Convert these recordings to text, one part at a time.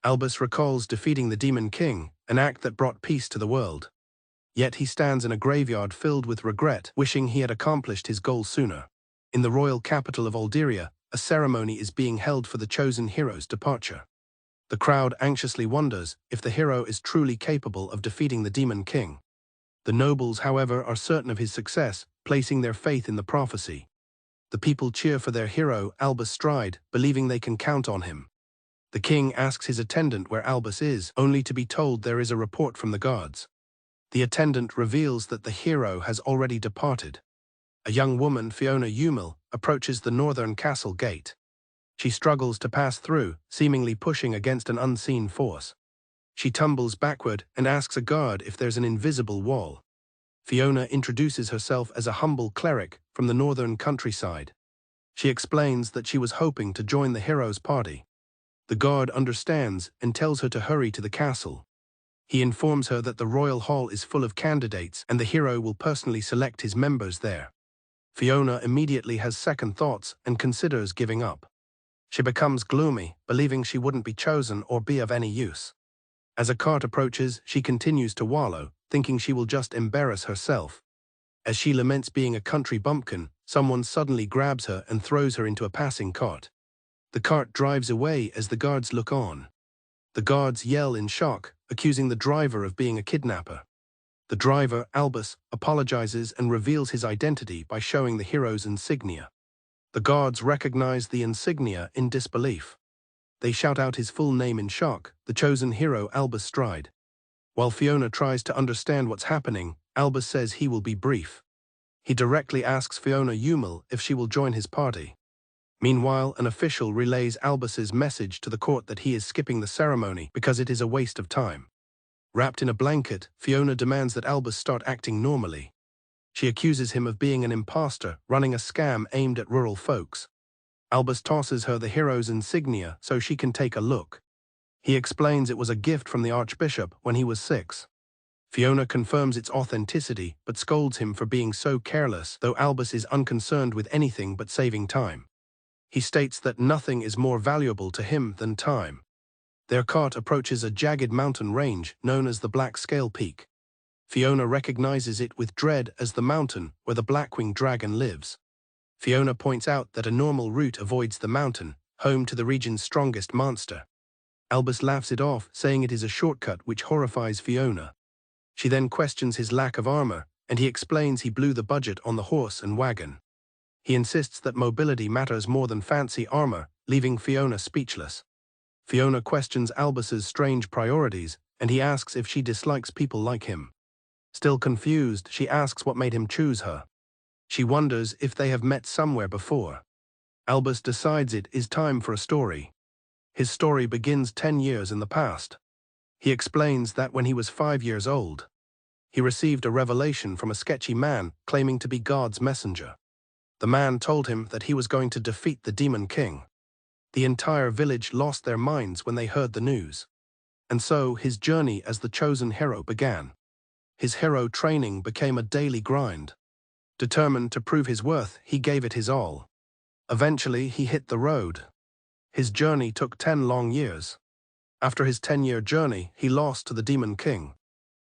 Albus recalls defeating the Demon King, an act that brought peace to the world. Yet he stands in a graveyard filled with regret, wishing he had accomplished his goal sooner. In the royal capital of Alderia, a ceremony is being held for the chosen hero's departure. The crowd anxiously wonders if the hero is truly capable of defeating the Demon King. The nobles, however, are certain of his success, placing their faith in the prophecy. The people cheer for their hero, Albus Stride, believing they can count on him. The king asks his attendant where Albus is, only to be told there is a report from the guards. The attendant reveals that the hero has already departed. A young woman, Fiona, approaches the northern castle gate. She struggles to pass through, seemingly pushing against an unseen force. She tumbles backward and asks a guard if there's an invisible wall. Fiona introduces herself as a humble cleric from the northern countryside. She explains that she was hoping to join the hero's party. The guard understands and tells her to hurry to the castle. He informs her that the royal hall is full of candidates and the hero will personally select his members there. Fiona immediately has second thoughts and considers giving up. She becomes gloomy, believing she wouldn't be chosen or be of any use. As a cart approaches, she continues to wallow, thinking she will just embarrass herself. As she laments being a country bumpkin, someone suddenly grabs her and throws her into a passing cart. The cart drives away as the guards look on. The guards yell in shock, accusing the driver of being a kidnapper. The driver, Albus, apologizes and reveals his identity by showing the hero's insignia. The guards recognize the insignia in disbelief. They shout out his full name in shock, the chosen hero Albus Stride. While Fiona tries to understand what's happening, Albus says he will be brief. He directly asks Fiona if she will join his party. Meanwhile, an official relays Albus's message to the court that he is skipping the ceremony because it is a waste of time. Wrapped in a blanket, Fiona demands that Albus start acting normally. She accuses him of being an imposter, running a scam aimed at rural folks. Albus tosses her the hero's insignia so she can take a look. He explains it was a gift from the Archbishop when he was 6. Fiona confirms its authenticity but scolds him for being so careless, though Albus is unconcerned with anything but saving time. He states that nothing is more valuable to him than time. Their cart approaches a jagged mountain range known as the Black Scale Peak. Fiona recognizes it with dread as the mountain where the Blackwing Dragon lives. Fiona points out that a normal route avoids the mountain, home to the region's strongest monster. Albus laughs it off, saying it is a shortcut which horrifies Fiona. She then questions his lack of armor, and he explains he blew the budget on the horse and wagon. He insists that mobility matters more than fancy armor, leaving Fiona speechless. Fiona questions Albus's strange priorities, and he asks if she dislikes people like him. Still confused, she asks what made him choose her. She wonders if they have met somewhere before. Albus decides it is time for a story. His story begins 10 years in the past. He explains that when he was 5 years old, he received a revelation from a sketchy man claiming to be God's messenger. The man told him that he was going to defeat the Demon King. The entire village lost their minds when they heard the news. And so his journey as the chosen hero began. His hero training became a daily grind. Determined to prove his worth, he gave it his all. Eventually, he hit the road. His journey took 10 long years. After his 10-year journey, he lost to the Demon King.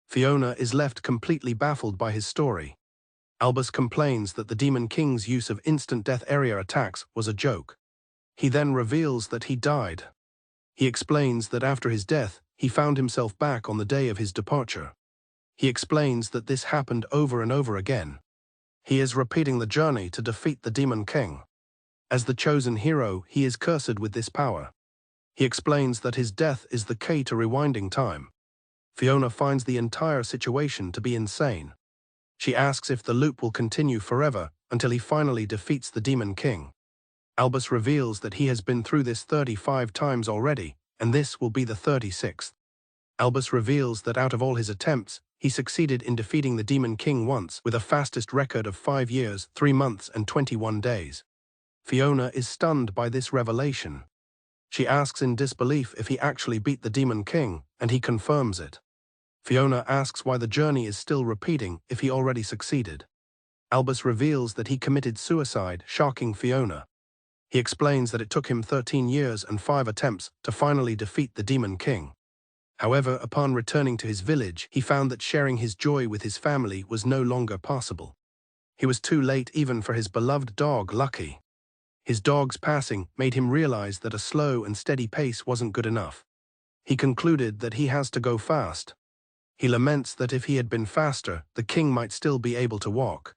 Fiona is left completely baffled by his story. Albus complains that the Demon King's use of instant death area attacks was a joke. He then reveals that he died. He explains that after his death, he found himself back on the day of his departure. He explains that this happened over and over again. He is repeating the journey to defeat the Demon King. As the chosen hero, he is cursed with this power. He explains that his death is the key to rewinding time. Fiona finds the entire situation to be insane. She asks if the loop will continue forever until he finally defeats the Demon King. Albus reveals that he has been through this 35 times already, and this will be the 36th. Albus reveals that out of all his attempts, he succeeded in defeating the Demon King once with a fastest record of 5 years, 3 months and 21 days. Fiona is stunned by this revelation. She asks in disbelief if he actually beat the Demon King, and he confirms it. Fiona asks why the journey is still repeating if he already succeeded. Albus reveals that he committed suicide, shocking Fiona. He explains that it took him 13 years and 5 attempts to finally defeat the Demon King. However, upon returning to his village, he found that sharing his joy with his family was no longer possible. He was too late even for his beloved dog, Lucky. His dog's passing made him realize that a slow and steady pace wasn't good enough. He concluded that he has to go fast. He laments that if he had been faster, the king might still be able to walk.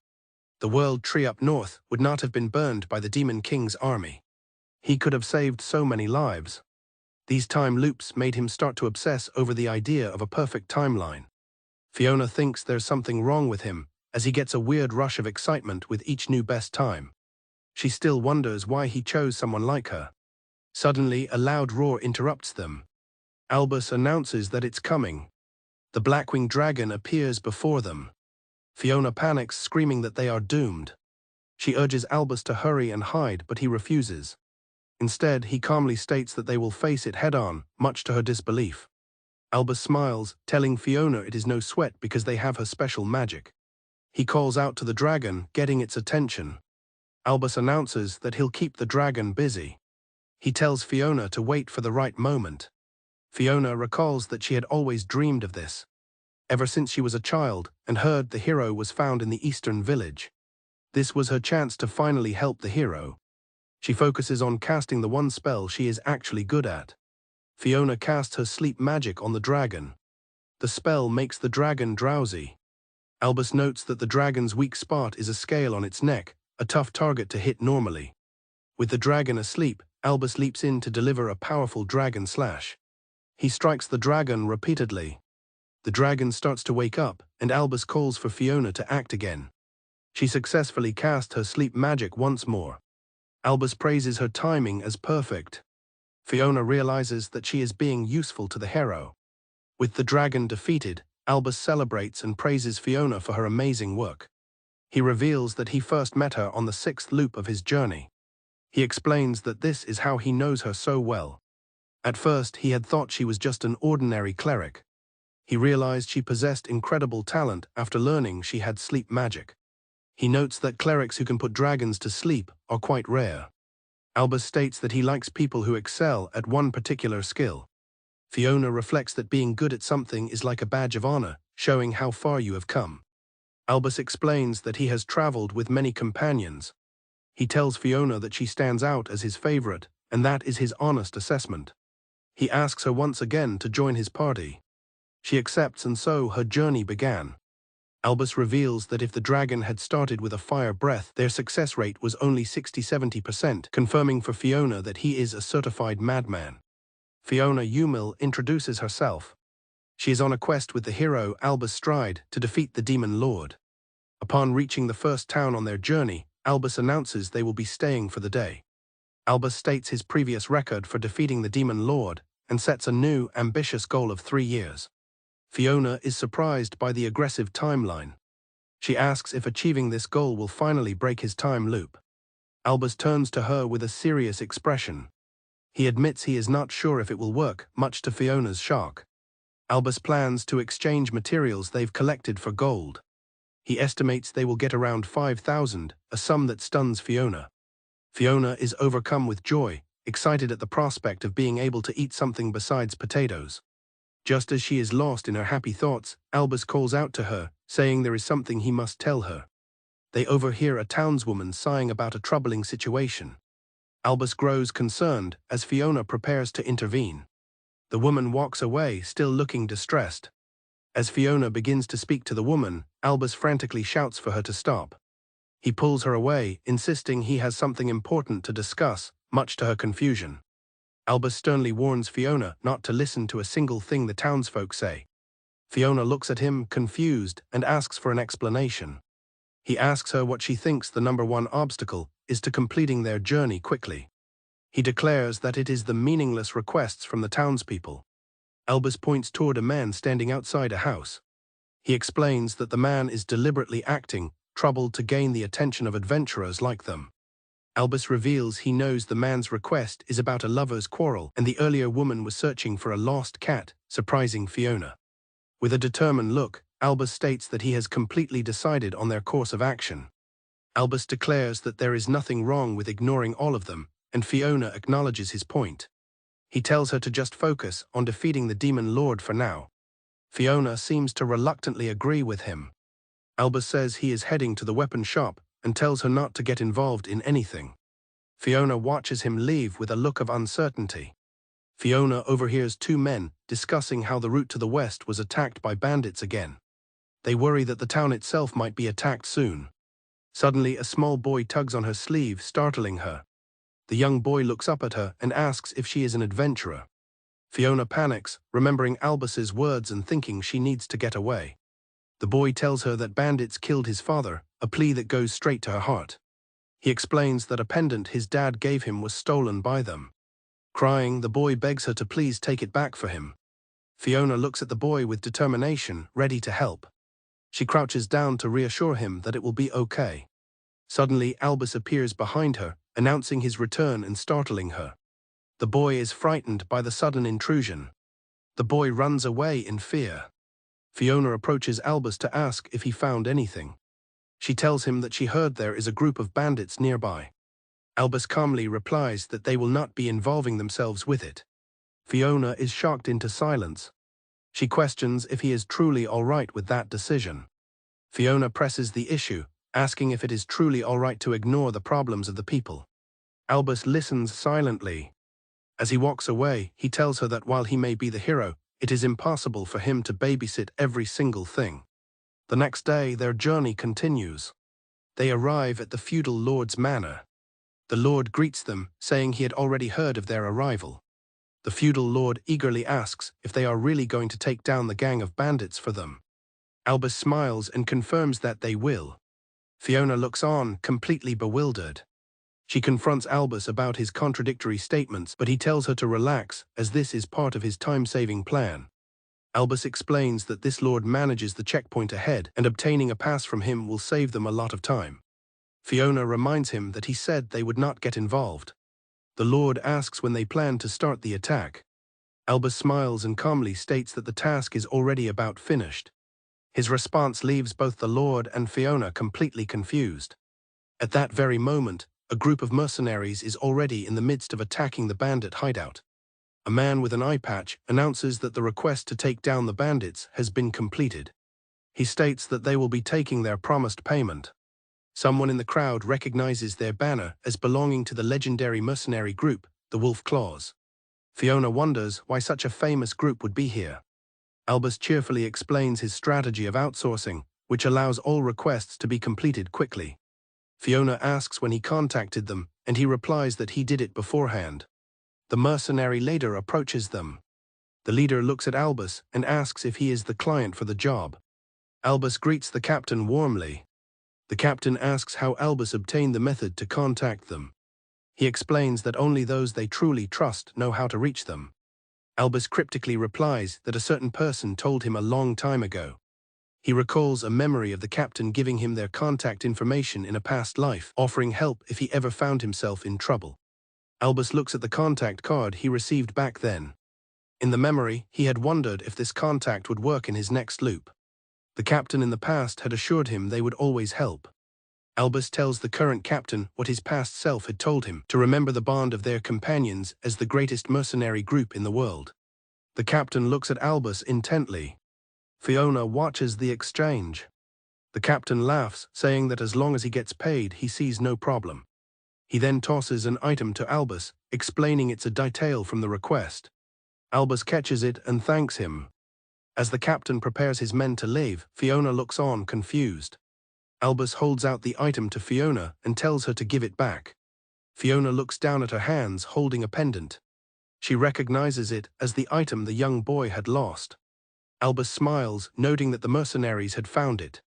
The world tree up north would not have been burned by the Demon King's army. He could have saved so many lives. These time loops made him start to obsess over the idea of a perfect timeline. Fiona thinks there's something wrong with him, as he gets a weird rush of excitement with each new best time. She still wonders why he chose someone like her. Suddenly, a loud roar interrupts them. Albus announces that it's coming. The Blackwing Dragon appears before them. Fiona panics, screaming that they are doomed. She urges Albus to hurry and hide, but he refuses. Instead, he calmly states that they will face it head-on, much to her disbelief. Albus smiles, telling Fiona it is no sweat because they have her special magic. He calls out to the dragon, getting its attention. Albus announces that he'll keep the dragon busy. He tells Fiona to wait for the right moment. Fiona recalls that she had always dreamed of this, ever since she was a child and heard the hero was found in the eastern village. This was her chance to finally help the hero. She focuses on casting the one spell she is actually good at. Fiona casts her sleep magic on the dragon. The spell makes the dragon drowsy. Albus notes that the dragon's weak spot is a scale on its neck, a tough target to hit normally. With the dragon asleep, Albus leaps in to deliver a powerful dragon slash. He strikes the dragon repeatedly. The dragon starts to wake up, and Albus calls for Fiona to act again. She successfully cast her sleep magic once more. Albus praises her timing as perfect. Fiona realizes that she is being useful to the hero. With the dragon defeated, Albus celebrates and praises Fiona for her amazing work. He reveals that he first met her on the 6th loop of his journey. He explains that this is how he knows her so well. At first, he had thought she was just an ordinary cleric. He realized she possessed incredible talent after learning she had sleep magic. He notes that clerics who can put dragons to sleep are quite rare. Albus states that he likes people who excel at one particular skill. Fiona reflects that being good at something is like a badge of honor, showing how far you have come. Albus explains that he has traveled with many companions. He tells Fiona that she stands out as his favorite, and that is his honest assessment. He asks her once again to join his party. She accepts, and so her journey began. Albus reveals that if the dragon had started with a fire breath, their success rate was only 60–70%, confirming for Fiona that he is a certified madman. Fiona Umil introduces herself. She is on a quest with the hero Albus Stride to defeat the Demon Lord. Upon reaching the first town on their journey, Albus announces they will be staying for the day. Albus states his previous record for defeating the Demon Lord and sets a new, ambitious goal of 3 years. Fiona is surprised by the aggressive timeline. She asks if achieving this goal will finally break his time loop. Albus turns to her with a serious expression. He admits he is not sure if it will work, much to Fiona's shock. Albus plans to exchange materials they've collected for gold. He estimates they will get around 5,000, a sum that stuns Fiona. Fiona is overcome with joy, excited at the prospect of being able to eat something besides potatoes. Just as she is lost in her happy thoughts, Albus calls out to her, saying there is something he must tell her. They overhear a townswoman sighing about a troubling situation. Albus grows concerned as Fiona prepares to intervene. The woman walks away, still looking distressed. As Fiona begins to speak to the woman, Albus frantically shouts for her to stop. He pulls her away, insisting he has something important to discuss, much to her confusion. Albus sternly warns Fiona not to listen to a single thing the townsfolk say. Fiona looks at him, confused, and asks for an explanation. He asks her what she thinks the #1 obstacle is to completing their journey quickly. He declares that it is the meaningless requests from the townspeople. Albus points toward a man standing outside a house. He explains that the man is deliberately acting, troubled to gain the attention of adventurers like them. Albus reveals he knows the man's request is about a lover's quarrel, and the earlier woman was searching for a lost cat, surprising Fiona. With a determined look, Albus states that he has completely decided on their course of action. Albus declares that there is nothing wrong with ignoring all of them, and Fiona acknowledges his point. He tells her to just focus on defeating the demon lord for now. Fiona seems to reluctantly agree with him. Albus says he is heading to the weapon shop and tells her not to get involved in anything. Fiona watches him leave with a look of uncertainty. Fiona overhears two men discussing how the route to the west was attacked by bandits again. They worry that the town itself might be attacked soon. Suddenly, a small boy tugs on her sleeve, startling her. The young boy looks up at her and asks if she is an adventurer. Fiona panics, remembering Albus's words and thinking she needs to get away. The boy tells her that bandits killed his father, a plea that goes straight to her heart. He explains that a pendant his dad gave him was stolen by them. Crying, the boy begs her to please take it back for him. Fiona looks at the boy with determination, ready to help. She crouches down to reassure him that it will be okay. Suddenly, Albus appears behind her, announcing his return and startling her. The boy is frightened by the sudden intrusion. The boy runs away in fear. Fiona approaches Albus to ask if he found anything. She tells him that she heard there is a group of bandits nearby. Albus calmly replies that they will not be involving themselves with it. Fiona is shocked into silence. She questions if he is truly all right with that decision. Fiona presses the issue, asking if it is truly all right to ignore the problems of the people. Albus listens silently. As he walks away, he tells her that while he may be the hero, it is impossible for him to babysit every single thing. The next day, their journey continues. They arrive at the feudal lord's manor. The lord greets them, saying he had already heard of their arrival. The feudal lord eagerly asks if they are really going to take down the gang of bandits for them. Albus smiles and confirms that they will. Fiona looks on, completely bewildered. She confronts Albus about his contradictory statements, but he tells her to relax, as this is part of his time-saving plan. Albus explains that this lord manages the checkpoint ahead, and obtaining a pass from him will save them a lot of time. Fiona reminds him that he said they would not get involved. The lord asks when they plan to start the attack. Albus smiles and calmly states that the task is already about finished. His response leaves both the lord and Fiona completely confused. At that very moment, a group of mercenaries is already in the midst of attacking the bandit hideout. A man with an eye patch announces that the request to take down the bandits has been completed. He states that they will be taking their promised payment. Someone in the crowd recognizes their banner as belonging to the legendary mercenary group, the Wolf Claws. Fiona wonders why such a famous group would be here. Albus cheerfully explains his strategy of outsourcing, which allows all requests to be completed quickly. Fiona asks when he contacted them, and he replies that he did it beforehand. The mercenary later approaches them. The leader looks at Albus and asks if he is the client for the job. Albus greets the captain warmly. The captain asks how Albus obtained the method to contact them. He explains that only those they truly trust know how to reach them. Albus cryptically replies that a certain person told him a long time ago. He recalls a memory of the captain giving him their contact information in a past life, offering help if he ever found himself in trouble. Albus looks at the contact card he received back then. In the memory, he had wondered if this contact would work in his next loop. The captain in the past had assured him they would always help. Albus tells the current captain what his past self had told him, to remember the bond of their companions as the greatest mercenary group in the world. The captain looks at Albus intently. Fiona watches the exchange. The captain laughs, saying that as long as he gets paid, he sees no problem. He then tosses an item to Albus, explaining it's a detail from the request. Albus catches it and thanks him. As the captain prepares his men to leave, Fiona looks on, confused. Albus holds out the item to Fiona and tells her to give it back. Fiona looks down at her hands, holding a pendant. She recognizes it as the item the young boy had lost. Albus smiles, noting that the mercenaries had found it.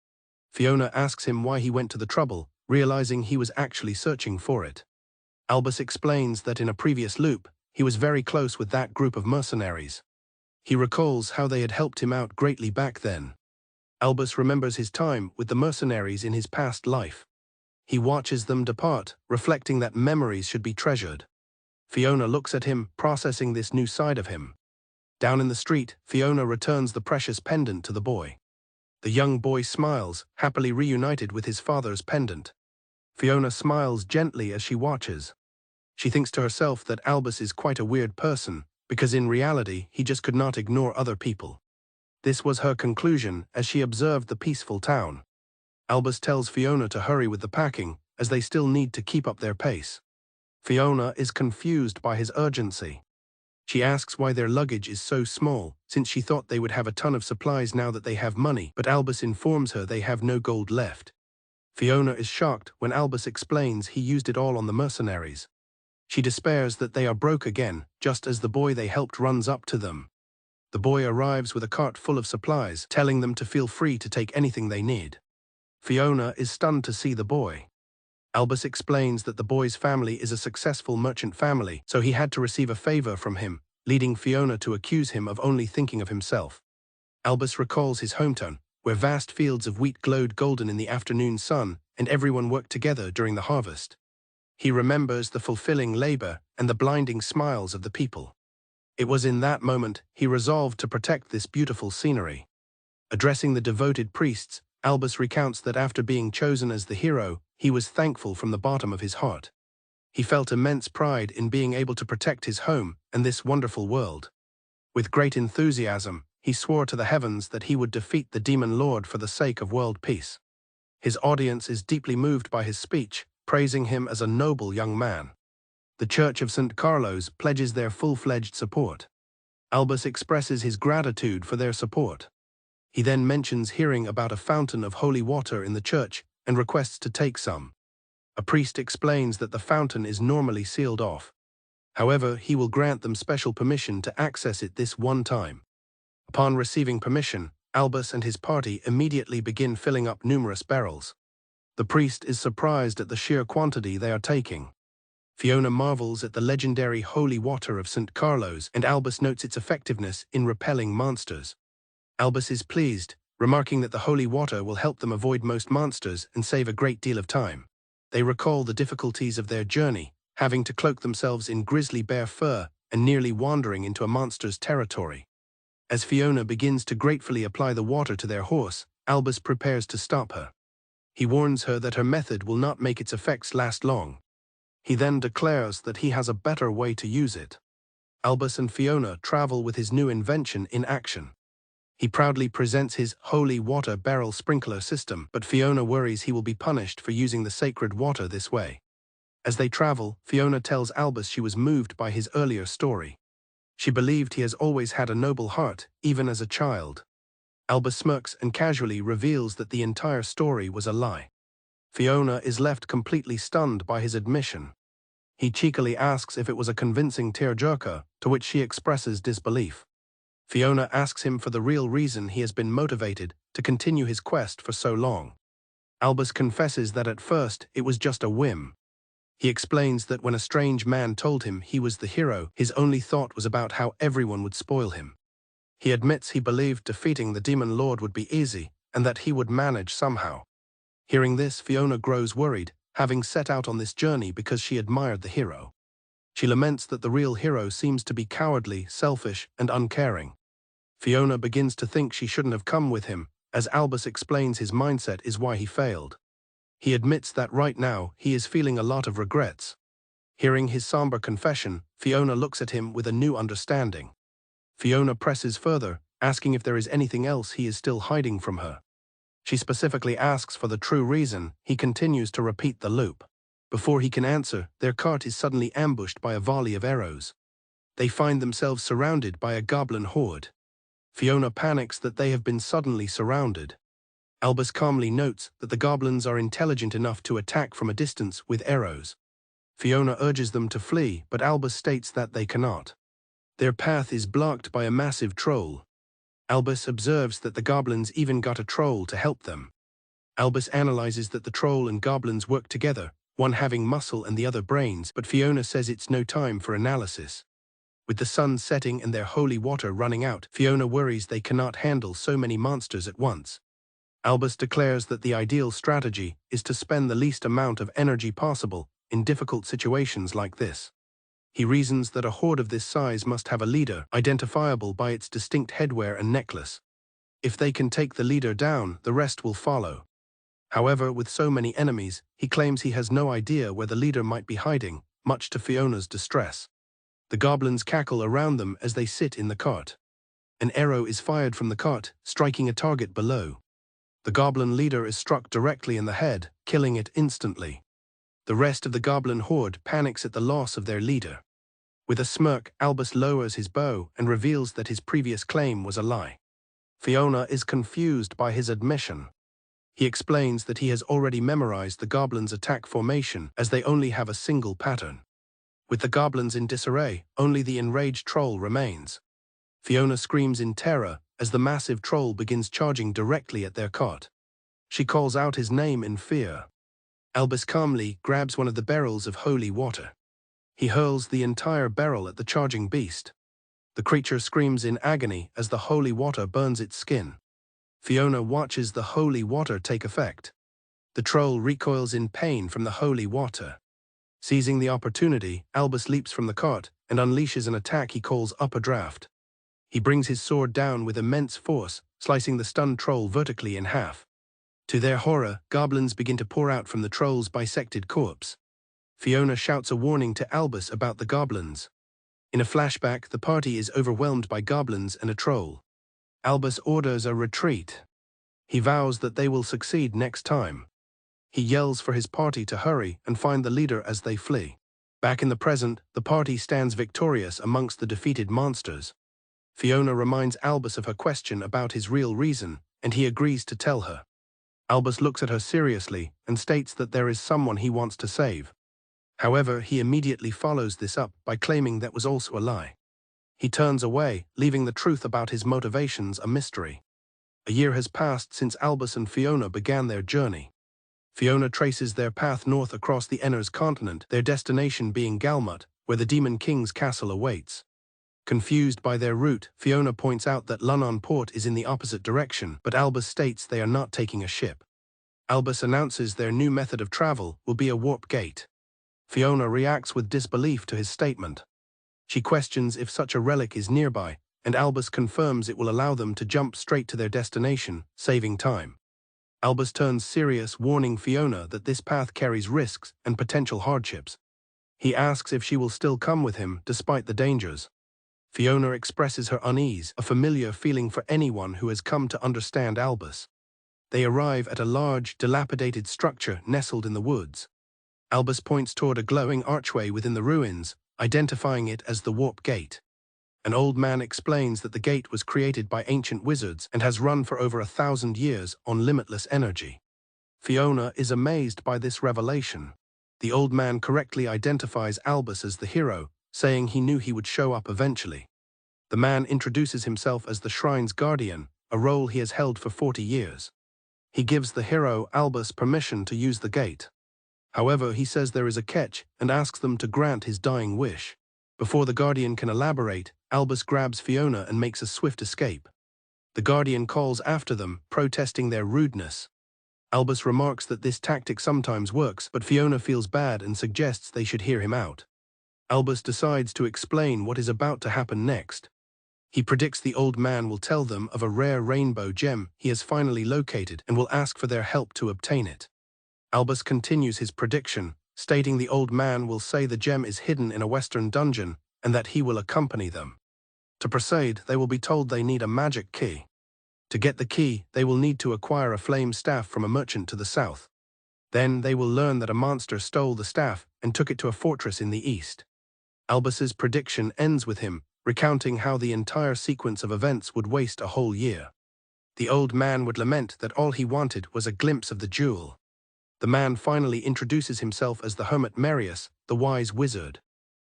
Fiona asks him why he went to the trouble, realizing he was actually searching for it. Albus explains that in a previous loop, he was very close with that group of mercenaries. He recalls how they had helped him out greatly back then. Albus remembers his time with the mercenaries in his past life. He watches them depart, reflecting that memories should be treasured. Fiona looks at him, processing this new side of him. Down in the street, Fiona returns the precious pendant to the boy. The young boy smiles, happily reunited with his father's pendant. Fiona smiles gently as she watches. She thinks to herself that Albus is quite a weird person, because in reality he just could not ignore other people. This was her conclusion as she observed the peaceful town. Albus tells Fiona to hurry with the packing, as they still need to keep up their pace. Fiona is confused by his urgency. She asks why their luggage is so small, since she thought they would have a ton of supplies now that they have money, but Albus informs her they have no gold left. Fiona is shocked when Albus explains he used it all on the mercenaries. She despairs that they are broke again, just as the boy they helped runs up to them. The boy arrives with a cart full of supplies, telling them to feel free to take anything they need. Fiona is stunned to see the boy. Albus explains that the boy's family is a successful merchant family, so he had to receive a favor from him, leading Fiona to accuse him of only thinking of himself. Albus recalls his hometown, where vast fields of wheat glowed golden in the afternoon sun, and everyone worked together during the harvest. He remembers the fulfilling labor and the blinding smiles of the people. It was in that moment he resolved to protect this beautiful scenery. Addressing the devoted priests, Albus recounts that after being chosen as the hero, he was thankful from the bottom of his heart. He felt immense pride in being able to protect his home and this wonderful world. With great enthusiasm, he swore to the heavens that he would defeat the demon lord for the sake of world peace. His audience is deeply moved by his speech, praising him as a noble young man. The Church of St. Carlos pledges their full-fledged support. Albus expresses his gratitude for their support. He then mentions hearing about a fountain of holy water in the church and requests to take some. A priest explains that the fountain is normally sealed off. However, he will grant them special permission to access it this one time. Upon receiving permission, Albus and his party immediately begin filling up numerous barrels. The priest is surprised at the sheer quantity they are taking. Fiona marvels at the legendary holy water of St. Carlos, and Albus notes its effectiveness in repelling monsters. Albus is pleased, remarking that the holy water will help them avoid most monsters and save a great deal of time. They recall the difficulties of their journey, having to cloak themselves in grizzly bear fur and nearly wandering into a monster's territory. As Fiona begins to gratefully apply the water to their horse, Albus prepares to stop her. He warns her that her method will not make its effects last long. He then declares that he has a better way to use it. Albus and Fiona travel with his new invention in action. He proudly presents his holy water barrel sprinkler system, but Fiona worries he will be punished for using the sacred water this way. As they travel, Fiona tells Albus she was moved by his earlier story. She believed he has always had a noble heart, even as a child. Albus smirks and casually reveals that the entire story was a lie. Fiona is left completely stunned by his admission. He cheekily asks if it was a convincing tearjerker, to which she expresses disbelief. Fiona asks him for the real reason he has been motivated to continue his quest for so long. Albus confesses that at first it was just a whim. He explains that when a strange man told him he was the hero, his only thought was about how everyone would spoil him. He admits he believed defeating the demon lord would be easy, and that he would manage somehow. Hearing this, Fiona grows worried, having set out on this journey because she admired the hero. She laments that the real hero seems to be cowardly, selfish, and uncaring. Fiona begins to think she shouldn't have come with him, as Albus explains his mindset is why he failed. He admits that right now he is feeling a lot of regrets. Hearing his somber confession, Fiona looks at him with a new understanding. Fiona presses further, asking if there is anything else he is still hiding from her. She specifically asks for the true reason. He continues to repeat the loop. Before he can answer, their cart is suddenly ambushed by a volley of arrows. They find themselves surrounded by a goblin horde. Fiona panics that they have been suddenly surrounded. Albus calmly notes that the goblins are intelligent enough to attack from a distance with arrows. Fiona urges them to flee, but Albus states that they cannot. Their path is blocked by a massive troll. Albus observes that the goblins even got a troll to help them. Albus analyzes that the troll and goblins work together, one having muscle and the other brains, but Fiona says it's no time for analysis. With the sun setting and their holy water running out, Fiona worries they cannot handle so many monsters at once. Albus declares that the ideal strategy is to spend the least amount of energy possible in difficult situations like this. He reasons that a horde of this size must have a leader, identifiable by its distinct headwear and necklace. If they can take the leader down, the rest will follow. However, with so many enemies, he claims he has no idea where the leader might be hiding, much to Fiona's distress. The goblins cackle around them as they sit in the cart. An arrow is fired from the cart, striking a target below. The goblin leader is struck directly in the head, killing it instantly. The rest of the goblin horde panics at the loss of their leader. With a smirk, Albus lowers his bow and reveals that his previous claim was a lie. Fiona is confused by his admission. He explains that he has already memorized the goblins' attack formation as they only have a single pattern. With the goblins in disarray, only the enraged troll remains. Fiona screams in terror as the massive troll begins charging directly at their cart. She calls out his name in fear. Albus calmly grabs one of the barrels of holy water. He hurls the entire barrel at the charging beast. The creature screams in agony as the holy water burns its skin. Fiona watches the holy water take effect. The troll recoils in pain from the holy water. Seizing the opportunity, Albus leaps from the cart and unleashes an attack he calls Upper Draft. He brings his sword down with immense force, slicing the stunned troll vertically in half. To their horror, goblins begin to pour out from the troll's bisected corpse. Fiona shouts a warning to Albus about the goblins. In a flashback, the party is overwhelmed by goblins and a troll. Albus orders a retreat. He vows that they will succeed next time. He yells for his party to hurry and find the leader as they flee. Back in the present, the party stands victorious amongst the defeated monsters. Fiona reminds Albus of her question about his real reason, and he agrees to tell her. Albus looks at her seriously and states that there is someone he wants to save. However, he immediately follows this up by claiming that was also a lie. He turns away, leaving the truth about his motivations a mystery. A year has passed since Albus and Fiona began their journey. Fiona traces their path north across the Enner's continent, their destination being Galmut, where the Demon King's castle awaits. Confused by their route, Fiona points out that Lunnon Port is in the opposite direction, but Albus states they are not taking a ship. Albus announces their new method of travel will be a warp gate. Fiona reacts with disbelief to his statement. She questions if such a relic is nearby, and Albus confirms it will allow them to jump straight to their destination, saving time. Albus turns serious, warning Fiona that this path carries risks and potential hardships. He asks if she will still come with him despite the dangers. Fiona expresses her unease, a familiar feeling for anyone who has come to understand Albus. They arrive at a large, dilapidated structure nestled in the woods. Albus points toward a glowing archway within the ruins, identifying it as the Warp Gate. An old man explains that the gate was created by ancient wizards and has run for over 1,000 years on limitless energy. Fiona is amazed by this revelation. The old man correctly identifies Albus as the hero, saying he knew he would show up eventually. The man introduces himself as the shrine's guardian, a role he has held for 40 years. He gives the hero, Albus, permission to use the gate. However, he says there is a catch and asks them to grant his dying wish. Before the guardian can elaborate, Albus grabs Fiona and makes a swift escape. The guardian calls after them, protesting their rudeness. Albus remarks that this tactic sometimes works, but Fiona feels bad and suggests they should hear him out. Albus decides to explain what is about to happen next. He predicts the old man will tell them of a rare rainbow gem he has finally located and will ask for their help to obtain it. Albus continues his prediction, stating the old man will say the gem is hidden in a western dungeon and that he will accompany them. To proceed, they will be told they need a magic key. To get the key, they will need to acquire a flame staff from a merchant to the south. Then they will learn that a monster stole the staff and took it to a fortress in the east. Albus's prediction ends with him recounting how the entire sequence of events would waste a whole year. The old man would lament that all he wanted was a glimpse of the jewel. The man finally introduces himself as the hermit Marius, the wise wizard.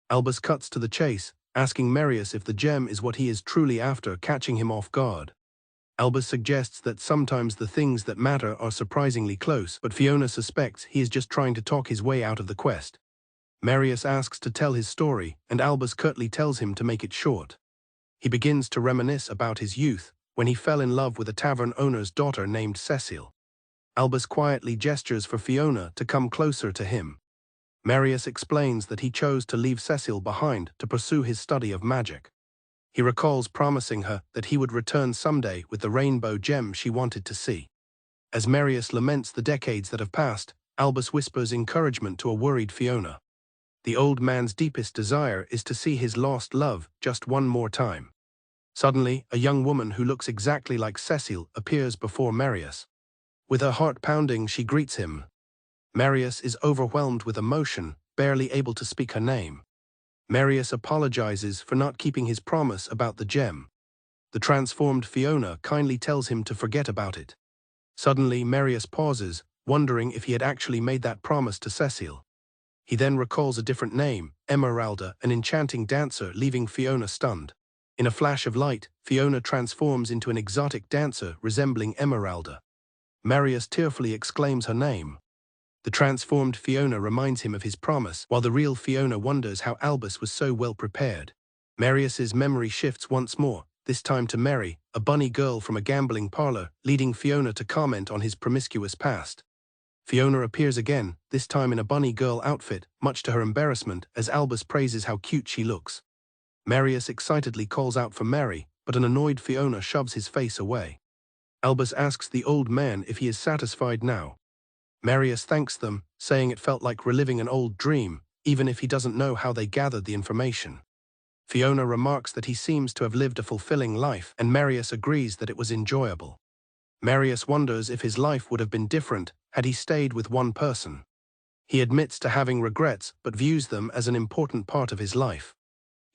Albus cuts to the chase, asking Marius if the gem is what he is truly after, catching him off guard. Albus suggests that sometimes the things that matter are surprisingly close, but Fiona suspects he is just trying to talk his way out of the quest. Marius asks to tell his story, and Albus curtly tells him to make it short. He begins to reminisce about his youth, when he fell in love with a tavern owner's daughter named Cecile. Albus quietly gestures for Fiona to come closer to him. Marius explains that he chose to leave Cecile behind to pursue his study of magic. He recalls promising her that he would return someday with the rainbow gem she wanted to see. As Marius laments the decades that have passed, Albus whispers encouragement to a worried Fiona. The old man's deepest desire is to see his lost love just one more time. Suddenly, a young woman who looks exactly like Cecile appears before Marius. With her heart pounding, she greets him. Marius is overwhelmed with emotion, barely able to speak her name. Marius apologizes for not keeping his promise about the gem. The transformed Fiona kindly tells him to forget about it. Suddenly, Marius pauses, wondering if he had actually made that promise to Cecile. He then recalls a different name, Emeralda, an enchanting dancer, leaving Fiona stunned. In a flash of light, Fiona transforms into an exotic dancer resembling Emeralda. Marius tearfully exclaims her name. The transformed Fiona reminds him of his promise, while the real Fiona wonders how Albus was so well prepared. Marius's memory shifts once more, this time to Mary, a bunny girl from a gambling parlor, leading Fiona to comment on his promiscuous past. Fiona appears again, this time in a bunny girl outfit, much to her embarrassment, as Albus praises how cute she looks. Marius excitedly calls out for Mary, but an annoyed Fiona shoves his face away. Albus asks the old man if he is satisfied now. Marius thanks them, saying it felt like reliving an old dream, even if he doesn't know how they gathered the information. Fiona remarks that he seems to have lived a fulfilling life, and Marius agrees that it was enjoyable. Marius wonders if his life would have been different had he stayed with one person. He admits to having regrets, but views them as an important part of his life.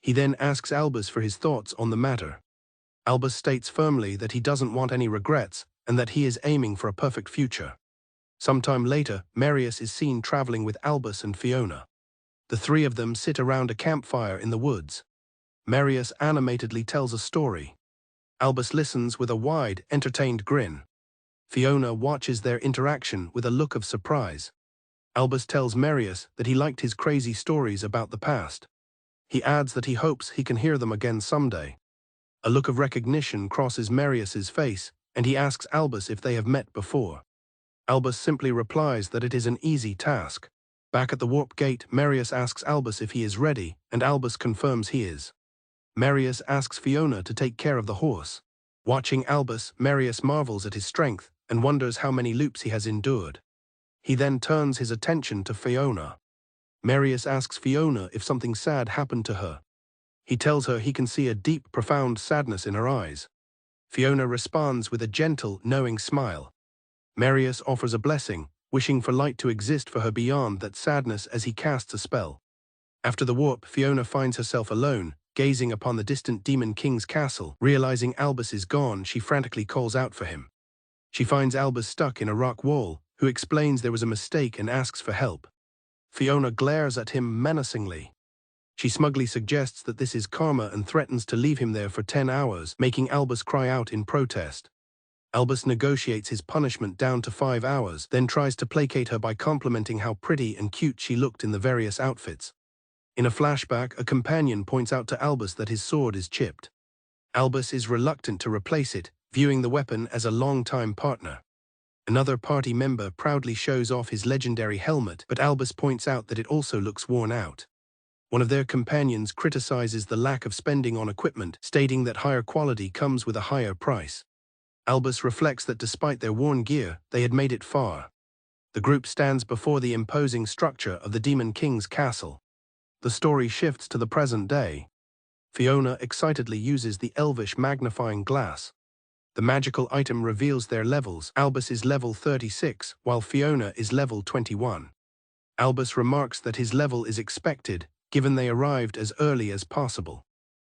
He then asks Albus for his thoughts on the matter. Albus states firmly that he doesn't want any regrets, and that he is aiming for a perfect future. Sometime later, Marius is seen traveling with Albus and Fiona. The three of them sit around a campfire in the woods. Marius animatedly tells a story. Albus listens with a wide, entertained grin. Fiona watches their interaction with a look of surprise. Albus tells Marius that he liked his crazy stories about the past. He adds that he hopes he can hear them again someday. A look of recognition crosses Marius's face, and he asks Albus if they have met before. Albus simply replies that it is an easy task. Back at the warp gate, Marius asks Albus if he is ready, and Albus confirms he is. Marius asks Fiona to take care of the horse. Watching Albus, Marius marvels at his strength and wonders how many loops he has endured. He then turns his attention to Fiona. Marius asks Fiona if something sad happened to her. He tells her he can see a deep, profound sadness in her eyes. Fiona responds with a gentle, knowing smile. Marius offers a blessing, wishing for light to exist for her beyond that sadness as he casts a spell. After the warp, Fiona finds herself alone, gazing upon the distant Demon King's castle. Realizing Albus is gone, she frantically calls out for him. She finds Albus stuck in a rock wall, who explains there was a mistake and asks for help. Fiona glares at him menacingly. She smugly suggests that this is karma and threatens to leave him there for 10 hours, making Albus cry out in protest. Albus negotiates his punishment down to 5 hours, then tries to placate her by complimenting how pretty and cute she looked in the various outfits. In a flashback, a companion points out to Albus that his sword is chipped. Albus is reluctant to replace it, viewing the weapon as a long-time partner. Another party member proudly shows off his legendary helmet, but Albus points out that it also looks worn out. One of their companions criticizes the lack of spending on equipment, stating that higher quality comes with a higher price. Albus reflects that despite their worn gear, they had made it far. The group stands before the imposing structure of the Demon King's castle. The story shifts to the present day. Fiona excitedly uses the elvish magnifying glass. The magical item reveals their levels. Albus is level 36, while Fiona is level 21. Albus remarks that his level is expected, given they arrived as early as possible.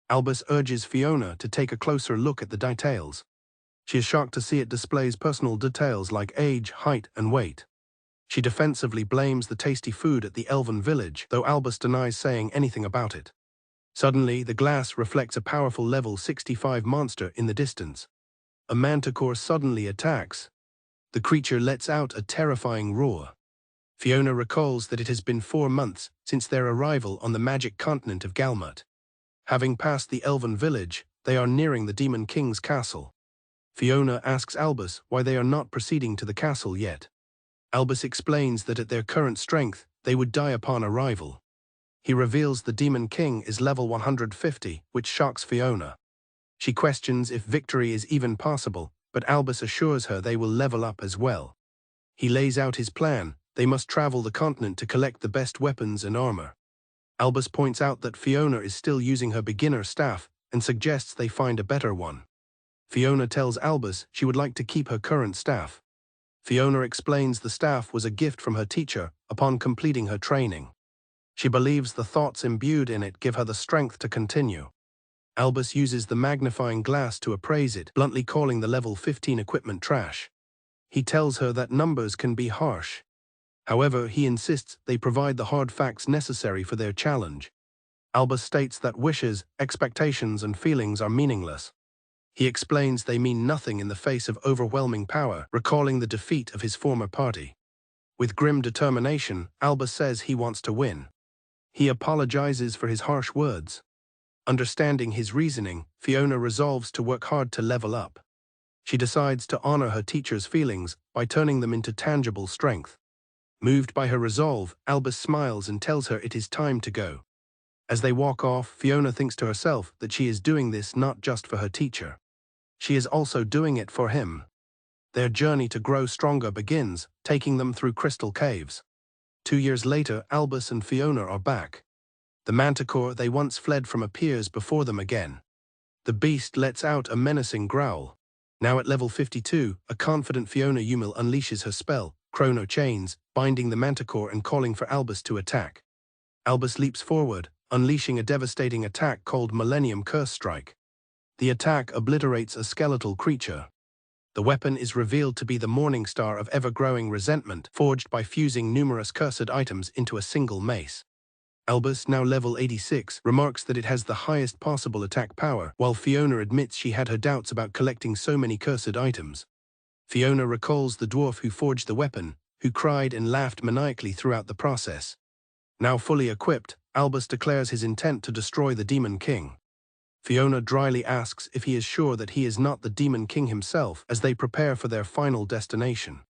Albus urges Fiona to take a closer look at the details. She is shocked to see it displays personal details like age, height, and weight. She defensively blames the tasty food at the elven village, though Albus denies saying anything about it. Suddenly, the glass reflects a powerful level 65 monster in the distance. A manticore suddenly attacks. The creature lets out a terrifying roar. Fiona recalls that it has been 4 months since their arrival on the magic continent of Galmut. Having passed the elven village, they are nearing the Demon King's castle. Fiona asks Albus why they are not proceeding to the castle yet. Albus explains that at their current strength, they would die upon arrival. He reveals the Demon King is level 150, which shocks Fiona. She questions if victory is even possible, but Albus assures her they will level up as well. He lays out his plan. They must travel the continent to collect the best weapons and armor. Albus points out that Fiona is still using her beginner staff and suggests they find a better one. Fiona tells Albus she would like to keep her current staff. Fiona explains the staff was a gift from her teacher upon completing her training. She believes the thoughts imbued in it give her the strength to continue. Albus uses the magnifying glass to appraise it, bluntly calling the level 15 equipment trash. He tells her that numbers can be harsh. However, he insists they provide the hard facts necessary for their challenge. Albus states that wishes, expectations, and feelings are meaningless. He explains they mean nothing in the face of overwhelming power, recalling the defeat of his former party. With grim determination, Albus says he wants to win. He apologizes for his harsh words. Understanding his reasoning, Fiona resolves to work hard to level up. She decides to honor her teacher's feelings by turning them into tangible strength. Moved by her resolve, Albus smiles and tells her it is time to go. As they walk off, Fiona thinks to herself that she is doing this not just for her teacher. She is also doing it for him. Their journey to grow stronger begins, taking them through crystal caves. 2 years later, Albus and Fiona are back. The manticore they once fled from appears before them again. The beast lets out a menacing growl. Now at level 52, a confident Fiona Yumil unleashes her spell, Chrono Chains, binding the manticore and calling for Albus to attack. Albus leaps forward, unleashing a devastating attack called Millennium Curse Strike. The attack obliterates a skeletal creature. The weapon is revealed to be the Morning Star of ever-growing resentment, forged by fusing numerous cursed items into a single mace. Albus, now level 86, remarks that it has the highest possible attack power, while Fiona admits she had her doubts about collecting so many cursed items. Fiona recalls the dwarf who forged the weapon, who cried and laughed maniacally throughout the process. Now fully equipped, Albus declares his intent to destroy the Demon King. Fiona dryly asks if he is sure that he is not the Demon King himself as they prepare for their final destination.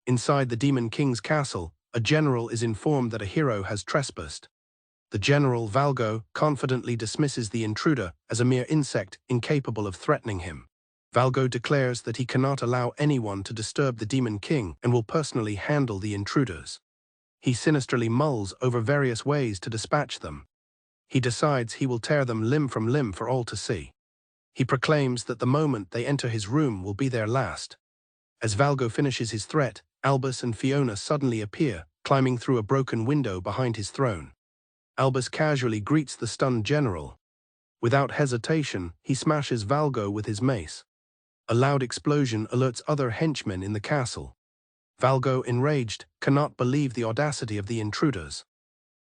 Inside the Demon King's castle, a general is informed that a hero has trespassed. The general, Valgo, confidently dismisses the intruder as a mere insect incapable of threatening him. Valgo declares that he cannot allow anyone to disturb the Demon King and will personally handle the intruders. He sinisterly mulls over various ways to dispatch them. He decides he will tear them limb from limb for all to see. He proclaims that the moment they enter his room will be their last. As Valgo finishes his threat, Albus and Fiona suddenly appear, climbing through a broken window behind his throne. Albus casually greets the stunned general. Without hesitation, he smashes Valgo with his mace. A loud explosion alerts other henchmen in the castle. Valgo, enraged, cannot believe the audacity of the intruders.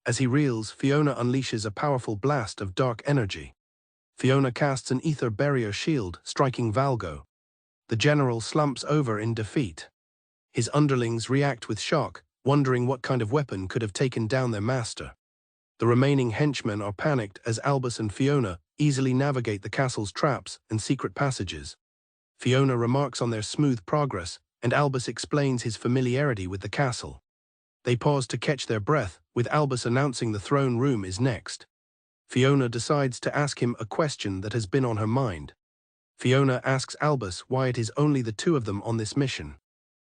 As he reels, Fiona unleashes a powerful blast of dark energy. Fiona casts an ether barrier shield, striking Valgo. The general slumps over in defeat. His underlings react with shock, wondering what kind of weapon could have taken down their master. The remaining henchmen are panicked as Albus and Fiona easily navigate the castle's traps and secret passages. Fiona remarks on their smooth progress, and Albus explains his familiarity with the castle. They pause to catch their breath, with Albus announcing the throne room is next. Fiona decides to ask him a question that has been on her mind. Fiona asks Albus why it is only the two of them on this mission.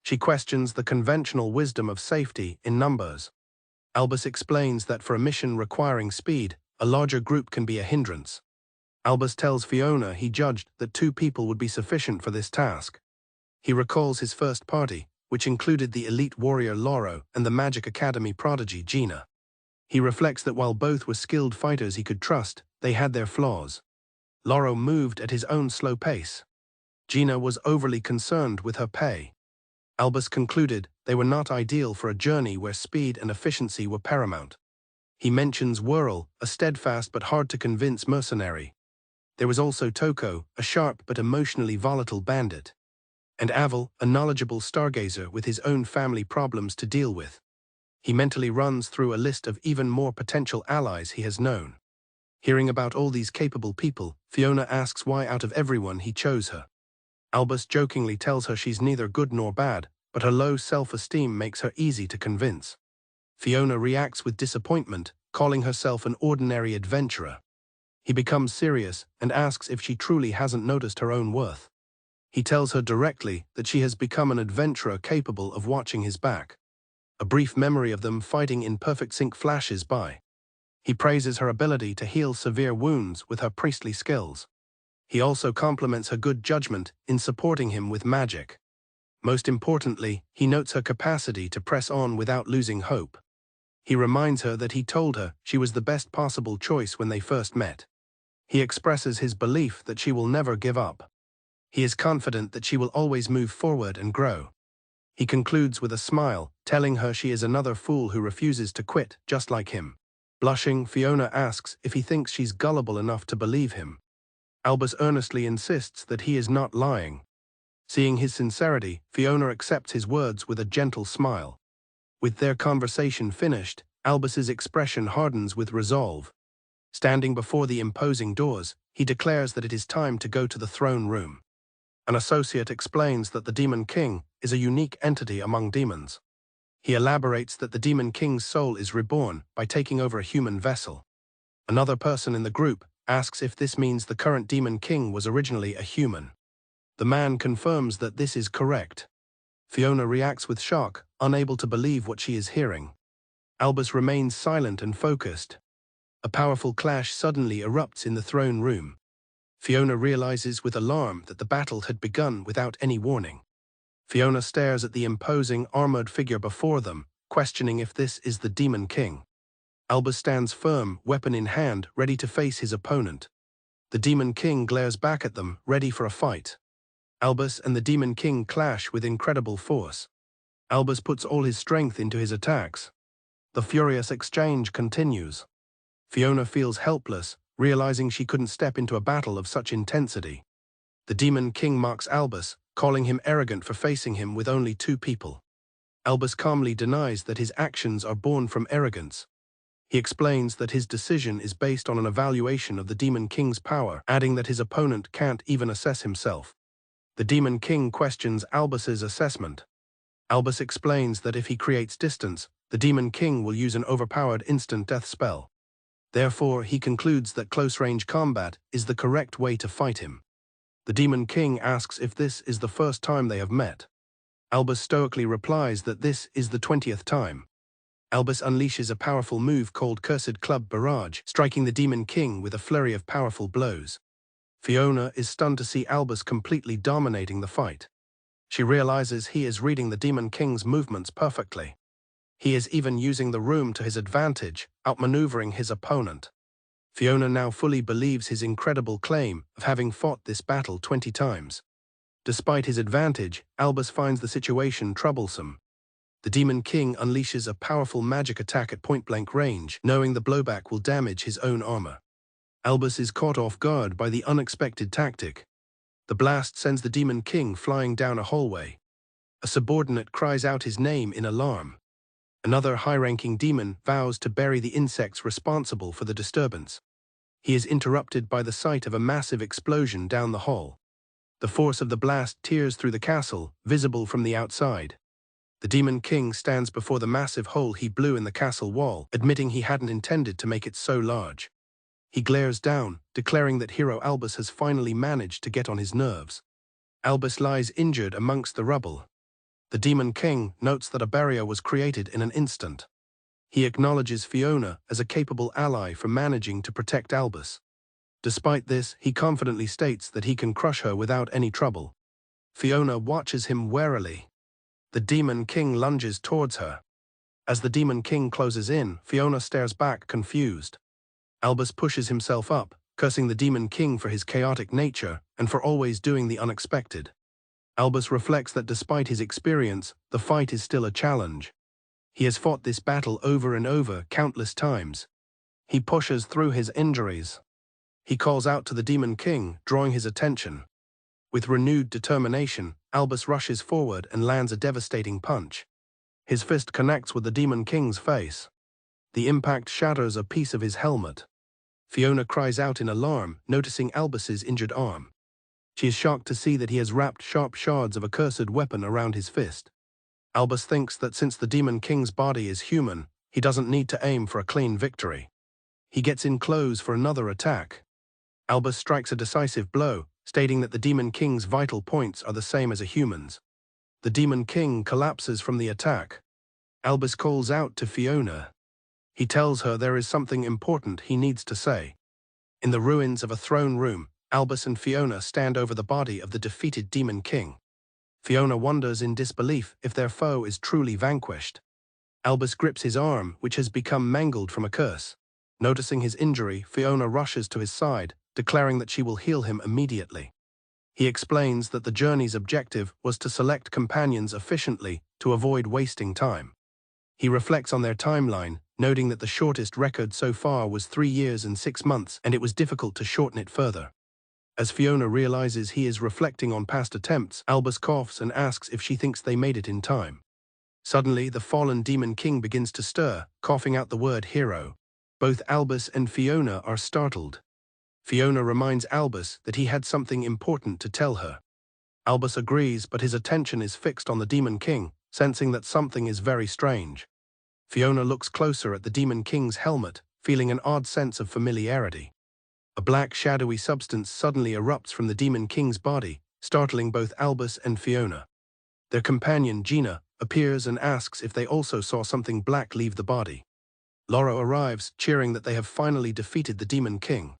She questions the conventional wisdom of safety in numbers. Albus explains that for a mission requiring speed, a larger group can be a hindrance. Albus tells Fiona he judged that 2 people would be sufficient for this task. He recalls his first party, which included the elite warrior Loro and the Magic Academy prodigy Gina. He reflects that while both were skilled fighters he could trust, they had their flaws. Loro moved at his own slow pace. Gina was overly concerned with her pay. Albus concluded they were not ideal for a journey where speed and efficiency were paramount. He mentions Whirl, a steadfast but hard-to-convince mercenary. There was also Toko, a sharp but emotionally volatile bandit. And Avel, a knowledgeable stargazer with his own family problems to deal with. He mentally runs through a list of even more potential allies he has known. Hearing about all these capable people, Fiona asks why out of everyone he chose her. Albus jokingly tells her she's neither good nor bad, but her low self-esteem makes her easy to convince. Fiona reacts with disappointment, calling herself an ordinary adventurer. He becomes serious and asks if she truly hasn't noticed her own worth. He tells her directly that she has become an adventurer capable of watching his back. A brief memory of them fighting in perfect sync flashes by. He praises her ability to heal severe wounds with her priestly skills. He also compliments her good judgment in supporting him with magic. Most importantly, he notes her capacity to press on without losing hope. He reminds her that he told her she was the best possible choice when they first met. He expresses his belief that she will never give up. He is confident that she will always move forward and grow. He concludes with a smile, telling her she is another fool who refuses to quit, just like him. Blushing, Fiona asks if he thinks she's gullible enough to believe him. Albus earnestly insists that he is not lying. Seeing his sincerity, Fiona accepts his words with a gentle smile. With their conversation finished, Albus's expression hardens with resolve. Standing before the imposing doors, he declares that it is time to go to the throne room. An associate explains that the Demon King is a unique entity among demons. He elaborates that the Demon King's soul is reborn by taking over a human vessel. Another person in the group asks if this means the current Demon King was originally a human. The man confirms that this is correct. Fiona reacts with shock, unable to believe what she is hearing. Albus remains silent and focused. A powerful clash suddenly erupts in the throne room. Fiona realizes with alarm that the battle had begun without any warning. Fiona stares at the imposing, armored figure before them, questioning if this is the Demon King. Albus stands firm, weapon in hand, ready to face his opponent. The Demon King glares back at them, ready for a fight. Albus and the Demon King clash with incredible force. Albus puts all his strength into his attacks. The furious exchange continues. Fiona feels helpless, realizing she couldn't step into a battle of such intensity. The Demon King mocks Albus, calling him arrogant for facing him with only 2 people. Albus calmly denies that his actions are born from arrogance. He explains that his decision is based on an evaluation of the Demon King's power, adding that his opponent can't even assess himself. The Demon King questions Albus's assessment. Albus explains that if he creates distance, the Demon King will use an overpowered instant death spell. Therefore, he concludes that close-range combat is the correct way to fight him. The Demon King asks if this is the first time they have met. Albus stoically replies that this is the 20th time. Albus unleashes a powerful move called Cursed Club Barrage, striking the Demon King with a flurry of powerful blows. Fiona is stunned to see Albus completely dominating the fight. She realizes he is reading the Demon King's movements perfectly. He is even using the room to his advantage, outmaneuvering his opponent. Fiona now fully believes his incredible claim of having fought this battle 20 times. Despite his advantage, Albus finds the situation troublesome. The Demon King unleashes a powerful magic attack at point-blank range, knowing the blowback will damage his own armor. Albus is caught off guard by the unexpected tactic. The blast sends the Demon King flying down a hallway. A subordinate cries out his name in alarm. Another high-ranking demon vows to bury the insects responsible for the disturbance. He is interrupted by the sight of a massive explosion down the hall. The force of the blast tears through the castle, visible from the outside. The Demon King stands before the massive hole he blew in the castle wall, admitting he hadn't intended to make it so large. He glares down, declaring that hero Albus has finally managed to get on his nerves. Albus lies injured amongst the rubble. The Demon King notes that a barrier was created in an instant. He acknowledges Fiona as a capable ally for managing to protect Albus. Despite this, he confidently states that he can crush her without any trouble. Fiona watches him warily. The Demon King lunges towards her. As the Demon King closes in, Fiona stares back confused. Albus pushes himself up, cursing the Demon King for his chaotic nature and for always doing the unexpected. Albus reflects that despite his experience, the fight is still a challenge. He has fought this battle over and over countless times. He pushes through his injuries. He calls out to the Demon King, drawing his attention. With renewed determination, Albus rushes forward and lands a devastating punch. His fist connects with the Demon King's face. The impact shatters a piece of his helmet. Fiona cries out in alarm, noticing Albus's injured arm. She is shocked to see that he has wrapped sharp shards of a cursed weapon around his fist. Albus thinks that since the Demon King's body is human, he doesn't need to aim for a clean victory. He gets in close for another attack. Albus strikes a decisive blow, stating that the Demon King's vital points are the same as a human's. The Demon King collapses from the attack. Albus calls out to Fiona. He tells her there is something important he needs to say. In the ruins of a throne room, Albus and Fiona stand over the body of the defeated Demon King. Fiona wonders in disbelief if their foe is truly vanquished. Albus grips his arm, which has become mangled from a curse. Noticing his injury, Fiona rushes to his side, declaring that she will heal him immediately. He explains that the journey's objective was to select companions efficiently to avoid wasting time. He reflects on their timeline, noting that the shortest record so far was 3 years and 6 months, and it was difficult to shorten it further. As Fiona realizes he is reflecting on past attempts, Albus coughs and asks if she thinks they made it in time. Suddenly, the fallen Demon King begins to stir, coughing out the word hero. Both Albus and Fiona are startled. Fiona reminds Albus that he had something important to tell her. Albus agrees, but his attention is fixed on the Demon King, sensing that something is very strange. Fiona looks closer at the Demon King's helmet, feeling an odd sense of familiarity. A black shadowy substance suddenly erupts from the Demon King's body, startling both Albus and Fiona. Their companion, Gina, appears and asks if they also saw something black leave the body. Loro arrives, cheering that they have finally defeated the Demon King.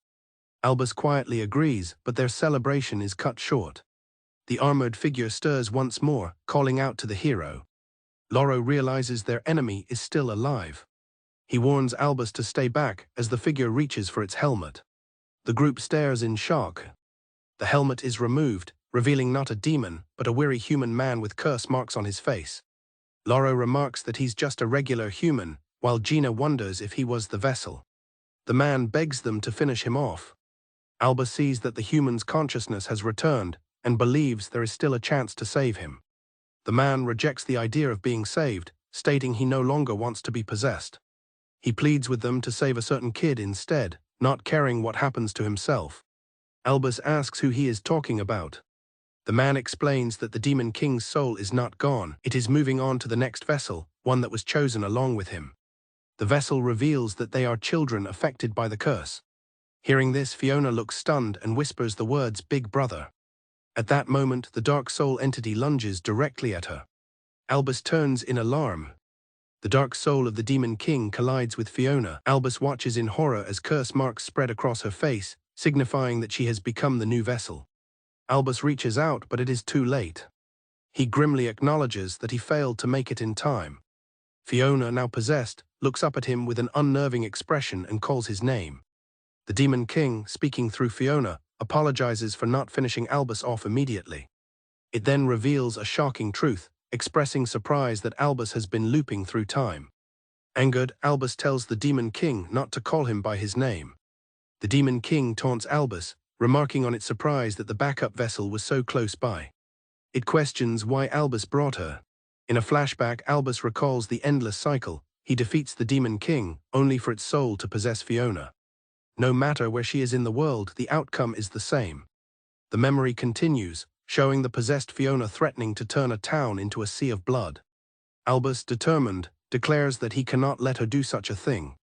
Albus quietly agrees, but their celebration is cut short. The armored figure stirs once more, calling out to the hero. Loro realizes their enemy is still alive. He warns Albus to stay back as the figure reaches for its helmet. The group stares in shock. The helmet is removed, revealing not a demon, but a weary human man with curse marks on his face. Loro remarks that he's just a regular human, while Gina wonders if he was the vessel. The man begs them to finish him off. Albus sees that the human's consciousness has returned and believes there is still a chance to save him. The man rejects the idea of being saved, stating he no longer wants to be possessed. He pleads with them to save a certain kid instead, not caring what happens to himself. Albus asks who he is talking about. The man explains that the Demon King's soul is not gone, it is moving on to the next vessel, one that was chosen along with him. The vessel reveals that they are children affected by the curse. Hearing this, Fiona looks stunned and whispers the words "Big Brother." At that moment, the dark soul entity lunges directly at her. Albus turns in alarm. The dark soul of the Demon King collides with Fiona. Albus watches in horror as curse marks spread across her face, signifying that she has become the new vessel. Albus reaches out, but it is too late. He grimly acknowledges that he failed to make it in time. Fiona, now possessed, looks up at him with an unnerving expression and calls his name. The Demon King, speaking through Fiona, apologizes for not finishing Albus off immediately. It then reveals a shocking truth, expressing surprise that Albus has been looping through time. Angered, Albus tells the Demon King not to call him by his name. The Demon King taunts Albus, remarking on its surprise that the backup vessel was so close by. It questions why Albus brought her. In a flashback, Albus recalls the endless cycle. He defeats the Demon King, only for its soul to possess Fiona. No matter where she is in the world, the outcome is the same. The memory continues, showing the possessed Fiona threatening to turn a town into a sea of blood. Albus, determined, declares that he cannot let her do such a thing.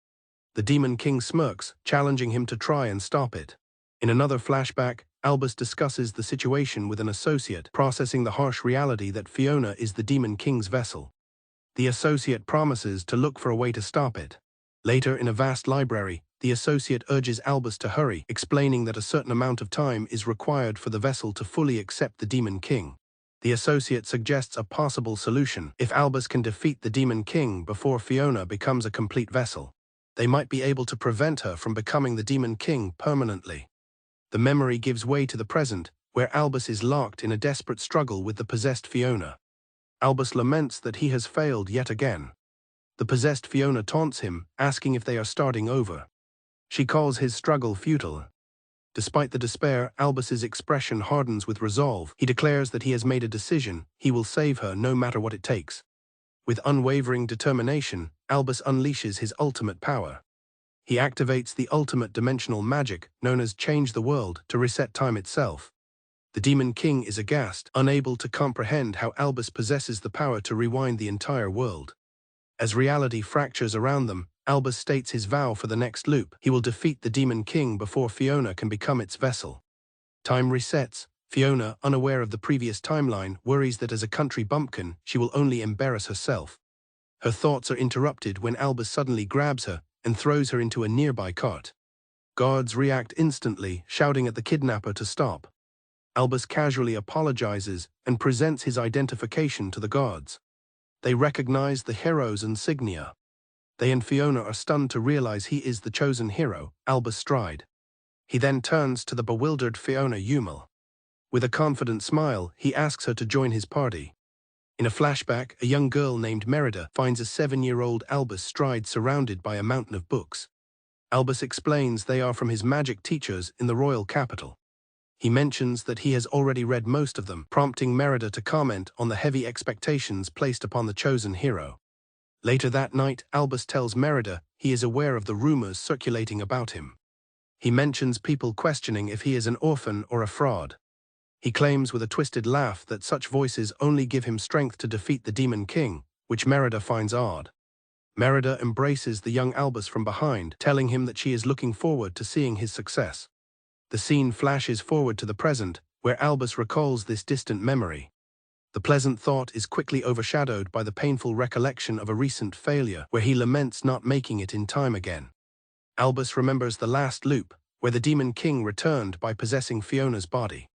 The Demon King smirks, challenging him to try and stop it. In another flashback, Albus discusses the situation with an associate, processing the harsh reality that Fiona is the Demon King's vessel. The associate promises to look for a way to stop it. Later, in a vast library, the associate urges Albus to hurry, explaining that a certain amount of time is required for the vessel to fully accept the Demon King. The associate suggests a possible solution. If Albus can defeat the Demon King before Fiona becomes a complete vessel, they might be able to prevent her from becoming the Demon King permanently. The memory gives way to the present, where Albus is locked in a desperate struggle with the possessed Fiona. Albus laments that he has failed yet again. The possessed Fiona taunts him, asking if they are starting over. She calls his struggle futile. Despite the despair, Albus's expression hardens with resolve. He declares that he has made a decision. He will save her no matter what it takes. With unwavering determination, Albus unleashes his ultimate power. He activates the ultimate dimensional magic, known as Change the World, to reset time itself. The Demon King is aghast, unable to comprehend how Albus possesses the power to rewind the entire world. As reality fractures around them, Albus states his vow for the next loop. He will defeat the Demon King before Fiona can become its vessel. Time resets. Fiona, unaware of the previous timeline, worries that as a country bumpkin, she will only embarrass herself. Her thoughts are interrupted when Albus suddenly grabs her and throws her into a nearby cart. Guards react instantly, shouting at the kidnapper to stop. Albus casually apologizes and presents his identification to the guards. They recognize the hero's insignia. They and Fiona are stunned to realize he is the chosen hero, Albus Stride. He then turns to the bewildered Fiona Umel. With a confident smile, he asks her to join his party. In a flashback, a young girl named Merida finds a 7-year-old Albus Stride surrounded by a mountain of books. Albus explains they are from his magic teachers in the royal capital. He mentions that he has already read most of them, prompting Merida to comment on the heavy expectations placed upon the chosen hero. Later that night, Albus tells Merida he is aware of the rumors circulating about him. He mentions people questioning if he is an orphan or a fraud. He claims with a twisted laugh that such voices only give him strength to defeat the Demon King, which Merida finds odd. Merida embraces the young Albus from behind, telling him that she is looking forward to seeing his success. The scene flashes forward to the present, where Albus recalls this distant memory. The pleasant thought is quickly overshadowed by the painful recollection of a recent failure, where he laments not making it in time again. Albus remembers the last loop, where the Demon King returned by possessing Fiona's body.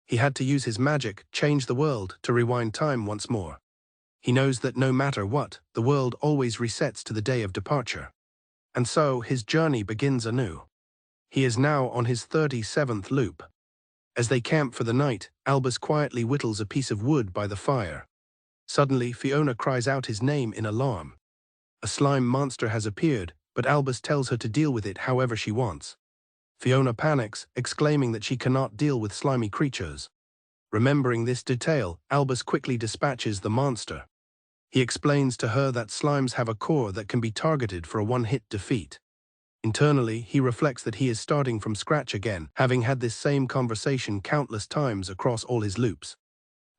He had to use his magic, change the world, to rewind time once more. He knows that no matter what, the world always resets to the day of departure. And so, his journey begins anew. He is now on his 37th loop. As they camp for the night, Albus quietly whittles a piece of wood by the fire. Suddenly, Fiona cries out his name in alarm. A slime monster has appeared, but Albus tells her to deal with it however she wants. Fiona panics, exclaiming that she cannot deal with slimy creatures. Remembering this detail, Albus quickly dispatches the monster. He explains to her that slimes have a core that can be targeted for a one-hit defeat. Internally, he reflects that he is starting from scratch again, having had this same conversation countless times across all his loops.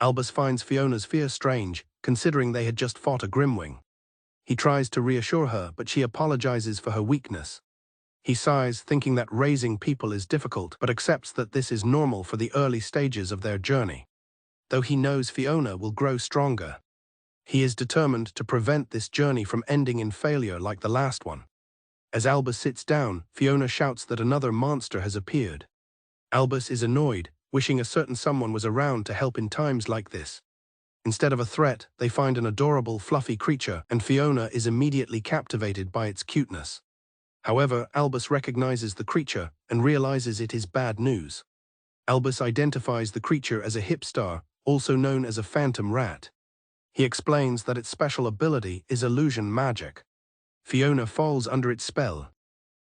Albus finds Fiona's fear strange, considering they had just fought a Grimwing. He tries to reassure her, but she apologizes for her weakness. He sighs, thinking that raising people is difficult, but accepts that this is normal for the early stages of their journey. Though he knows Fiona will grow stronger, he is determined to prevent this journey from ending in failure like the last one. As Albus sits down, Fiona shouts that another monster has appeared. Albus is annoyed, wishing a certain someone was around to help in times like this. Instead of a threat, they find an adorable, fluffy creature, and Fiona is immediately captivated by its cuteness. However, Albus recognizes the creature and realizes it is bad news. Albus identifies the creature as a hipstar, also known as a phantom rat. He explains that its special ability is illusion magic. Fiona falls under its spell.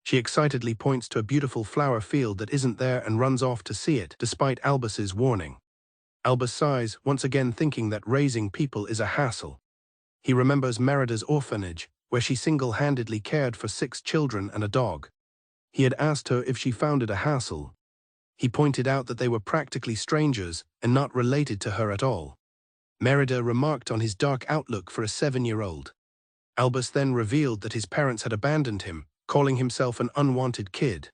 She excitedly points to a beautiful flower field that isn't there and runs off to see it, despite Albus's warning. Albus sighs, once again thinking that raising people is a hassle. He remembers Merida's orphanage, where she single-handedly cared for 6 children and a dog. He had asked her if she found it a hassle. He pointed out that they were practically strangers and not related to her at all. Merida remarked on his dark outlook for a 7-year-old. Albus then revealed that his parents had abandoned him, calling himself an unwanted kid.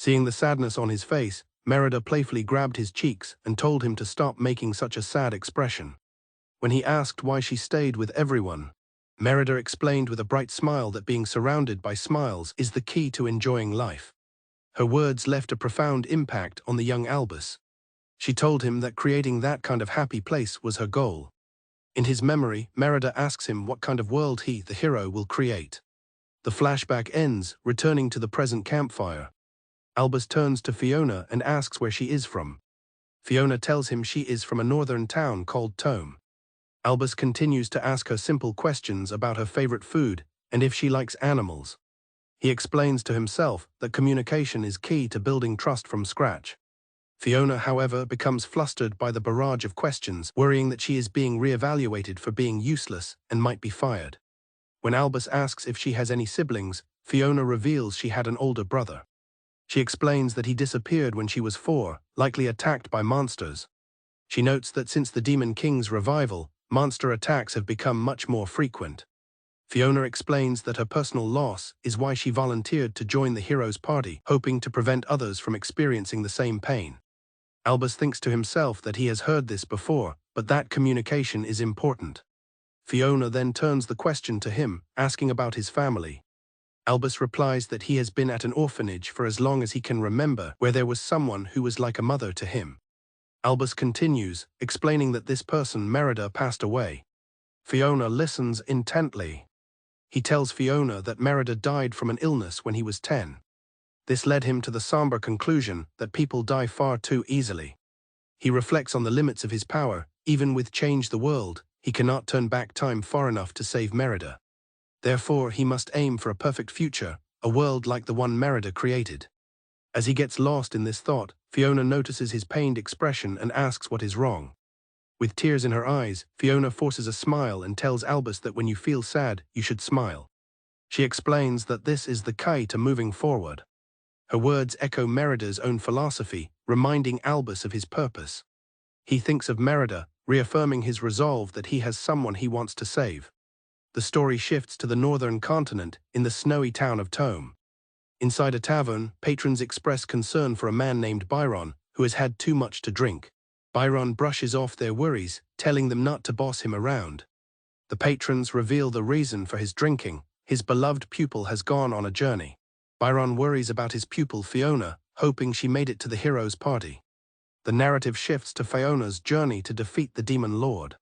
Seeing the sadness on his face, Merida playfully grabbed his cheeks and told him to stop making such a sad expression. When he asked why she stayed with everyone, Merida explained with a bright smile that being surrounded by smiles is the key to enjoying life. Her words left a profound impact on the young Albus. She told him that creating that kind of happy place was her goal. In his memory, Merida asks him what kind of world he, the hero, will create. The flashback ends, returning to the present campfire. Albus turns to Fiona and asks where she is from. Fiona tells him she is from a northern town called Tome. Albus continues to ask her simple questions about her favorite food and if she likes animals. He explains to himself that communication is key to building trust from scratch. Fiona, however, becomes flustered by the barrage of questions, worrying that she is being re-evaluated for being useless and might be fired. When Albus asks if she has any siblings, Fiona reveals she had an older brother. She explains that he disappeared when she was 4, likely attacked by monsters. She notes that since the Demon King's revival, monster attacks have become much more frequent. Fiona explains that her personal loss is why she volunteered to join the hero's party, hoping to prevent others from experiencing the same pain. Albus thinks to himself that he has heard this before, but that communication is important. Fiona then turns the question to him, asking about his family. Albus replies that he has been at an orphanage for as long as he can remember, where there was someone who was like a mother to him. Albus continues, explaining that this person, Merida, passed away. Fiona listens intently. He tells Fiona that Merida died from an illness when he was 10. This led him to the somber conclusion that people die far too easily. He reflects on the limits of his power. Even with Change the World, he cannot turn back time far enough to save Merida. Therefore, he must aim for a perfect future, a world like the one Merida created. As he gets lost in this thought, Fiona notices his pained expression and asks what is wrong. With tears in her eyes, Fiona forces a smile and tells Albus that when you feel sad, you should smile. She explains that this is the key to moving forward. Her words echo Merida's own philosophy, reminding Albus of his purpose. He thinks of Merida, reaffirming his resolve that he has someone he wants to save. The story shifts to the northern continent, in the snowy town of Tome. Inside a tavern, patrons express concern for a man named Byron, who has had too much to drink. Byron brushes off their worries, telling them not to boss him around. The patrons reveal the reason for his drinking. His beloved pupil has gone on a journey. Byron worries about his pupil Fiona, hoping she made it to the hero's party. The narrative shifts to Fiona's journey to defeat the demon lord.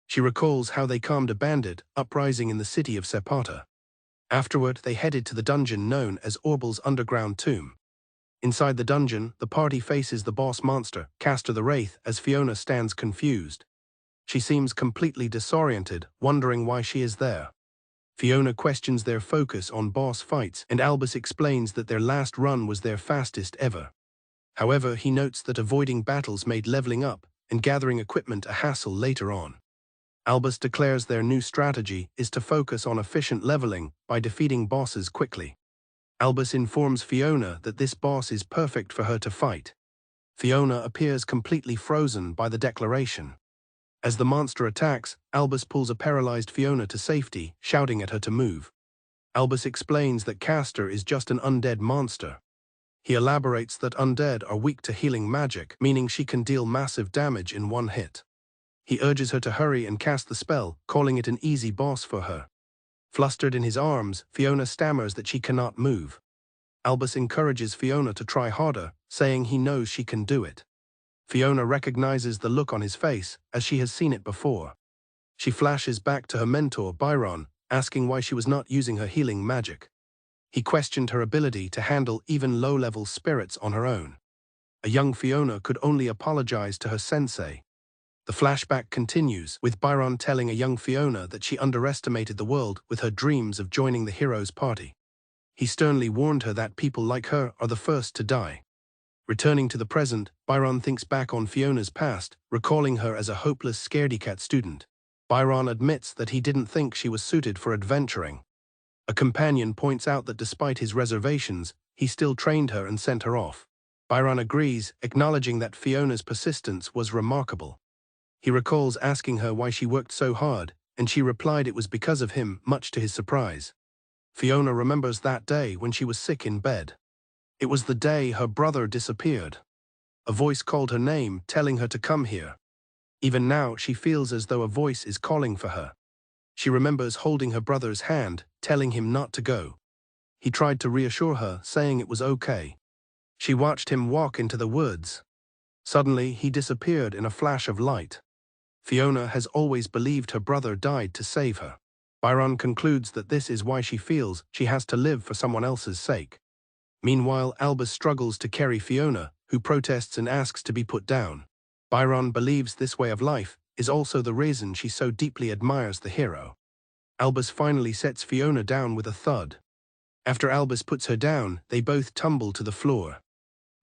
She recalls how they calmed a bandit uprising in the city of Sepata. Afterward, they headed to the dungeon known as Orbel's underground tomb. Inside the dungeon, the party faces the boss monster, Castor the Wraith, as Fiona stands confused. She seems completely disoriented, wondering why she is there. Fiona questions their focus on boss fights, and Albus explains that their last run was their fastest ever. However, he notes that avoiding battles made leveling up and gathering equipment a hassle later on. Albus declares their new strategy is to focus on efficient leveling by defeating bosses quickly. Albus informs Fiona that this boss is perfect for her to fight. Fiona appears completely frozen by the declaration. As the monster attacks, Albus pulls a paralyzed Fiona to safety, shouting at her to move. Albus explains that Castor is just an undead monster. He elaborates that undead are weak to healing magic, meaning she can deal massive damage in one hit. He urges her to hurry and cast the spell, calling it an easy boss for her. Flustered in his arms, Fiona stammers that she cannot move. Albus encourages Fiona to try harder, saying he knows she can do it. Fiona recognizes the look on his face, as she has seen it before. She flashes back to her mentor, Byron, asking why she was not using her healing magic. He questioned her ability to handle even low-level spirits on her own. A young Fiona could only apologize to her sensei. The flashback continues, with Byron telling a young Fiona that she underestimated the world with her dreams of joining the hero's party. He sternly warned her that people like her are the first to die. Returning to the present, Byron thinks back on Fiona's past, recalling her as a hopeless scaredy-cat student. Byron admits that he didn't think she was suited for adventuring. A companion points out that despite his reservations, he still trained her and sent her off. Byron agrees, acknowledging that Fiona's persistence was remarkable. He recalls asking her why she worked so hard, and she replied it was because of him, much to his surprise. Fiona remembers that day when she was sick in bed. It was the day her brother disappeared. A voice called her name, telling her to come here. Even now, she feels as though a voice is calling for her. She remembers holding her brother's hand, telling him not to go. He tried to reassure her, saying it was okay. She watched him walk into the woods. Suddenly, he disappeared in a flash of light. Fiona has always believed her brother died to save her. Byron concludes that this is why she feels she has to live for someone else's sake. Meanwhile, Albus struggles to carry Fiona, who protests and asks to be put down. Byron believes this way of life is also the reason she so deeply admires the hero. Albus finally sets Fiona down with a thud. After Albus puts her down, they both tumble to the floor.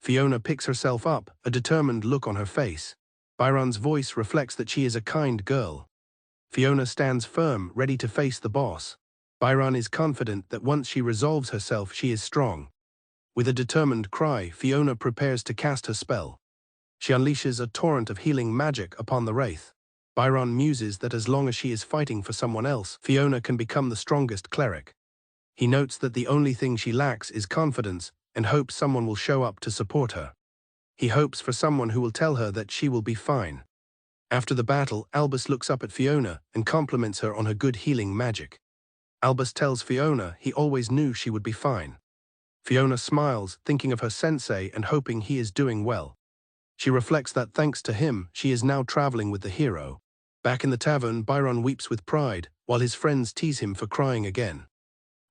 Fiona picks herself up, a determined look on her face. Byron's voice reflects that she is a kind girl. Fiona stands firm, ready to face the boss. Byron is confident that once she resolves herself, she is strong. With a determined cry, Fiona prepares to cast her spell. She unleashes a torrent of healing magic upon the wraith. Byron muses that as long as she is fighting for someone else, Fiona can become the strongest cleric. He notes that the only thing she lacks is confidence and hopes someone will show up to support her. He hopes for someone who will tell her that she will be fine. After the battle, Albus looks up at Fiona and compliments her on her good healing magic. Albus tells Fiona he always knew she would be fine. Fiona smiles, thinking of her sensei and hoping he is doing well. She reflects that thanks to him, she is now traveling with the hero. Back in the tavern, Byron weeps with pride, while his friends tease him for crying again.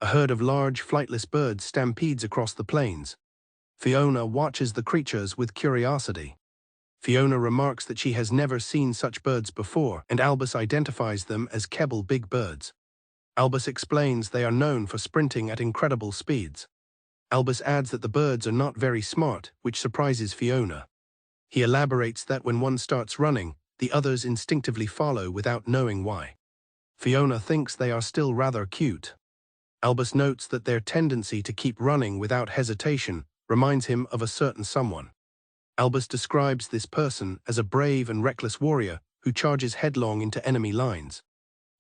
A herd of large, flightless birds stampedes across the plains. Fiona watches the creatures with curiosity. Fiona remarks that she has never seen such birds before, and Albus identifies them as Kebble big birds. Albus explains they are known for sprinting at incredible speeds. Albus adds that the birds are not very smart, which surprises Fiona. He elaborates that when one starts running, the others instinctively follow without knowing why. Fiona thinks they are still rather cute. Albus notes that their tendency to keep running without hesitation reminds him of a certain someone. Albus describes this person as a brave and reckless warrior who charges headlong into enemy lines.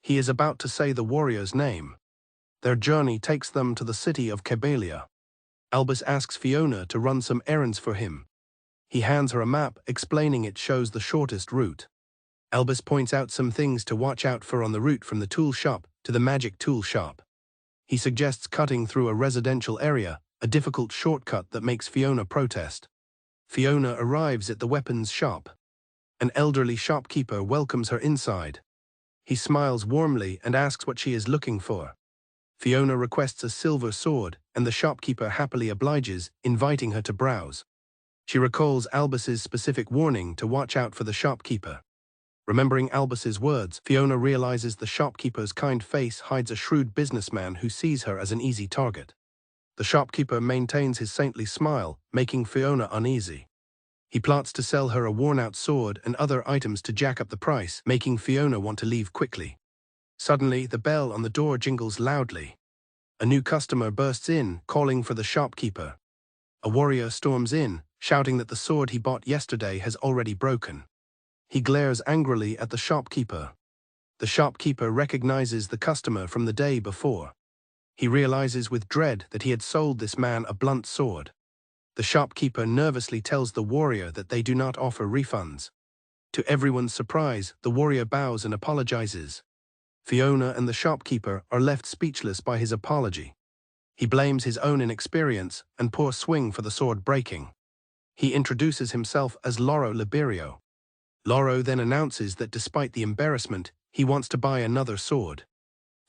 He is about to say the warrior's name. Their journey takes them to the city of Kebalia. Albus asks Fiona to run some errands for him. He hands her a map, explaining it shows the shortest route. Albus points out some things to watch out for on the route from the tool shop to the magic tool shop. He suggests cutting through a residential area, a difficult shortcut that makes Fiona protest. Fiona arrives at the weapons shop. An elderly shopkeeper welcomes her inside. He smiles warmly and asks what she is looking for. Fiona requests a silver sword, and the shopkeeper happily obliges, inviting her to browse. She recalls Albus's specific warning to watch out for the shopkeeper. Remembering Albus's words, Fiona realizes the shopkeeper's kind face hides a shrewd businessman who sees her as an easy target. The shopkeeper maintains his saintly smile, making Fiona uneasy. He plots to sell her a worn-out sword and other items to jack up the price, making Fiona want to leave quickly. Suddenly, the bell on the door jingles loudly. A new customer bursts in, calling for the shopkeeper. A warrior storms in, shouting that the sword he bought yesterday has already broken. He glares angrily at the shopkeeper. The shopkeeper recognizes the customer from the day before. He realizes with dread that he had sold this man a blunt sword. The shopkeeper nervously tells the warrior that they do not offer refunds. To everyone's surprise, the warrior bows and apologizes. Fiona and the shopkeeper are left speechless by his apology. He blames his own inexperience and poor swing for the sword breaking. He introduces himself as Loro Liberio. Loro then announces that despite the embarrassment, he wants to buy another sword.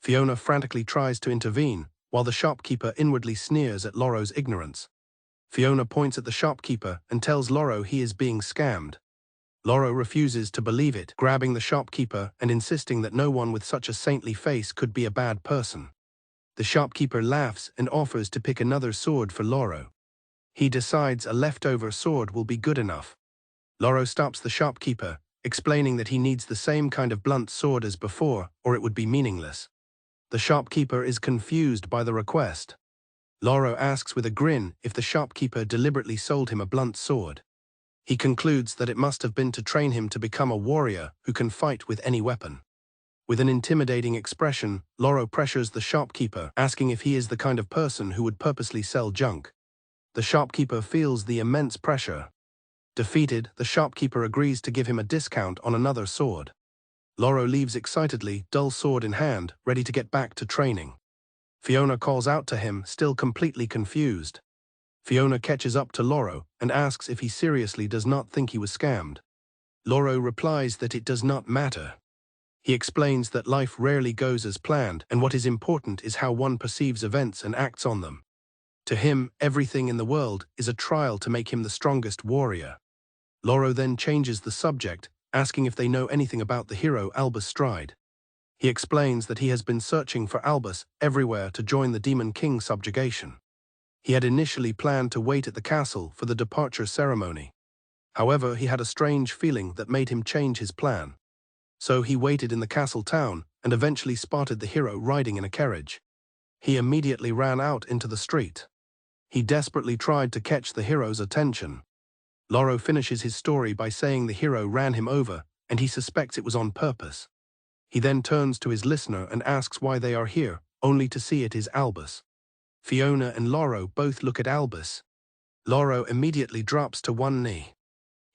Fiona frantically tries to intervene, while the shopkeeper inwardly sneers at Loro's ignorance. Fiona points at the shopkeeper and tells Loro he is being scammed. Loro refuses to believe it, grabbing the shopkeeper and insisting that no one with such a saintly face could be a bad person. The shopkeeper laughs and offers to pick another sword for Loro. He decides a leftover sword will be good enough. Loro stops the shopkeeper, explaining that he needs the same kind of blunt sword as before, or it would be meaningless. The shopkeeper is confused by the request. Loro asks with a grin if the shopkeeper deliberately sold him a blunt sword. He concludes that it must have been to train him to become a warrior who can fight with any weapon. With an intimidating expression, Loro pressures the shopkeeper, asking if he is the kind of person who would purposely sell junk. The shopkeeper feels the immense pressure. Defeated, the shopkeeper agrees to give him a discount on another sword. Loro leaves excitedly, dull sword in hand, ready to get back to training. Fiona calls out to him, still completely confused. Fiona catches up to Loro and asks if he seriously does not think he was scammed. Loro replies that it does not matter. He explains that life rarely goes as planned, and what is important is how one perceives events and acts on them. To him, everything in the world is a trial to make him the strongest warrior. Loro then changes the subject, asking if they know anything about the hero Albus Stride. He explains that he has been searching for Albus everywhere to join the Demon King subjugation. He had initially planned to wait at the castle for the departure ceremony. However, he had a strange feeling that made him change his plan. So he waited in the castle town and eventually spotted the hero riding in a carriage. He immediately ran out into the street. He desperately tried to catch the hero's attention. Loro finishes his story by saying the hero ran him over and he suspects it was on purpose. He then turns to his listener and asks why they are here, only to see it is Albus. Fiona and Loro both look at Albus. Loro immediately drops to one knee.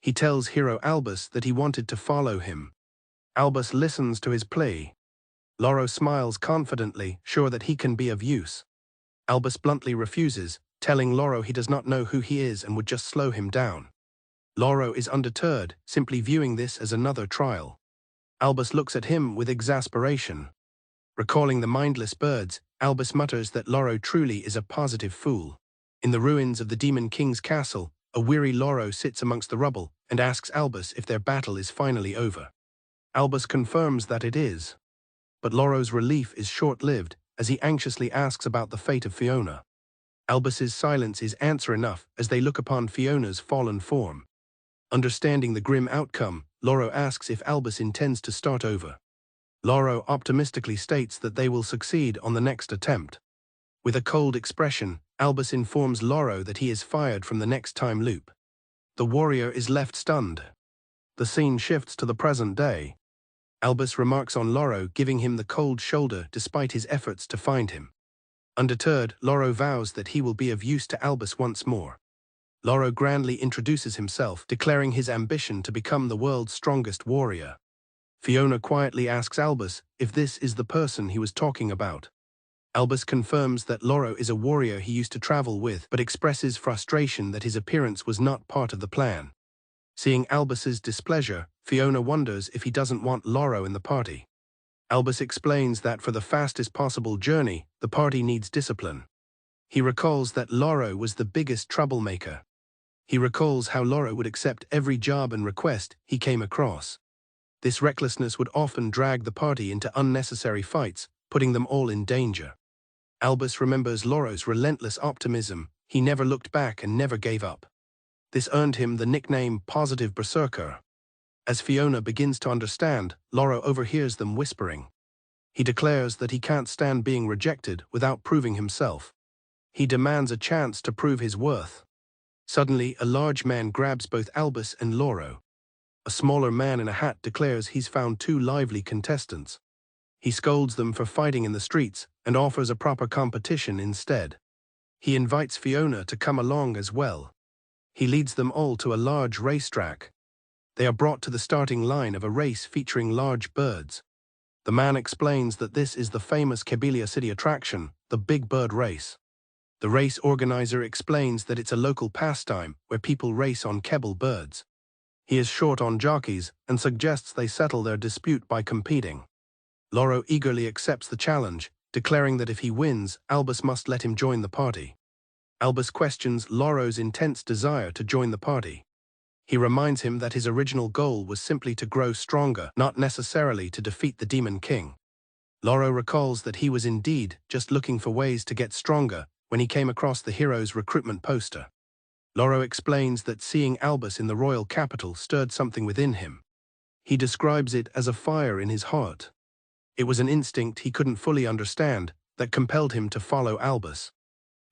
He tells hero Albus that he wanted to follow him. Albus listens to his plea. Loro smiles confidently, sure that he can be of use. Albus bluntly refuses, telling Loro he does not know who he is and would just slow him down. Loro is undeterred, simply viewing this as another trial. Albus looks at him with exasperation. Recalling the mindless birds, Albus mutters that Loro truly is a positive fool. In the ruins of the Demon King's castle, a weary Loro sits amongst the rubble and asks Albus if their battle is finally over. Albus confirms that it is. But Loro's relief is short-lived, as he anxiously asks about the fate of Fiona. Albus's silence is answer enough as they look upon Fiona's fallen form. Understanding the grim outcome, Loro asks if Albus intends to start over. Loro optimistically states that they will succeed on the next attempt. With a cold expression, Albus informs Loro that he is fired from the next time loop. The warrior is left stunned. The scene shifts to the present day. Albus remarks on Loro, giving him the cold shoulder despite his efforts to find him. Undeterred, Loro vows that he will be of use to Albus once more. Loro grandly introduces himself, declaring his ambition to become the world's strongest warrior. Fiona quietly asks Albus if this is the person he was talking about. Albus confirms that Loro is a warrior he used to travel with, but expresses frustration that his appearance was not part of the plan. Seeing Albus's displeasure, Fiona wonders if he doesn't want Loro in the party. Albus explains that for the fastest possible journey, the party needs discipline. He recalls that Loro was the biggest troublemaker. He recalls how Loro would accept every job and request he came across. This recklessness would often drag the party into unnecessary fights, putting them all in danger. Albus remembers Loro's relentless optimism. He never looked back and never gave up. This earned him the nickname Positive Berserker. As Fiona begins to understand, Loro overhears them whispering. He declares that he can't stand being rejected without proving himself. He demands a chance to prove his worth. Suddenly, a large man grabs both Albus and Loro. A smaller man in a hat declares he's found two lively contestants. He scolds them for fighting in the streets and offers a proper competition instead. He invites Fiona to come along as well. He leads them all to a large racetrack. They are brought to the starting line of a race featuring large birds. The man explains that this is the famous Kabylia city attraction, the Big Bird Race. The race organizer explains that it's a local pastime where people race on kebble birds. He is short on jockeys and suggests they settle their dispute by competing. Loro eagerly accepts the challenge, declaring that if he wins, Albus must let him join the party. Albus questions Loro's intense desire to join the party. He reminds him that his original goal was simply to grow stronger, not necessarily to defeat the Demon King. Loro recalls that he was indeed just looking for ways to get stronger when he came across the hero's recruitment poster. Loro explains that seeing Albus in the royal capital stirred something within him. He describes it as a fire in his heart. It was an instinct he couldn't fully understand that compelled him to follow Albus.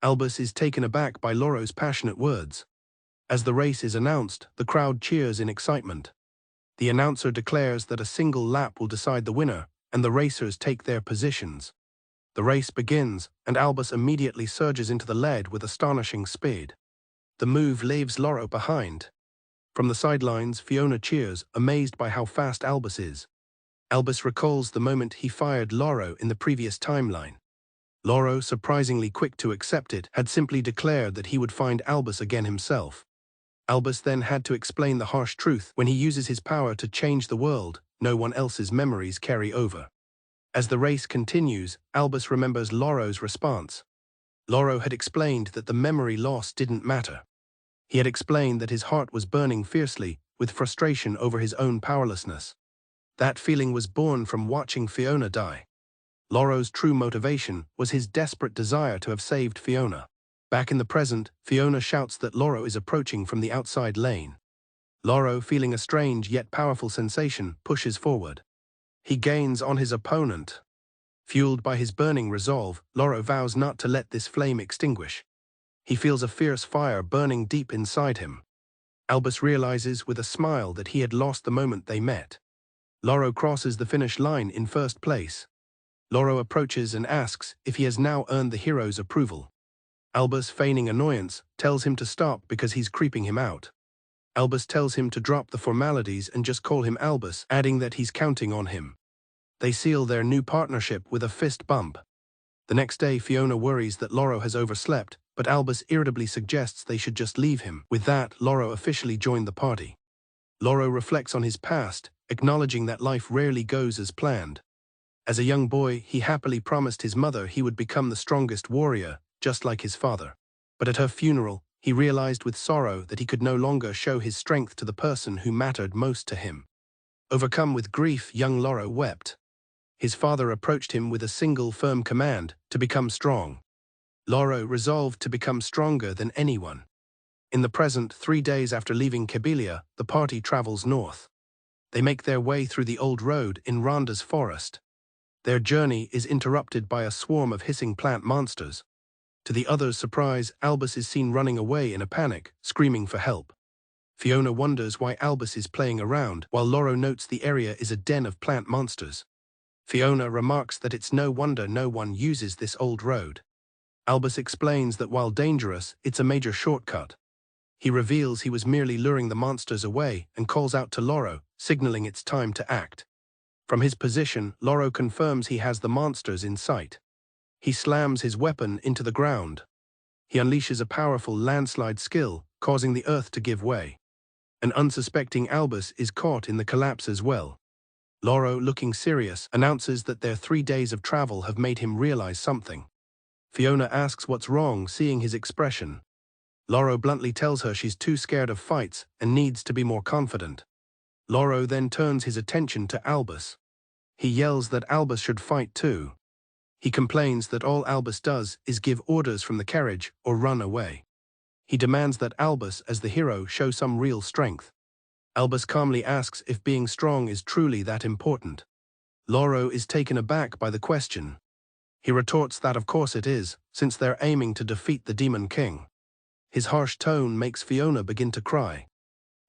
Albus is taken aback by Loro's passionate words. As the race is announced, the crowd cheers in excitement. The announcer declares that a single lap will decide the winner, and the racers take their positions. The race begins, and Albus immediately surges into the lead with astonishing speed. The move leaves Loro behind. From the sidelines, Fiona cheers, amazed by how fast Albus is. Albus recalls the moment he fired Loro in the previous timeline. Loro, surprisingly quick to accept it, had simply declared that he would find Albus again himself. Albus then had to explain the harsh truth: when he uses his power to change the world, no one else's memories carry over. As the race continues, Albus remembers Loro's response. Loro had explained that the memory loss didn't matter. He had explained that his heart was burning fiercely, with frustration over his own powerlessness. That feeling was born from watching Fiona die. Loro's true motivation was his desperate desire to have saved Fiona. Back in the present, Fiona shouts that Loro is approaching from the outside lane. Loro, feeling a strange yet powerful sensation, pushes forward. He gains on his opponent. Fueled by his burning resolve, Loro vows not to let this flame extinguish. He feels a fierce fire burning deep inside him. Albus realizes with a smile that he had lost the moment they met. Loro crosses the finish line in first place. Loro approaches and asks if he has now earned the hero's approval. Albus, feigning annoyance, tells him to stop because he's creeping him out. Albus tells him to drop the formalities and just call him Albus, adding that he's counting on him. They seal their new partnership with a fist bump. The next day, Fiona worries that Loro has overslept, but Albus irritably suggests they should just leave him. With that, Loro officially joined the party. Loro reflects on his past, acknowledging that life rarely goes as planned. As a young boy, he happily promised his mother he would become the strongest warrior, just like his father. But at her funeral, he realized with sorrow that he could no longer show his strength to the person who mattered most to him. Overcome with grief, young Loro wept. His father approached him with a single firm command, to become strong. Loro resolved to become stronger than anyone. In the present, 3 days after leaving Kabylia, the party travels north. They make their way through the old road in Rhonda's forest. Their journey is interrupted by a swarm of hissing plant monsters. To the others' surprise, Albus is seen running away in a panic, screaming for help. Fiona wonders why Albus is playing around, while Loro notes the area is a den of plant monsters. Fiona remarks that it's no wonder no one uses this old road. Albus explains that while dangerous, it's a major shortcut. He reveals he was merely luring the monsters away and calls out to Loro, signaling it's time to act. From his position, Loro confirms he has the monsters in sight. He slams his weapon into the ground. He unleashes a powerful landslide skill, causing the earth to give way. An unsuspecting Albus is caught in the collapse as well. Loro, looking serious, announces that their 3 days of travel have made him realize something. Fiona asks what's wrong, seeing his expression. Loro bluntly tells her she's too scared of fights and needs to be more confident. Loro then turns his attention to Albus. He yells that Albus should fight too. He complains that all Albus does is give orders from the carriage or run away. He demands that Albus, as the hero, show some real strength. Albus calmly asks if being strong is truly that important. Loro is taken aback by the question. He retorts that of course it is, since they're aiming to defeat the Demon King. His harsh tone makes Fiona begin to cry.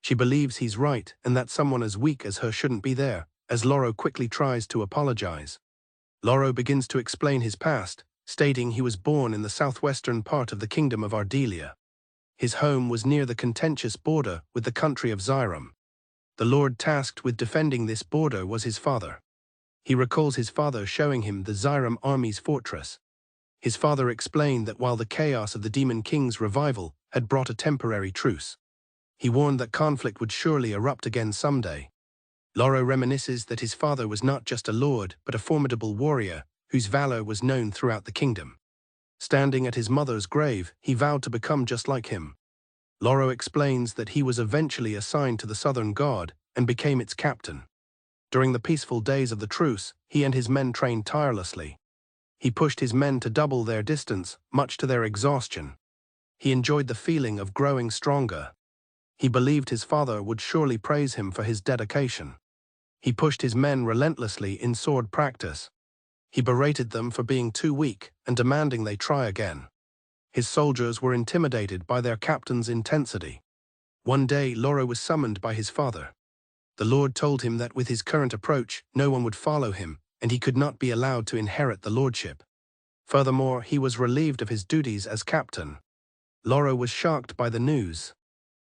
She believes he's right and that someone as weak as her shouldn't be there, as Loro quickly tries to apologize. Loro begins to explain his past, stating he was born in the southwestern part of the kingdom of Ardelia. His home was near the contentious border with the country of Zyram. The lord tasked with defending this border was his father. He recalls his father showing him the Zyram army's fortress. His father explained that while the chaos of the Demon King's revival had brought a temporary truce, he warned that conflict would surely erupt again someday. Loro reminisces that his father was not just a lord but a formidable warrior whose valor was known throughout the kingdom. Standing at his mother's grave, he vowed to become just like him. Loro explains that he was eventually assigned to the Southern Guard and became its captain. During the peaceful days of the truce, he and his men trained tirelessly. He pushed his men to double their distance, much to their exhaustion. He enjoyed the feeling of growing stronger. He believed his father would surely praise him for his dedication. He pushed his men relentlessly in sword practice. He berated them for being too weak and demanding they try again. His soldiers were intimidated by their captain's intensity. One day, Loro was summoned by his father. The lord told him that with his current approach, no one would follow him, and he could not be allowed to inherit the lordship. Furthermore, he was relieved of his duties as captain. Loro was shocked by the news.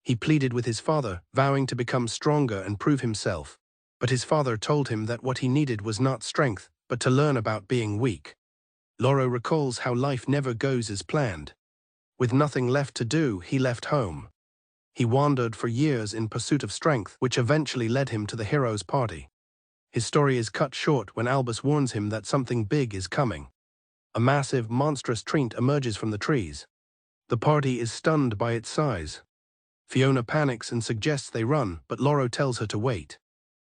He pleaded with his father, vowing to become stronger and prove himself. But his father told him that what he needed was not strength, but to learn about being weak. Loro recalls how life never goes as planned. With nothing left to do, he left home. He wandered for years in pursuit of strength, which eventually led him to the hero's party. His story is cut short when Albus warns him that something big is coming. A massive, monstrous treant emerges from the trees. The party is stunned by its size. Fiona panics and suggests they run, but Loro tells her to wait.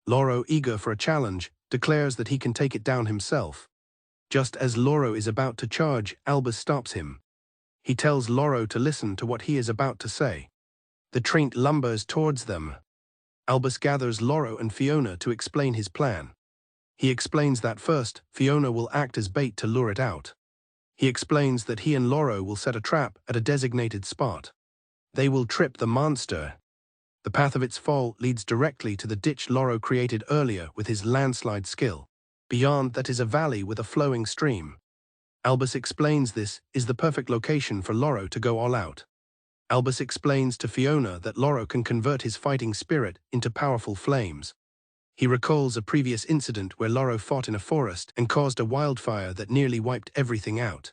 Loro, eager for a challenge, declares that he can take it down himself. Just as Loro is about to charge, Albus stops him. He tells Loro to listen to what he is about to say. The treant lumbers towards them. Albus gathers Loro and Fiona to explain his plan. He explains that first, Fiona will act as bait to lure it out. He explains that he and Loro will set a trap at a designated spot. They will trip the monster. The path of its fall leads directly to the ditch Loro created earlier with his landslide skill. Beyond that is a valley with a flowing stream. Albus explains this is the perfect location for Loro to go all out. Albus explains to Fiona that Loro can convert his fighting spirit into powerful flames. He recalls a previous incident where Loro fought in a forest and caused a wildfire that nearly wiped everything out.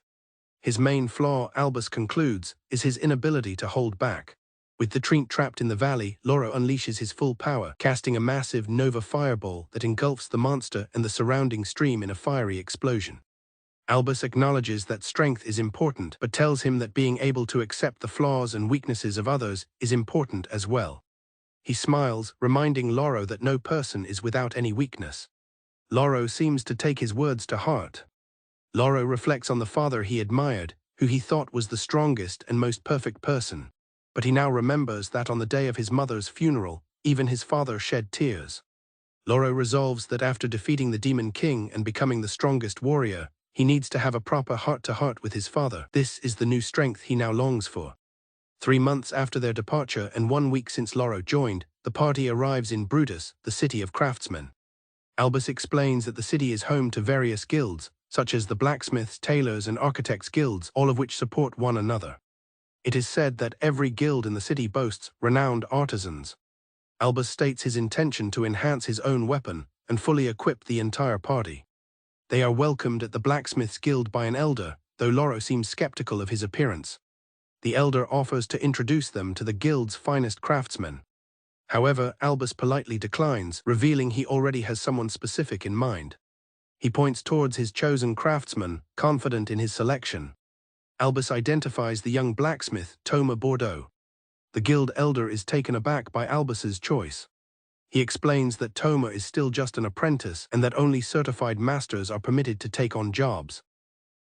His main flaw, Albus concludes, is his inability to hold back. With the tree trapped in the valley, Loro unleashes his full power, casting a massive nova fireball that engulfs the monster and the surrounding stream in a fiery explosion. Albus acknowledges that strength is important, but tells him that being able to accept the flaws and weaknesses of others is important as well. He smiles, reminding Loro that no person is without any weakness. Loro seems to take his words to heart. Loro reflects on the father he admired, who he thought was the strongest and most perfect person. But he now remembers that on the day of his mother's funeral, even his father shed tears. Loro resolves that after defeating the Demon King and becoming the strongest warrior, he needs to have a proper heart-to-heart with his father. This is the new strength he now longs for. 3 months after their departure and 1 week since Loro joined, the party arrives in Brutus, the city of craftsmen. Albus explains that the city is home to various guilds, such as the blacksmiths, tailors, and architects guilds, all of which support one another. It is said that every guild in the city boasts renowned artisans. Albus states his intention to enhance his own weapon and fully equip the entire party. They are welcomed at the blacksmiths guild by an elder, though Loro seems skeptical of his appearance. The elder offers to introduce them to the guild's finest craftsmen. However, Albus politely declines, revealing he already has someone specific in mind. He points towards his chosen craftsman, confident in his selection. Albus identifies the young blacksmith, Thomas Bordeaux. The guild elder is taken aback by Albus's choice. He explains that Thomas is still just an apprentice and that only certified masters are permitted to take on jobs.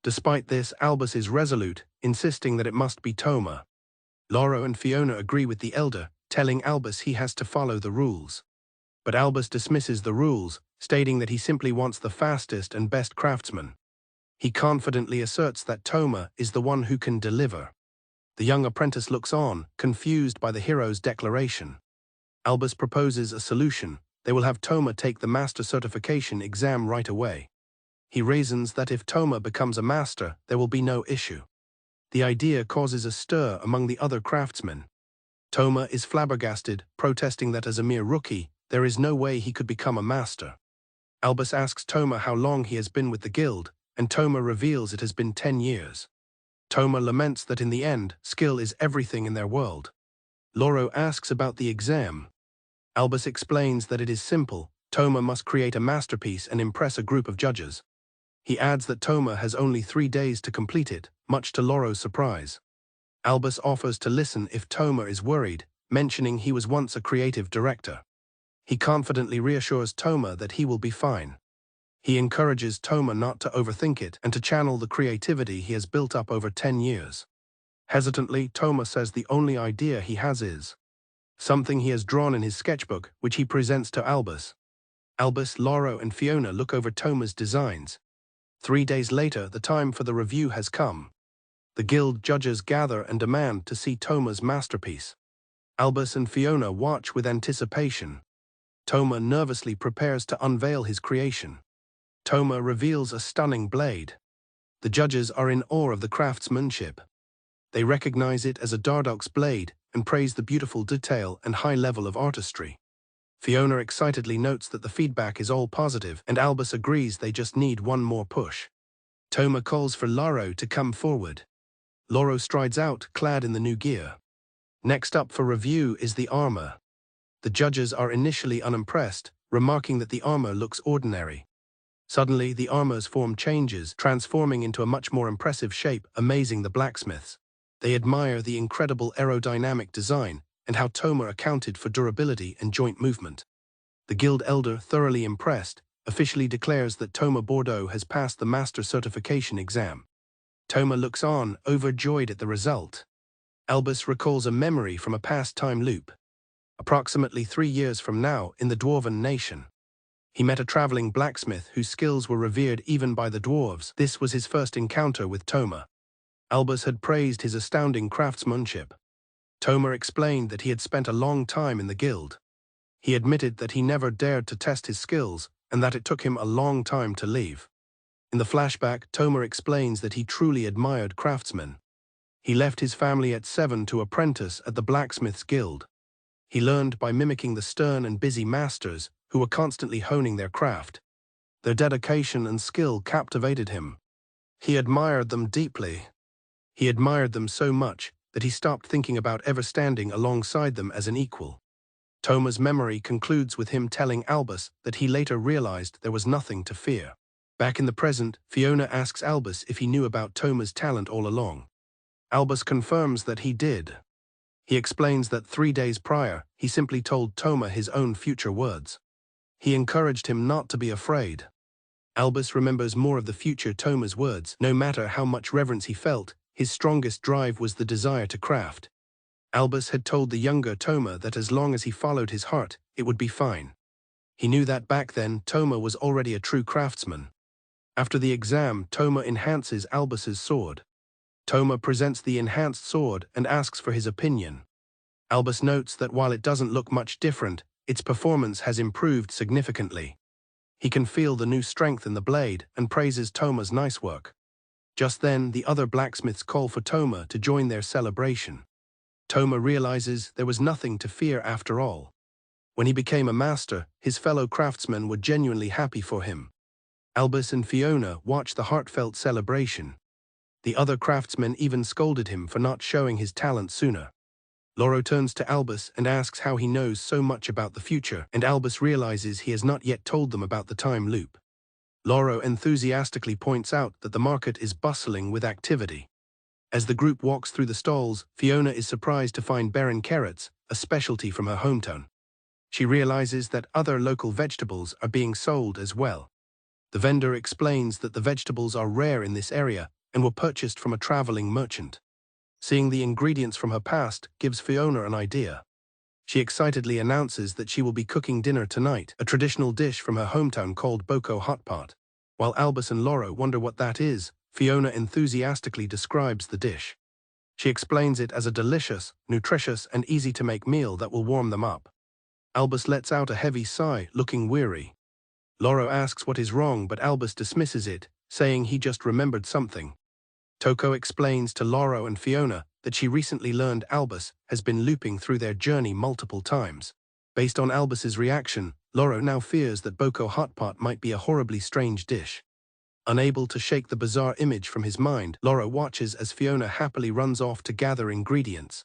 Despite this, Albus is resolute, insisting that it must be Thomas. Loro and Fiona agree with the elder, telling Albus he has to follow the rules. But Albus dismisses the rules, stating that he simply wants the fastest and best craftsman. He confidently asserts that Thomas is the one who can deliver. The young apprentice looks on, confused by the hero's declaration. Albus proposes a solution. They will have Thomas take the master certification exam right away. He reasons that if Thomas becomes a master, there will be no issue. The idea causes a stir among the other craftsmen. Thomas is flabbergasted, protesting that as a mere rookie, there is no way he could become a master. Albus asks Thomas how long he has been with the guild, and Thomas reveals it has been 10 years. Thomas laments that in the end, skill is everything in their world. Loro asks about the exam. Albus explains that it is simple. Thomas must create a masterpiece and impress a group of judges. He adds that Thomas has only 3 days to complete it, much to Loro's surprise. Albus offers to listen if Thomas is worried, mentioning he was once a creative director. He confidently reassures Thomas that he will be fine. He encourages Thomas not to overthink it and to channel the creativity he has built up over 10 years. Hesitantly, Thomas says the only idea he has is something he has drawn in his sketchbook, which he presents to Albus. Albus, Loro, and Fiona look over Thomas' designs. 3 days later, the time for the review has come. The guild judges gather and demand to see Thomas' masterpiece. Albus and Fiona watch with anticipation. Thomas nervously prepares to unveil his creation. Thomas reveals a stunning blade. The judges are in awe of the craftsmanship. They recognize it as a Dardoch's blade and praise the beautiful detail and high level of artistry. Fiona excitedly notes that the feedback is all positive, and Albus agrees they just need one more push. Thomas calls for Loro to come forward. Loro strides out, clad in the new gear. Next up for review is the armor. The judges are initially unimpressed, remarking that the armor looks ordinary. Suddenly, the armor's form changes, transforming into a much more impressive shape, amazing the blacksmiths. They admire the incredible aerodynamic design and how Thomas accounted for durability and joint movement. The guild elder, thoroughly impressed, officially declares that Thomas Bordeaux has passed the master certification exam. Thomas looks on, overjoyed at the result. Albus recalls a memory from a past time loop. Approximately 3 years from now, in the Dwarven nation. He met a traveling blacksmith whose skills were revered even by the dwarves. This was his first encounter with Thomas. Albus had praised his astounding craftsmanship. Thomas explained that he had spent a long time in the guild. He admitted that he never dared to test his skills and that it took him a long time to leave. In the flashback, Thomas explains that he truly admired craftsmen. He left his family at 7 to apprentice at the blacksmith's guild. He learned by mimicking the stern and busy masters who were constantly honing their craft. Their dedication and skill captivated him. He admired them deeply. He admired them so much that he stopped thinking about ever standing alongside them as an equal. Toma's memory concludes with him telling Albus that he later realized there was nothing to fear. Back in the present, Fiona asks Albus if he knew about Toma's talent all along. Albus confirms that he did. He explains that 3 days prior, he simply told Toma his own future words. He encouraged him not to be afraid. Albus remembers more of the future Toma's words. No matter how much reverence he felt, his strongest drive was the desire to craft. Albus had told the younger Toma that as long as he followed his heart, it would be fine. He knew that back then, Toma was already a true craftsman. After the exam, Toma enhances Albus's sword. Toma presents the enhanced sword and asks for his opinion. Albus notes that while it doesn't look much different, its performance has improved significantly. He can feel the new strength in the blade and praises Toma's nice work. Just then, the other blacksmiths call for Toma to join their celebration. Toma realizes there was nothing to fear after all. When he became a master, his fellow craftsmen were genuinely happy for him. Albus and Fiona watched the heartfelt celebration. The other craftsmen even scolded him for not showing his talent sooner. Loro turns to Albus and asks how he knows so much about the future, and Albus realizes he has not yet told them about the time loop. Loro enthusiastically points out that the market is bustling with activity. As the group walks through the stalls, Fiona is surprised to find Berin carrots, a specialty from her hometown. She realizes that other local vegetables are being sold as well. The vendor explains that the vegetables are rare in this area and were purchased from a traveling merchant. Seeing the ingredients from her past gives Fiona an idea. She excitedly announces that she will be cooking dinner tonight, a traditional dish from her hometown called boko hot pot. While Albus and Loro wonder what that is, Fiona enthusiastically describes the dish. She explains it as a delicious, nutritious, and easy-to-make meal that will warm them up. Albus lets out a heavy sigh, looking weary. Loro asks what is wrong, but Albus dismisses it, saying he just remembered something. Toko explains to Loro and Fiona that she recently learned Albus has been looping through their journey multiple times. Based on Albus's reaction, Loro now fears that boko hot pot might be a horribly strange dish. Unable to shake the bizarre image from his mind, Loro watches as Fiona happily runs off to gather ingredients.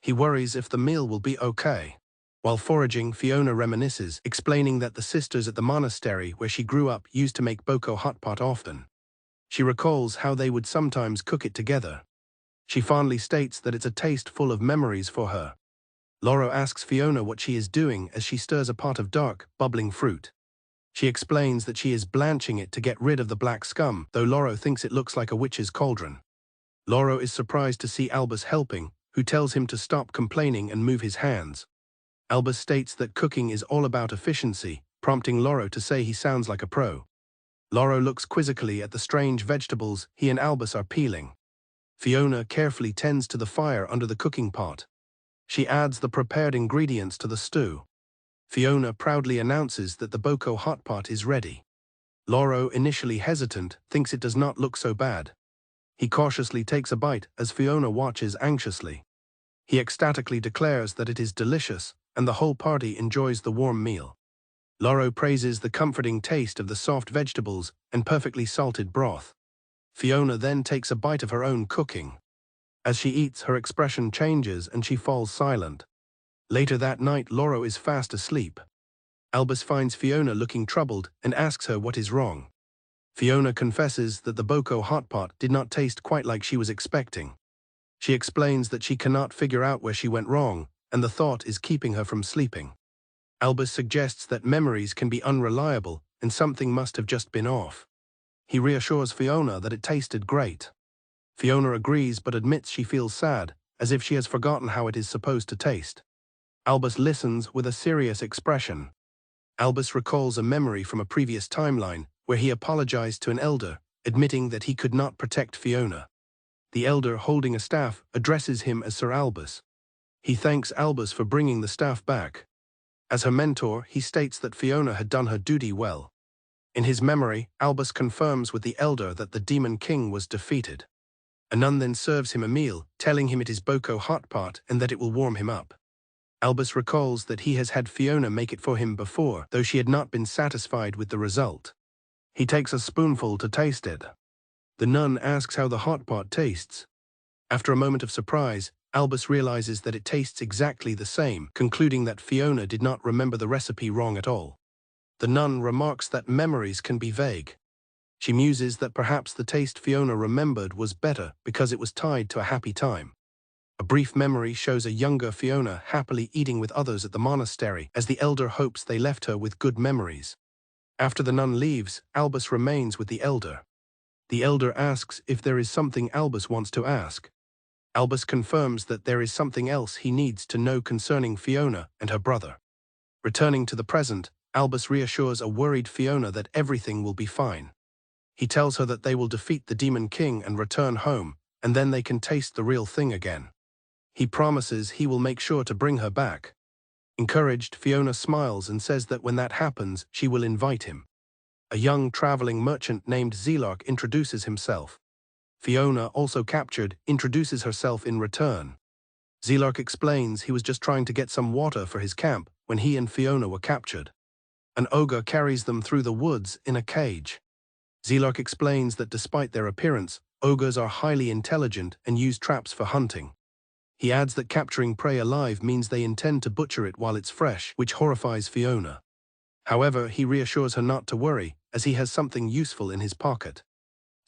He worries if the meal will be okay. While foraging, Fiona reminisces, explaining that the sisters at the monastery where she grew up used to make boko hot pot often. She recalls how they would sometimes cook it together. She fondly states that it's a taste full of memories for her. Loro asks Fiona what she is doing as she stirs a pot of dark, bubbling fruit. She explains that she is blanching it to get rid of the black scum, though Loro thinks it looks like a witch's cauldron. Loro is surprised to see Albus helping, who tells him to stop complaining and move his hands. Albus states that cooking is all about efficiency, prompting Loro to say he sounds like a pro. Loro looks quizzically at the strange vegetables he and Albus are peeling. Fiona carefully tends to the fire under the cooking pot. She adds the prepared ingredients to the stew. Fiona proudly announces that the boko hot pot is ready. Loro, initially hesitant, thinks it does not look so bad. He cautiously takes a bite as Fiona watches anxiously. He ecstatically declares that it is delicious, and the whole party enjoys the warm meal. Loro praises the comforting taste of the soft vegetables and perfectly salted broth. Fiona then takes a bite of her own cooking. As she eats, her expression changes and she falls silent. Later that night, Loro is fast asleep. Albus finds Fiona looking troubled and asks her what is wrong. Fiona confesses that the boko hot pot did not taste quite like she was expecting. She explains that she cannot figure out where she went wrong, and the thought is keeping her from sleeping. Albus suggests that memories can be unreliable and something must have just been off. He reassures Fiona that it tasted great. Fiona agrees but admits she feels sad, as if she has forgotten how it is supposed to taste. Albus listens with a serious expression. Albus recalls a memory from a previous timeline where he apologized to an elder, admitting that he could not protect Fiona. The elder, holding a staff, addresses him as Sir Albus. He thanks Albus for bringing the staff back. As her mentor, he states that Fiona had done her duty well. In his memory, Albus confirms with the elder that the Demon King was defeated. A nun then serves him a meal, telling him it is boko hot pot and that it will warm him up. Albus recalls that he has had Fiona make it for him before, though she had not been satisfied with the result. He takes a spoonful to taste it. The nun asks how the hot pot tastes. After a moment of surprise, Albus realizes that it tastes exactly the same, concluding that Fiona did not remember the recipe wrong at all. The nun remarks that memories can be vague. She muses that perhaps the taste Fiona remembered was better because it was tied to a happy time. A brief memory shows a younger Fiona happily eating with others at the monastery, as the elder hopes they left her with good memories. After the nun leaves, Albus remains with the elder. The elder asks if there is something Albus wants to ask. Albus confirms that there is something else he needs to know concerning Fiona and her brother. Returning to the present, Albus reassures a worried Fiona that everything will be fine. He tells her that they will defeat the Demon King and return home, and then they can taste the real thing again. He promises he will make sure to bring her back. Encouraged, Fiona smiles and says that when that happens, she will invite him. A young traveling merchant named Zelok introduces himself. Fiona, also captured, introduces herself in return. Zelok explains he was just trying to get some water for his camp when he and Fiona were captured. An ogre carries them through the woods in a cage. Zelok explains that despite their appearance, ogres are highly intelligent and use traps for hunting. He adds that capturing prey alive means they intend to butcher it while it's fresh, which horrifies Fiona. However, he reassures her not to worry, as he has something useful in his pocket.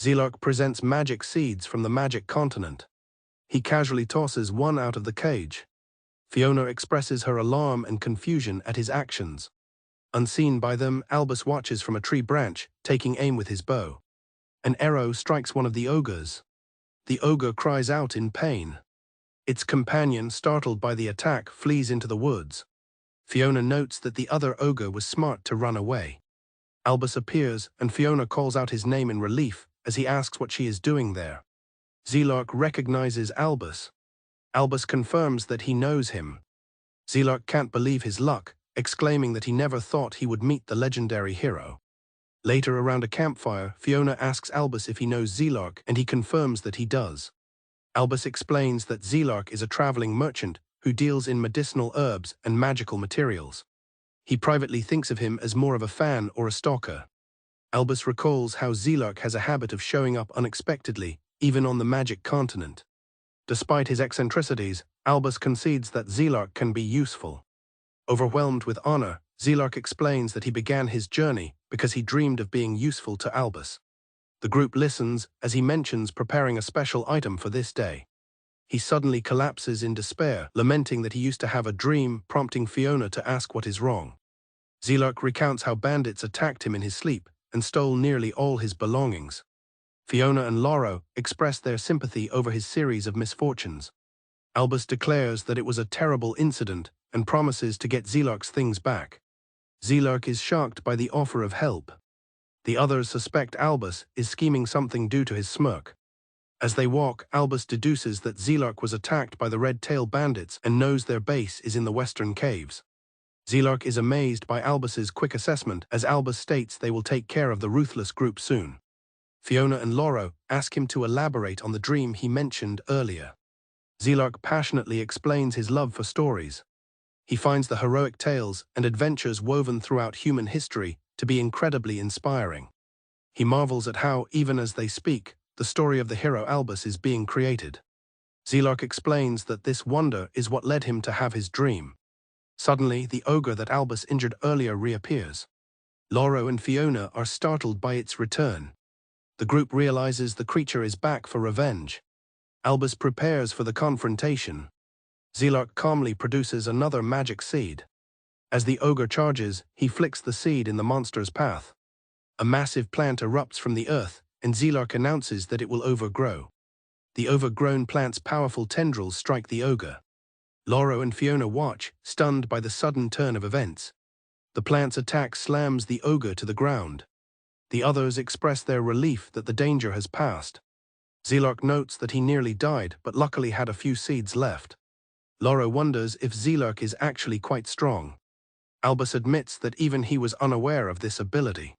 Zelok presents magic seeds from the magic continent. He casually tosses one out of the cage. Fiona expresses her alarm and confusion at his actions. Unseen by them, Albus watches from a tree branch, taking aim with his bow. An arrow strikes one of the ogres. The ogre cries out in pain. Its companion, startled by the attack, flees into the woods. Fiona notes that the other ogre was smart to run away. Albus appears, and Fiona calls out his name in relief as he asks what she is doing there. Zelok recognizes Albus. Albus confirms that he knows him. Zelok can't believe his luck, exclaiming that he never thought he would meet the legendary hero. Later, around a campfire, Fiona asks Albus if he knows Zelok, and he confirms that he does. Albus explains that Zelok is a traveling merchant who deals in medicinal herbs and magical materials. He privately thinks of him as more of a fan or a stalker. Albus recalls how Zelok has a habit of showing up unexpectedly, even on the magic continent. Despite his eccentricities, Albus concedes that Zelok can be useful. Overwhelmed with honor, Zelok explains that he began his journey because he dreamed of being useful to Albus. The group listens as he mentions preparing a special item for this day. He suddenly collapses in despair, lamenting that he used to have a dream, prompting Fiona to ask what is wrong. Zelok recounts how bandits attacked him in his sleep and stole nearly all his belongings. Fiona and Loro express their sympathy over his series of misfortunes. Albus declares that it was a terrible incident and promises to get Zelok's things back. Zelok is shocked by the offer of help. The others suspect Albus is scheming something due to his smirk. As they walk, Albus deduces that Zelok was attacked by the red-tail bandits and knows their base is in the western caves. Zelok is amazed by Albus's quick assessment, as Albus states they will take care of the ruthless group soon. Fiona and Loro ask him to elaborate on the dream he mentioned earlier. Zelok passionately explains his love for stories. He finds the heroic tales and adventures woven throughout human history to be incredibly inspiring. He marvels at how, even as they speak, the story of the hero Albus is being created. Zelok explains that this wonder is what led him to have his dream. Suddenly, the ogre that Albus injured earlier reappears. Loro and Fiona are startled by its return. The group realizes the creature is back for revenge. Albus prepares for the confrontation. Zelok calmly produces another magic seed. As the ogre charges, he flicks the seed in the monster's path. A massive plant erupts from the earth, and Zelok announces that it will overgrow. The overgrown plant's powerful tendrils strike the ogre. Loro and Fiona watch, stunned by the sudden turn of events. The plant's attack slams the ogre to the ground. The others express their relief that the danger has passed. Zelok notes that he nearly died, but luckily had a few seeds left. Loro wonders if Zelok is actually quite strong. Albus admits that even he was unaware of this ability.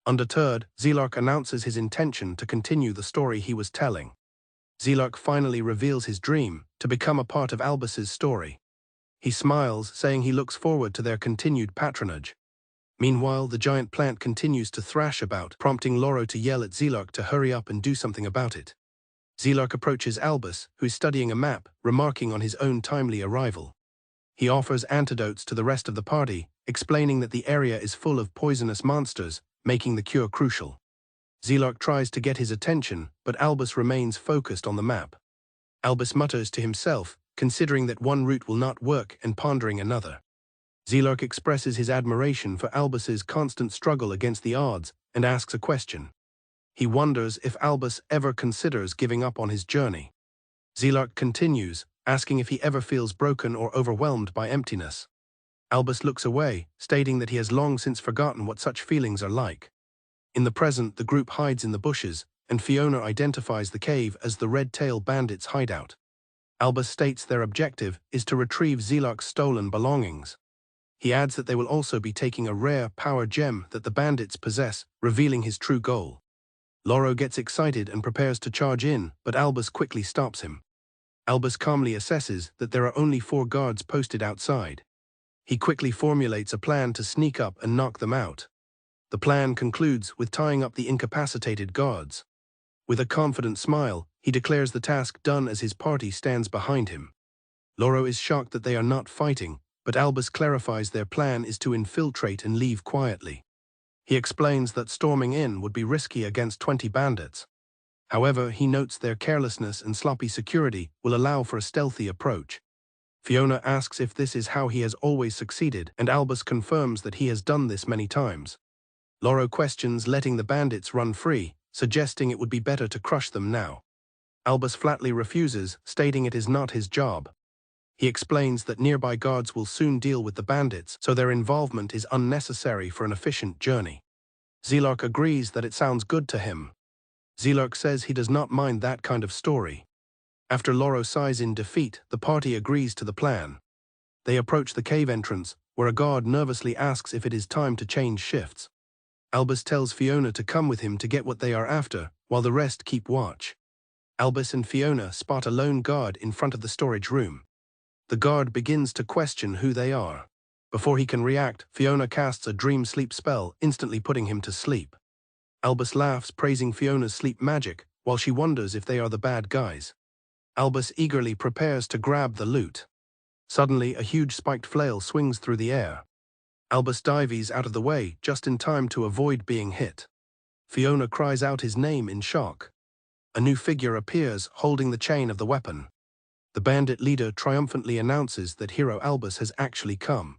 Undeterred, Zelok announces his intention to continue the story he was telling. Zelok finally reveals his dream to become a part of Albus's story. He smiles, saying he looks forward to their continued patronage. Meanwhile, the giant plant continues to thrash about, prompting Loro to yell at Zelok to hurry up and do something about it. Zelok approaches Albus, who is studying a map, remarking on his own timely arrival. He offers antidotes to the rest of the party, explaining that the area is full of poisonous monsters, making the cure crucial. Zelok tries to get his attention, but Albus remains focused on the map. Albus mutters to himself, considering that one route will not work and pondering another. Zelok expresses his admiration for Albus's constant struggle against the odds and asks a question. He wonders if Albus ever considers giving up on his journey. Zelok continues, asking if he ever feels broken or overwhelmed by emptiness. Albus looks away, stating that he has long since forgotten what such feelings are like. In the present, the group hides in the bushes, and Fiona identifies the cave as the Red-Tail Bandits' hideout. Albus states their objective is to retrieve Zelok's stolen belongings. He adds that they will also be taking a rare power gem that the bandits possess, revealing his true goal. Loro gets excited and prepares to charge in, but Albus quickly stops him. Albus calmly assesses that there are only 4 guards posted outside. He quickly formulates a plan to sneak up and knock them out. The plan concludes with tying up the incapacitated guards. With a confident smile, he declares the task done as his party stands behind him. Loro is shocked that they are not fighting, but Albus clarifies their plan is to infiltrate and leave quietly. He explains that storming in would be risky against 20 bandits. However, he notes their carelessness and sloppy security will allow for a stealthy approach. Fiona asks if this is how he has always succeeded, and Albus confirms that he has done this many times. Loro questions letting the bandits run free, suggesting it would be better to crush them now. Albus flatly refuses, stating it is not his job. He explains that nearby guards will soon deal with the bandits, so their involvement is unnecessary for an efficient journey. Zelok agrees that it sounds good to him. Zelok says he does not mind that kind of story. After Loro sighs in defeat, the party agrees to the plan. They approach the cave entrance, where a guard nervously asks if it is time to change shifts. Albus tells Fiona to come with him to get what they are after, while the rest keep watch. Albus and Fiona spot a lone guard in front of the storage room. The guard begins to question who they are. Before he can react, Fiona casts a dream sleep spell, instantly putting him to sleep. Albus laughs, praising Fiona's sleep magic, while she wonders if they are the bad guys. Albus eagerly prepares to grab the loot. Suddenly, a huge spiked flail swings through the air. Albus dives out of the way, just in time to avoid being hit. Fiona cries out his name in shock. A new figure appears, holding the chain of the weapon. The bandit leader triumphantly announces that hero Albus has actually come.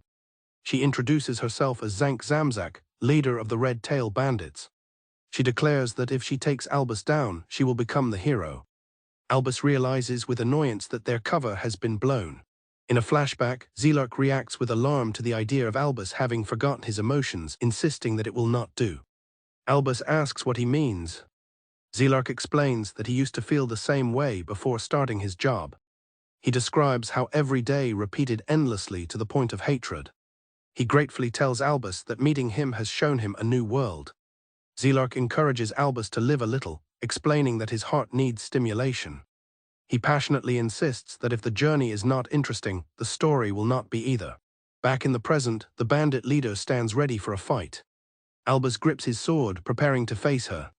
She introduces herself as Zank Zamzak, leader of the Red-Tail Bandits. She declares that if she takes Albus down, she will become the hero. Albus realizes with annoyance that their cover has been blown. In a flashback, Zelok reacts with alarm to the idea of Albus having forgotten his emotions, insisting that it will not do. Albus asks what he means. Zelok explains that he used to feel the same way before starting his job. He describes how every day repeated endlessly to the point of hatred. He gratefully tells Albus that meeting him has shown him a new world. Zelok encourages Albus to live a little, explaining that his heart needs stimulation. He passionately insists that if the journey is not interesting, the story will not be either. Back in the present, the bandit leader stands ready for a fight. Albus grips his sword, preparing to face her.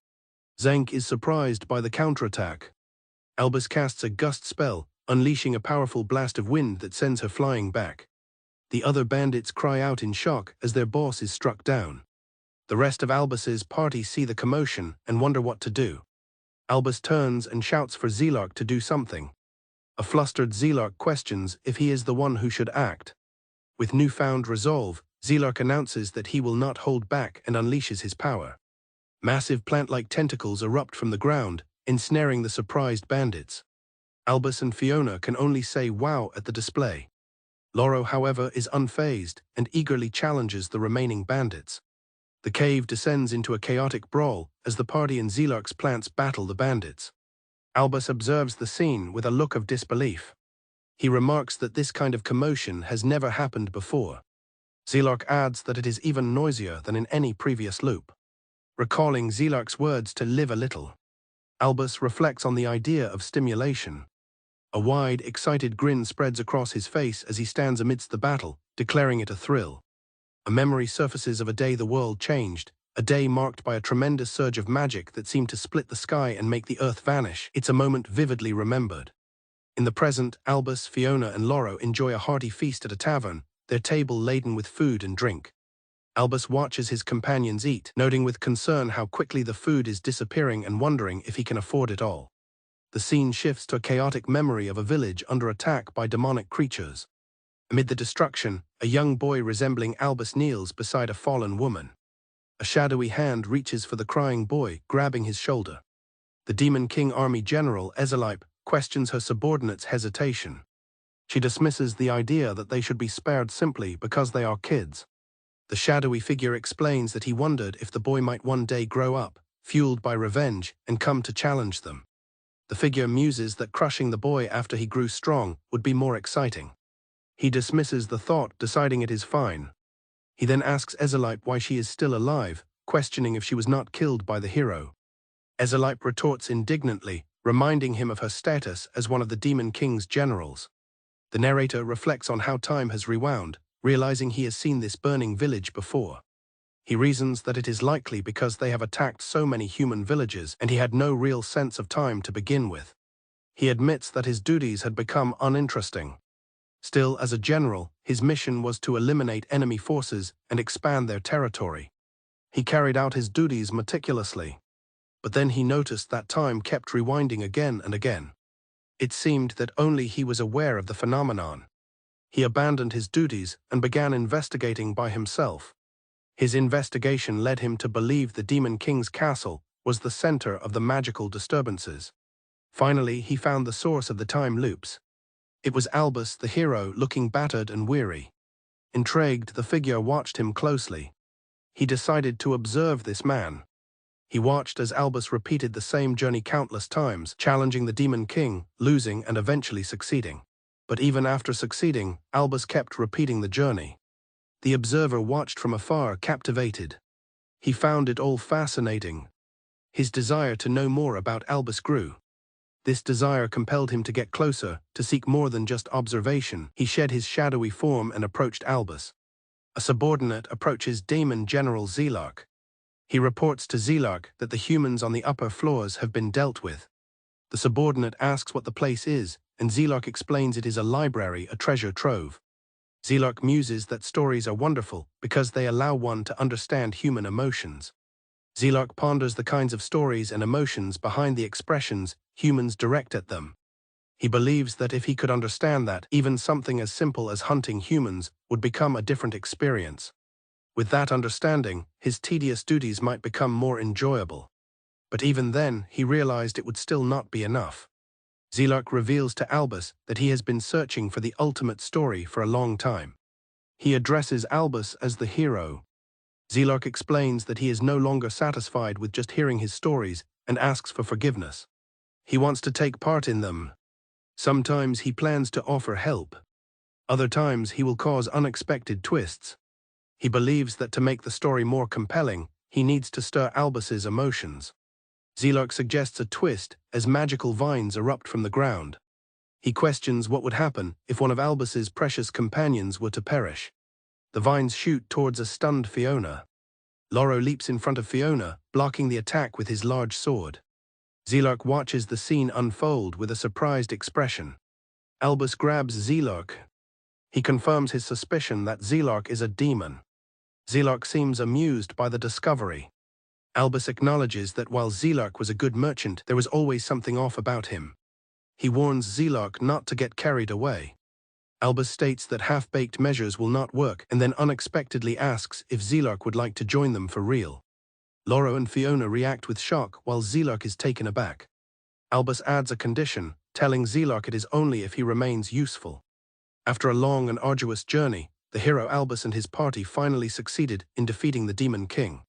Zank is surprised by the counterattack. Albus casts a gust spell, unleashing a powerful blast of wind that sends her flying back. The other bandits cry out in shock as their boss is struck down. The rest of Albus's party see the commotion and wonder what to do. Albus turns and shouts for Zelok to do something. A flustered Zelok questions if he is the one who should act. With newfound resolve, Zelok announces that he will not hold back and unleashes his power. Massive plant-like tentacles erupt from the ground, ensnaring the surprised bandits. Albus and Fiona can only say wow at the display. Loro, however, is unfazed and eagerly challenges the remaining bandits. The cave descends into a chaotic brawl as the party and Zelok's plants battle the bandits. Albus observes the scene with a look of disbelief. He remarks that this kind of commotion has never happened before. Zelok adds that it is even noisier than in any previous loop, recalling Zelok's words to live a little. Albus reflects on the idea of stimulation. A wide, excited grin spreads across his face as he stands amidst the battle, declaring it a thrill. A memory surfaces of a day the world changed, a day marked by a tremendous surge of magic that seemed to split the sky and make the earth vanish. It's a moment vividly remembered. In the present, Albus, Fiona, and Loro enjoy a hearty feast at a tavern, their table laden with food and drink. Albus watches his companions eat, noting with concern how quickly the food is disappearing and wondering if he can afford it all. The scene shifts to a chaotic memory of a village under attack by demonic creatures. Amid the destruction, a young boy resembling Albus kneels beside a fallen woman. A shadowy hand reaches for the crying boy, grabbing his shoulder. The Demon King Army General, Yahello, questions her subordinates' hesitation. She dismisses the idea that they should be spared simply because they are kids. The shadowy figure explains that he wondered if the boy might one day grow up, fueled by revenge, and come to challenge them. The figure muses that crushing the boy after he grew strong would be more exciting. He dismisses the thought, deciding it is fine. He then asks Yahello why she is still alive, questioning if she was not killed by the hero. Yahello retorts indignantly, reminding him of her status as one of the Demon King's generals. The narrator reflects on how time has rewound, realizing he has seen this burning village before. He reasons that it is likely because they have attacked so many human villages and he had no real sense of time to begin with. He admits that his duties had become uninteresting. Still, as a general, his mission was to eliminate enemy forces and expand their territory. He carried out his duties meticulously. But then he noticed that time kept rewinding again and again. It seemed that only he was aware of the phenomenon. He abandoned his duties and began investigating by himself. His investigation led him to believe the Demon King's castle was the center of the magical disturbances. Finally, he found the source of the time loops. It was Albus, the hero, looking battered and weary. Intrigued, the figure watched him closely. He decided to observe this man. He watched as Albus repeated the same journey countless times, challenging the Demon King, losing and eventually succeeding. But even after succeeding, Albus kept repeating the journey. The observer watched from afar, captivated. He found it all fascinating. His desire to know more about Albus grew. This desire compelled him to get closer, to seek more than just observation. He shed his shadowy form and approached Albus. A subordinate approaches Demon General Yahello. He reports to Yahello that the humans on the upper floors have been dealt with. The subordinate asks what the place is, and Yahello explains it is a library, a treasure trove. Yahello muses that stories are wonderful because they allow one to understand human emotions. Yahello ponders the kinds of stories and emotions behind the expressions humans direct at them. He believes that if he could understand that, even something as simple as hunting humans would become a different experience. With that understanding, his tedious duties might become more enjoyable. But even then, he realized it would still not be enough. Yahello reveals to Albus that he has been searching for the ultimate story for a long time. He addresses Albus as the hero. Yahello explains that he is no longer satisfied with just hearing his stories and asks for forgiveness. He wants to take part in them. Sometimes he plans to offer help. Other times he will cause unexpected twists. He believes that to make the story more compelling, he needs to stir Albus's emotions. Yahello suggests a twist as magical vines erupt from the ground. He questions what would happen if one of Albus's precious companions were to perish. The vines shoot towards a stunned Fiona. Loro leaps in front of Fiona, blocking the attack with his large sword. Yahello watches the scene unfold with a surprised expression. Albus grabs Yahello. He confirms his suspicion that Yahello is a demon. Yahello seems amused by the discovery. Albus acknowledges that while Yahello was a good merchant, there was always something off about him. He warns Yahello not to get carried away. Albus states that half-baked measures will not work and then unexpectedly asks if Yahello would like to join them for real. Loro and Fiona react with shock while Yahello is taken aback. Albus adds a condition, telling Yahello it is only if he remains useful. After a long and arduous journey, the hero Albus and his party finally succeeded in defeating the Demon King.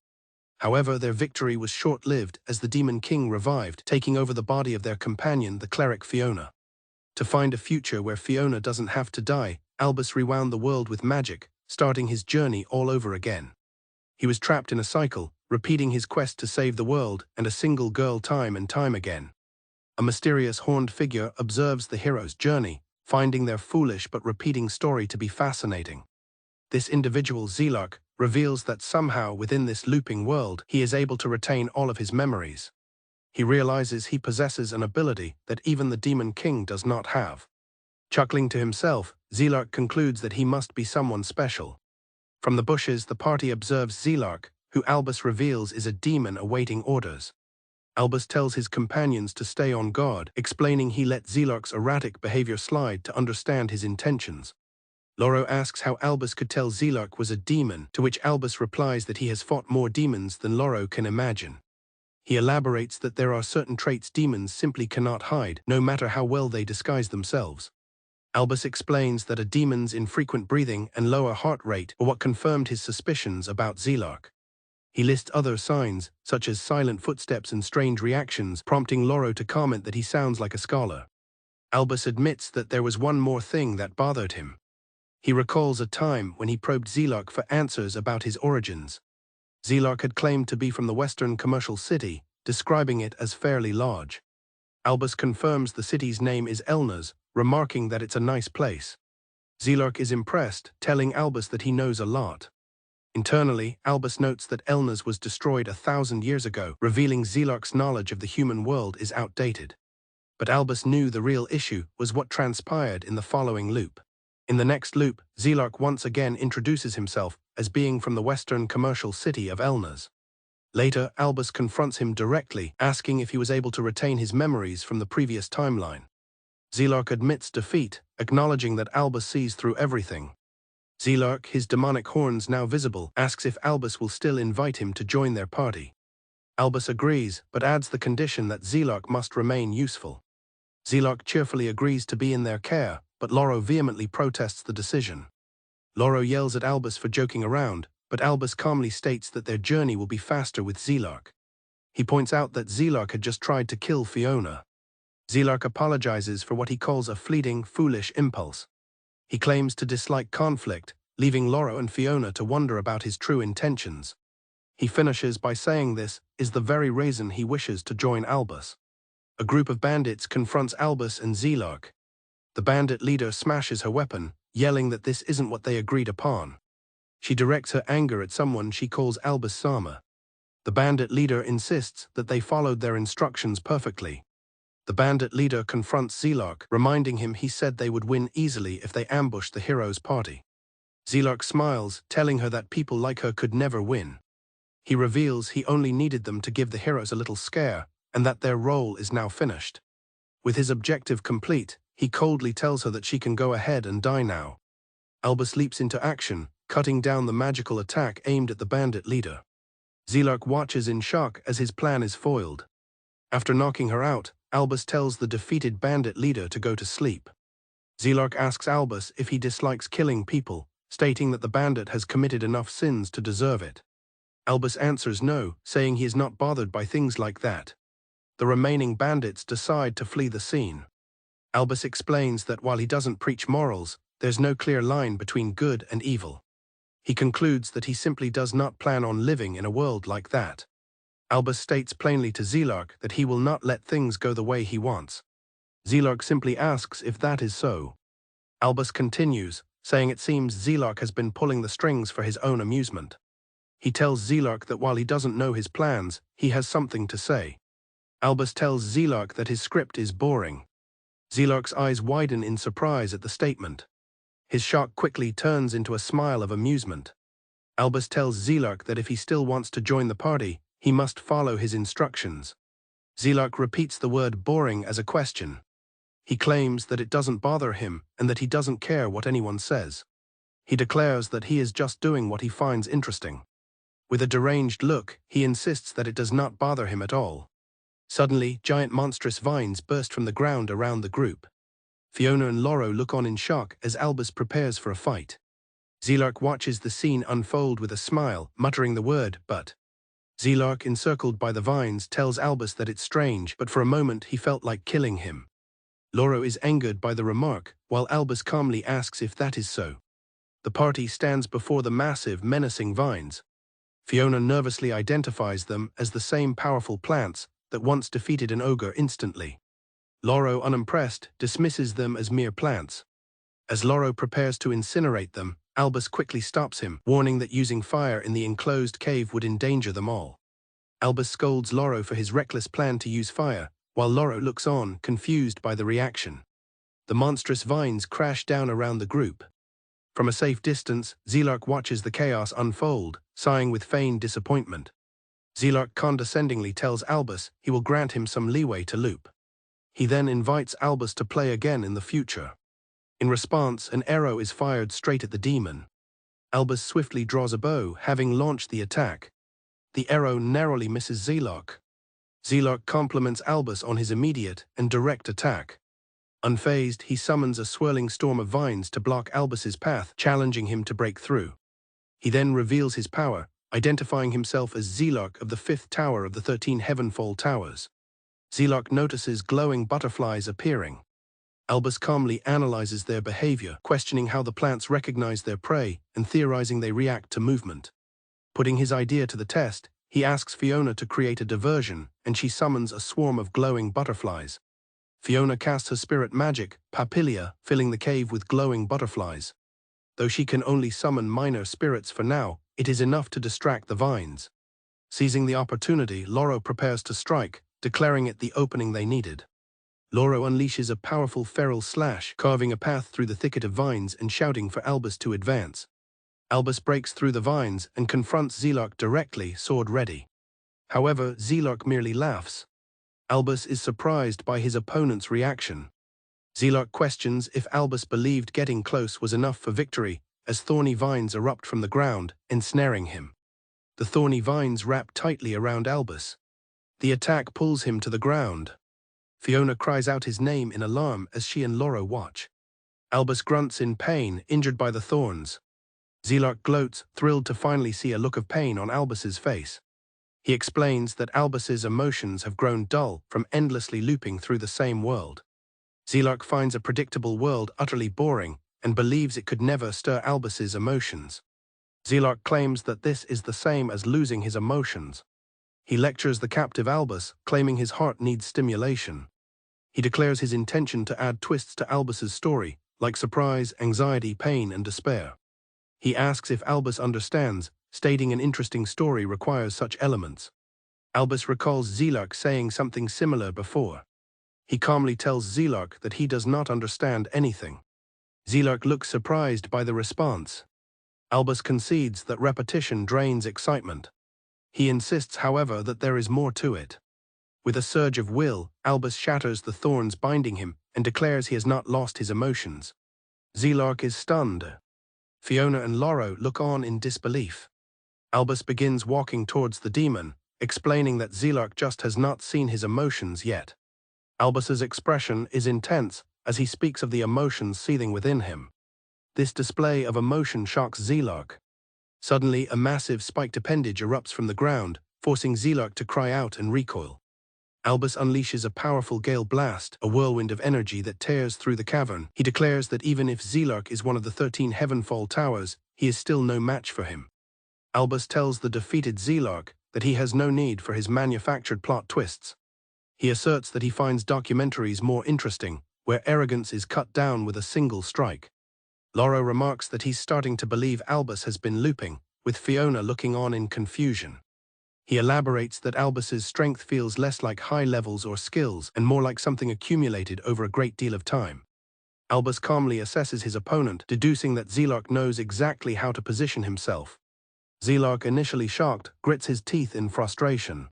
However, their victory was short-lived as the Demon King revived, taking over the body of their companion, the cleric Fiona. To find a future where Fiona doesn't have to die, Albus rewound the world with magic, starting his journey all over again. He was trapped in a cycle, repeating his quest to save the world and a single girl time and time again. A mysterious horned figure observes the hero's journey, finding their foolish but repeating story to be fascinating. This individual, Zelok, reveals that somehow within this looping world he is able to retain all of his memories. He realizes he possesses an ability that even the Demon King does not have. Chuckling to himself, Zelok concludes that he must be someone special. From the bushes, the party observes Zelok, who Albus reveals is a demon awaiting orders. Albus tells his companions to stay on guard, explaining he let Zelok's erratic behavior slide to understand his intentions. Loro asks how Albus could tell Zelok was a demon, to which Albus replies that he has fought more demons than Loro can imagine. He elaborates that there are certain traits demons simply cannot hide, no matter how well they disguise themselves. Albus explains that a demon's infrequent breathing and lower heart rate were what confirmed his suspicions about Zelok. He lists other signs, such as silent footsteps and strange reactions, prompting Loro to comment that he sounds like a scholar. Albus admits that there was one more thing that bothered him. He recalls a time when he probed Zelok for answers about his origins. Zelok had claimed to be from the western commercial city, describing it as fairly large. Albus confirms the city's name is Elna's, remarking that it's a nice place. Zelok is impressed, telling Albus that he knows a lot. Internally, Albus notes that Elna's was destroyed 1,000 years ago, revealing Zelok's knowledge of the human world is outdated. But Albus knew the real issue was what transpired in the following loop. In the next loop, Zelok once again introduces himself as being from the western commercial city of Elna's. Later, Albus confronts him directly, asking if he was able to retain his memories from the previous timeline. Zelok admits defeat, acknowledging that Albus sees through everything. Zelok, his demonic horns now visible, asks if Albus will still invite him to join their party. Albus agrees, but adds the condition that Zelok must remain useful. Zelok cheerfully agrees to be in their care, but Loro vehemently protests the decision. Loro yells at Albus for joking around, but Albus calmly states that their journey will be faster with Zelok. He points out that Zelok had just tried to kill Fiona. Zelok apologizes for what he calls a fleeting, foolish impulse. He claims to dislike conflict, leaving Loro and Fiona to wonder about his true intentions. He finishes by saying this is the very reason he wishes to join Albus. A group of bandits confronts Albus and Zelok. The bandit leader smashes her weapon, yelling that this isn't what they agreed upon. She directs her anger at someone she calls Albus Sama. The bandit leader insists that they followed their instructions perfectly. The bandit leader confronts Zelok, reminding him he said they would win easily if they ambushed the hero's party. Zelok smiles, telling her that people like her could never win. He reveals he only needed them to give the heroes a little scare, and that their role is now finished. With his objective complete, he coldly tells her that she can go ahead and die now. Albus leaps into action, cutting down the magical attack aimed at the bandit leader. Zelok watches in shock as his plan is foiled. After knocking her out, Albus tells the defeated bandit leader to go to sleep. Zelok asks Albus if he dislikes killing people, stating that the bandit has committed enough sins to deserve it. Albus answers no, saying he is not bothered by things like that. The remaining bandits decide to flee the scene. Albus explains that while he doesn't preach morals, there's no clear line between good and evil. He concludes that he simply does not plan on living in a world like that. Albus states plainly to Zelok that he will not let things go the way he wants. Zelok simply asks if that is so. Albus continues, saying it seems Zelok has been pulling the strings for his own amusement. He tells Zelok that while he doesn't know his plans, he has something to say. Albus tells Zelok that his script is boring. Zelok's eyes widen in surprise at the statement. His shock quickly turns into a smile of amusement. Albus tells Zelok that if he still wants to join the party, he must follow his instructions. Zelok repeats the word boring as a question. He claims that it doesn't bother him and that he doesn't care what anyone says. He declares that he is just doing what he finds interesting. With a deranged look, he insists that it does not bother him at all. Suddenly, giant monstrous vines burst from the ground around the group. Fiona and Loro look on in shock as Albus prepares for a fight. Zelok watches the scene unfold with a smile, muttering the word, but. Zelok, encircled by the vines, tells Albus that it's strange, but for a moment he felt like killing him. Loro is angered by the remark, while Albus calmly asks if that is so. The party stands before the massive, menacing vines. Fiona nervously identifies them as the same powerful plants that once defeated an ogre instantly. Loro, unimpressed, dismisses them as mere plants. As Loro prepares to incinerate them, Albus quickly stops him, warning that using fire in the enclosed cave would endanger them all. Albus scolds Loro for his reckless plan to use fire, while Loro looks on, confused by the reaction. The monstrous vines crash down around the group. From a safe distance, Zelark watches the chaos unfold, sighing with feigned disappointment. Zelark condescendingly tells Albus he will grant him some leeway to loop. He then invites Albus to play again in the future. In response, an arrow is fired straight at the demon. Albus swiftly draws a bow, having launched the attack. The arrow narrowly misses Zelark. Zelark compliments Albus on his immediate and direct attack. Unfazed, he summons a swirling storm of vines to block Albus's path, challenging him to break through. He then reveals his power, identifying himself as Zelark of the 5th tower of the 13 Heavenfall Towers. Zelark notices glowing butterflies appearing. Albus calmly analyzes their behavior, questioning how the plants recognize their prey and theorizing they react to movement. Putting his idea to the test, he asks Fiona to create a diversion, and she summons a swarm of glowing butterflies. Fiona casts her spirit magic, Papillia, filling the cave with glowing butterflies. Though she can only summon minor spirits for now, it is enough to distract the vines. Seizing the opportunity, Loro prepares to strike, declaring it the opening they needed. Loro unleashes a powerful feral slash, carving a path through the thicket of vines and shouting for Albus to advance. Albus breaks through the vines and confronts Zelark directly, sword ready. However, Zelark merely laughs. Albus is surprised by his opponent's reaction. Zelark questions if Albus believed getting close was enough for victory, as thorny vines erupt from the ground, ensnaring him. The thorny vines wrap tightly around Albus. The attack pulls him to the ground. Fiona cries out his name in alarm as she and Loro watch. Albus grunts in pain, injured by the thorns. Zelark gloats, thrilled to finally see a look of pain on Albus's face. He explains that Albus's emotions have grown dull from endlessly looping through the same world. Zelark finds a predictable world utterly boring and believes it could never stir Albus's emotions. Zelark claims that this is the same as losing his emotions. He lectures the captive Albus, claiming his heart needs stimulation. He declares his intention to add twists to Albus's story, like surprise, anxiety, pain, and despair. He asks if Albus understands, stating an interesting story requires such elements. Albus recalls Zelark saying something similar before. He calmly tells Zelark that he does not understand anything. Zelark looks surprised by the response. Albus concedes that repetition drains excitement. He insists, however, that there is more to it. With a surge of will, Albus shatters the thorns binding him and declares he has not lost his emotions. Zelark is stunned. Fiona and Loro look on in disbelief. Albus begins walking towards the demon, explaining that Zelark just has not seen his emotions yet. Albus's expression is intense as he speaks of the emotions seething within him. This display of emotion shocks Zelark. Suddenly, a massive spiked appendage erupts from the ground, forcing Zelark to cry out and recoil. Albus unleashes a powerful gale blast, a whirlwind of energy that tears through the cavern. He declares that even if Zelark is one of the 13 Heavenfall Towers, he is still no match for him. Albus tells the defeated Zelark that he has no need for his manufactured plot twists. He asserts that he finds documentaries more interesting, where arrogance is cut down with a single strike. Loro remarks that he's starting to believe Albus has been looping, with Fiona looking on in confusion. He elaborates that Albus's strength feels less like high levels or skills and more like something accumulated over a great deal of time. Albus calmly assesses his opponent, deducing that Zelark knows exactly how to position himself. Zelark, initially shocked, grits his teeth in frustration.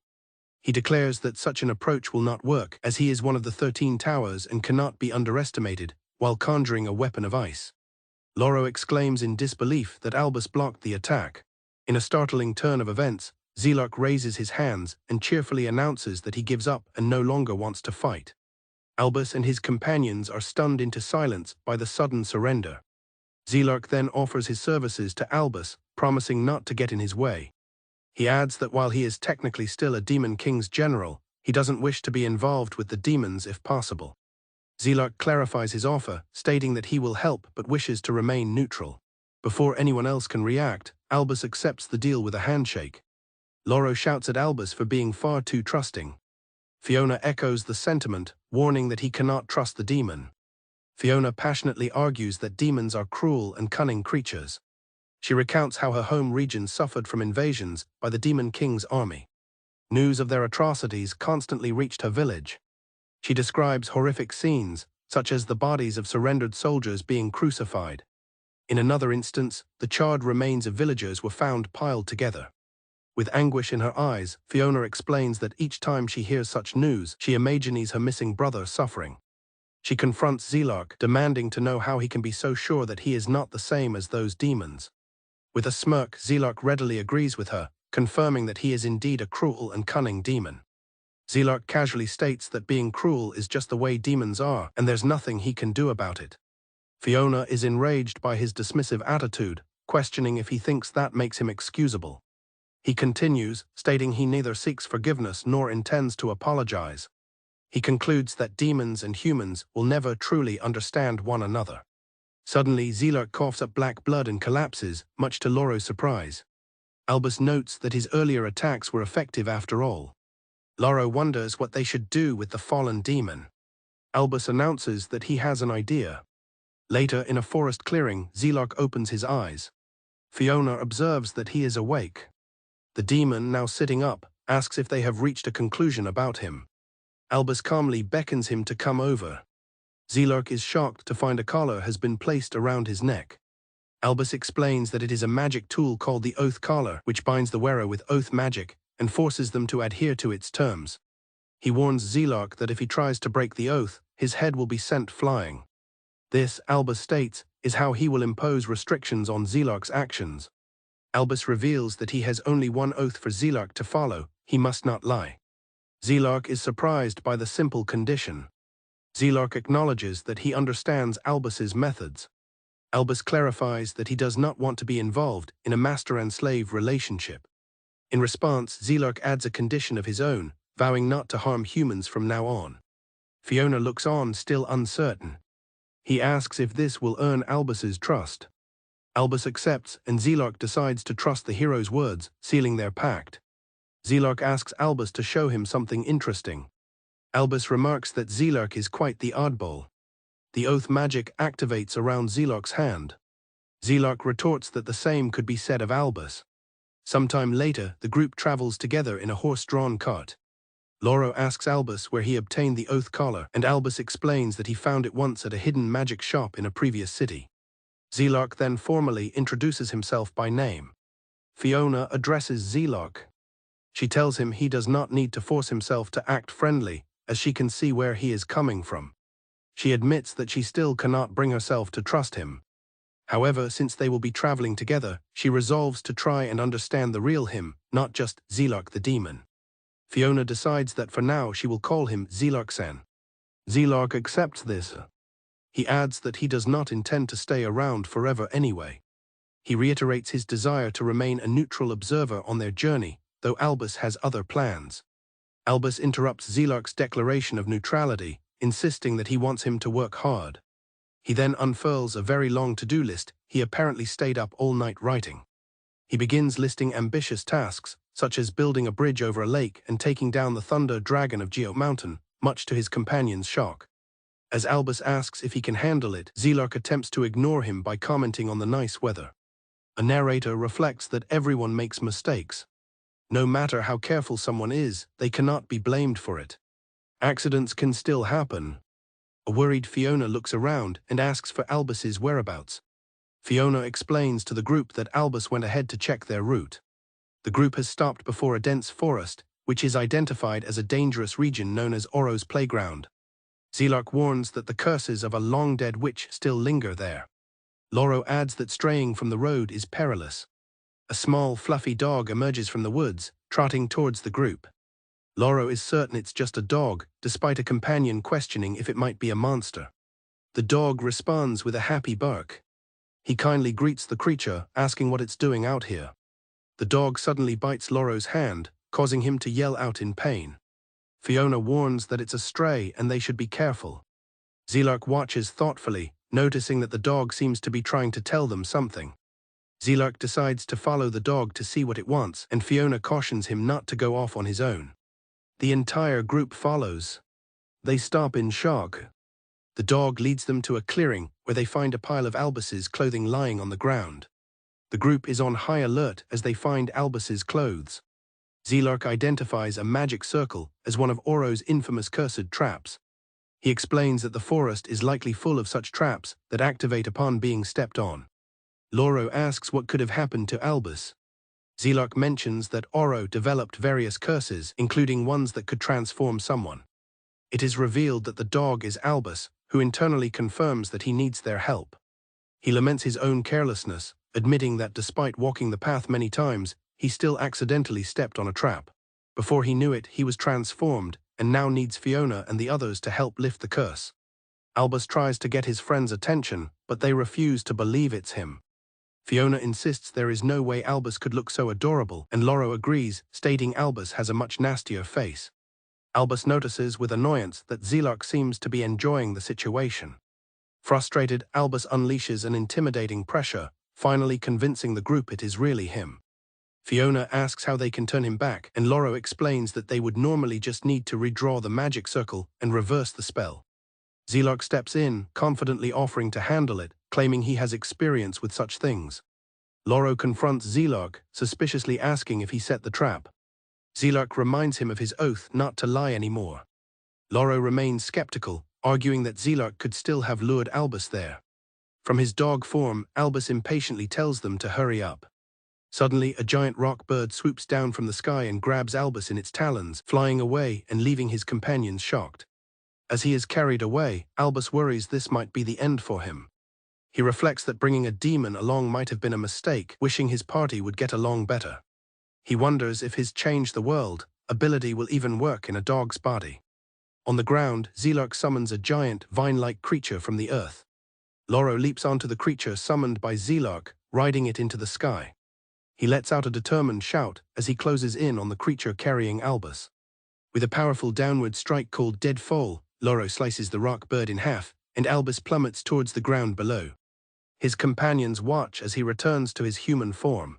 He declares that such an approach will not work, as he is one of the 13 towers and cannot be underestimated while conjuring a weapon of ice. Loro exclaims in disbelief that Albus blocked the attack. In a startling turn of events, Zelark raises his hands and cheerfully announces that he gives up and no longer wants to fight. Albus and his companions are stunned into silence by the sudden surrender. Zelark then offers his services to Albus, promising not to get in his way. He adds that while he is technically still a Demon King's general, he doesn't wish to be involved with the demons if possible. Zelark clarifies his offer, stating that he will help but wishes to remain neutral. Before anyone else can react, Albus accepts the deal with a handshake. Loro shouts at Albus for being far too trusting. Fiona echoes the sentiment, warning that he cannot trust the demon. Fiona passionately argues that demons are cruel and cunning creatures. She recounts how her home region suffered from invasions by the Demon King's army. News of their atrocities constantly reached her village. She describes horrific scenes, such as the bodies of surrendered soldiers being crucified. In another instance, the charred remains of villagers were found piled together. With anguish in her eyes, Fiona explains that each time she hears such news, she imagines her missing brother suffering. She confronts Zelark, demanding to know how he can be so sure that he is not the same as those demons. With a smirk, Zelark readily agrees with her, confirming that he is indeed a cruel and cunning demon. Zelark casually states that being cruel is just the way demons are, and there's nothing he can do about it. Fiona is enraged by his dismissive attitude, questioning if he thinks that makes him excusable. He continues, stating he neither seeks forgiveness nor intends to apologize. He concludes that demons and humans will never truly understand one another. Suddenly, Zelark coughs up black blood and collapses, much to Loro's surprise. Albus notes that his earlier attacks were effective after all. Loro wonders what they should do with the fallen demon. Albus announces that he has an idea. Later, in a forest clearing, Zelark opens his eyes. Fiona observes that he is awake. The demon, now sitting up, asks if they have reached a conclusion about him. Albus calmly beckons him to come over. Zelark is shocked to find a collar has been placed around his neck. Albus explains that it is a magic tool called the Oath Collar, which binds the wearer with oath magic and forces them to adhere to its terms. He warns Zelark that if he tries to break the oath, his head will be sent flying. This, Albus states, is how he will impose restrictions on Zelark's actions. Albus reveals that he has only one oath for Zelark to follow: he must not lie. Zelark is surprised by the simple condition. Zelark acknowledges that he understands Albus's methods. Albus clarifies that he does not want to be involved in a master and slave relationship. In response, Zelark adds a condition of his own, vowing not to harm humans from now on. Fiona looks on, still uncertain. He asks if this will earn Albus's trust. Albus accepts, and Zelark decides to trust the hero's words, sealing their pact. Zelark asks Albus to show him something interesting. Albus remarks that Zelark is quite the oddball. The oath magic activates around Zelark's hand. Zelark retorts that the same could be said of Albus. Sometime later, the group travels together in a horse-drawn cart. Loro asks Albus where he obtained the oath collar, and Albus explains that he found it once at a hidden magic shop in a previous city. Zelark then formally introduces himself by name. Fiona addresses Zelark. She tells him he does not need to force himself to act friendly, as she can see where he is coming from. She admits that she still cannot bring herself to trust him. However, since they will be traveling together, she resolves to try and understand the real him, not just Zelark the demon. Fiona decides that for now she will call him Zelark-san. Zelark accepts this. He adds that he does not intend to stay around forever anyway. He reiterates his desire to remain a neutral observer on their journey, though Albus has other plans. Albus interrupts Zelark's declaration of neutrality, insisting that he wants him to work hard. He then unfurls a very long to-do list he apparently stayed up all night writing. He begins listing ambitious tasks, such as building a bridge over a lake and taking down the Thunder Dragon of Geo Mountain, much to his companion's shock. As Albus asks if he can handle it, Zelark attempts to ignore him by commenting on the nice weather. A narrator reflects that everyone makes mistakes. No matter how careful someone is, they cannot be blamed for it. Accidents can still happen. A worried Fiona looks around and asks for Albus's whereabouts. Fiona explains to the group that Albus went ahead to check their route. The group has stopped before a dense forest, which is identified as a dangerous region known as Oro's Playground. Zelark warns that the curses of a long-dead witch still linger there. Loro adds that straying from the road is perilous. A small, fluffy dog emerges from the woods, trotting towards the group. Loro is certain it's just a dog, despite a companion questioning if it might be a monster. The dog responds with a happy bark. He kindly greets the creature, asking what it's doing out here. The dog suddenly bites Loro's hand, causing him to yell out in pain. Fiona warns that it's a stray and they should be careful. Zelark watches thoughtfully, noticing that the dog seems to be trying to tell them something. Zelark decides to follow the dog to see what it wants, and Fiona cautions him not to go off on his own. The entire group follows. They stop in shock. The dog leads them to a clearing where they find a pile of Albus's clothing lying on the ground. The group is on high alert as they find Albus's clothes. Zelark identifies a magic circle as one of Oro's infamous cursed traps. He explains that the forest is likely full of such traps that activate upon being stepped on. Loro asks what could have happened to Albus. Zelark mentions that Oro developed various curses, including ones that could transform someone. It is revealed that the dog is Albus, who internally confirms that he needs their help. He laments his own carelessness, admitting that despite walking the path many times, he still accidentally stepped on a trap. Before he knew it, he was transformed, and now needs Fiona and the others to help lift the curse. Albus tries to get his friends' attention, but they refuse to believe it's him. Fiona insists there is no way Albus could look so adorable, and Loro agrees, stating Albus has a much nastier face. Albus notices with annoyance that Zelark seems to be enjoying the situation. Frustrated, Albus unleashes an intimidating pressure, finally convincing the group it is really him. Fiona asks how they can turn him back, and Loro explains that they would normally just need to redraw the magic circle and reverse the spell. Zelark steps in, confidently offering to handle it, claiming he has experience with such things. Loro confronts Zelark, suspiciously asking if he set the trap. Zelark reminds him of his oath not to lie anymore. Loro remains skeptical, arguing that Zelark could still have lured Albus there. From his dog form, Albus impatiently tells them to hurry up. Suddenly, a giant rock bird swoops down from the sky and grabs Albus in its talons, flying away and leaving his companions shocked. As he is carried away, Albus worries this might be the end for him. He reflects that bringing a demon along might have been a mistake, wishing his party would get along better. He wonders if his change the world ability will even work in a dog's body. On the ground, Zelark summons a giant, vine-like creature from the earth. Loro leaps onto the creature summoned by Zelark, riding it into the sky. He lets out a determined shout as he closes in on the creature carrying Albus. With a powerful downward strike called Dead Fall, Loro slices the rock bird in half, and Albus plummets towards the ground below. His companions watch as he returns to his human form.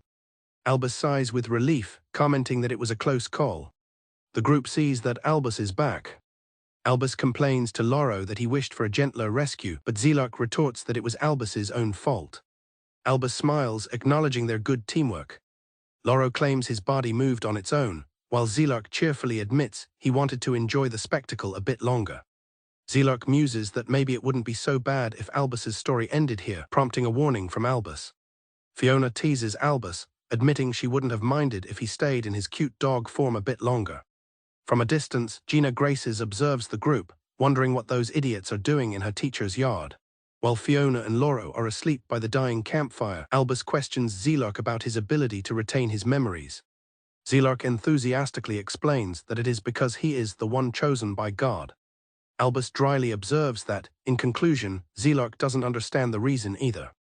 Albus sighs with relief, commenting that it was a close call. The group sees that Albus is back. Albus complains to Loro that he wished for a gentler rescue, but Zelark retorts that it was Albus's own fault. Albus smiles, acknowledging their good teamwork. Loro claims his body moved on its own, while Zelark cheerfully admits he wanted to enjoy the spectacle a bit longer. Zelark muses that maybe it wouldn't be so bad if Albus's story ended here, prompting a warning from Albus. Fiona teases Albus, admitting she wouldn't have minded if he stayed in his cute dog form a bit longer. From a distance, Gina Graces observes the group, wondering what those idiots are doing in her teacher's yard. While Fiona and Loro are asleep by the dying campfire, Albus questions Zelark about his ability to retain his memories. Zelark enthusiastically explains that it is because he is the one chosen by God. Albus dryly observes that, in conclusion, Zelark doesn't understand the reason either.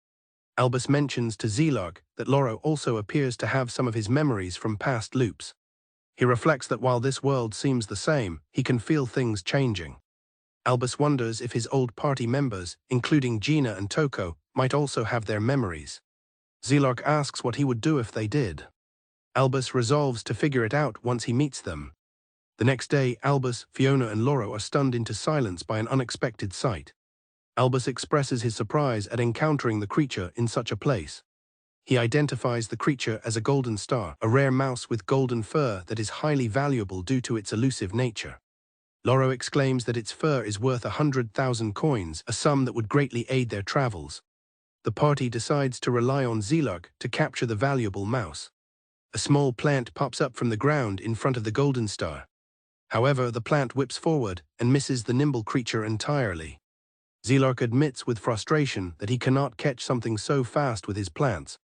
Albus mentions to Zelark that Loro also appears to have some of his memories from past loops. He reflects that while this world seems the same, he can feel things changing. Albus wonders if his old party members, including Gina and Toko, might also have their memories. Zelark asks what he would do if they did. Albus resolves to figure it out once he meets them. The next day, Albus, Fiona and Loro are stunned into silence by an unexpected sight. Albus expresses his surprise at encountering the creature in such a place. He identifies the creature as a golden star, a rare mouse with golden fur that is highly valuable due to its elusive nature. Loro exclaims that its fur is worth 100,000 coins, a sum that would greatly aid their travels. The party decides to rely on Zelark to capture the valuable mouse. A small plant pops up from the ground in front of the golden star. However, the plant whips forward and misses the nimble creature entirely. Zelark admits with frustration that he cannot catch something so fast with his plants.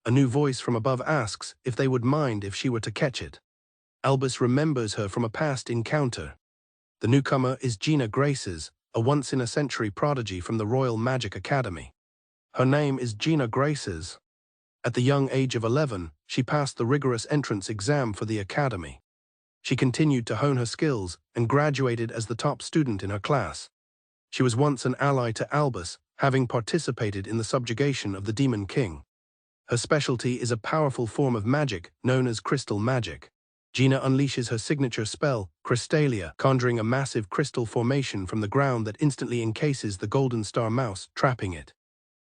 A new voice from above asks if they would mind if she were to catch it. Albus remembers her from a past encounter. The newcomer is Gina Graces, a once-in-a-century prodigy from the Royal Magic Academy. Her name is Gina Graces. At the young age of 11, she passed the rigorous entrance exam for the academy. She continued to hone her skills and graduated as the top student in her class. She was once an ally to Albus, having participated in the subjugation of the Demon King. Her specialty is a powerful form of magic known as crystal magic. Gina unleashes her signature spell, Crystalia, conjuring a massive crystal formation from the ground that instantly encases the Golden Star mouse, trapping it.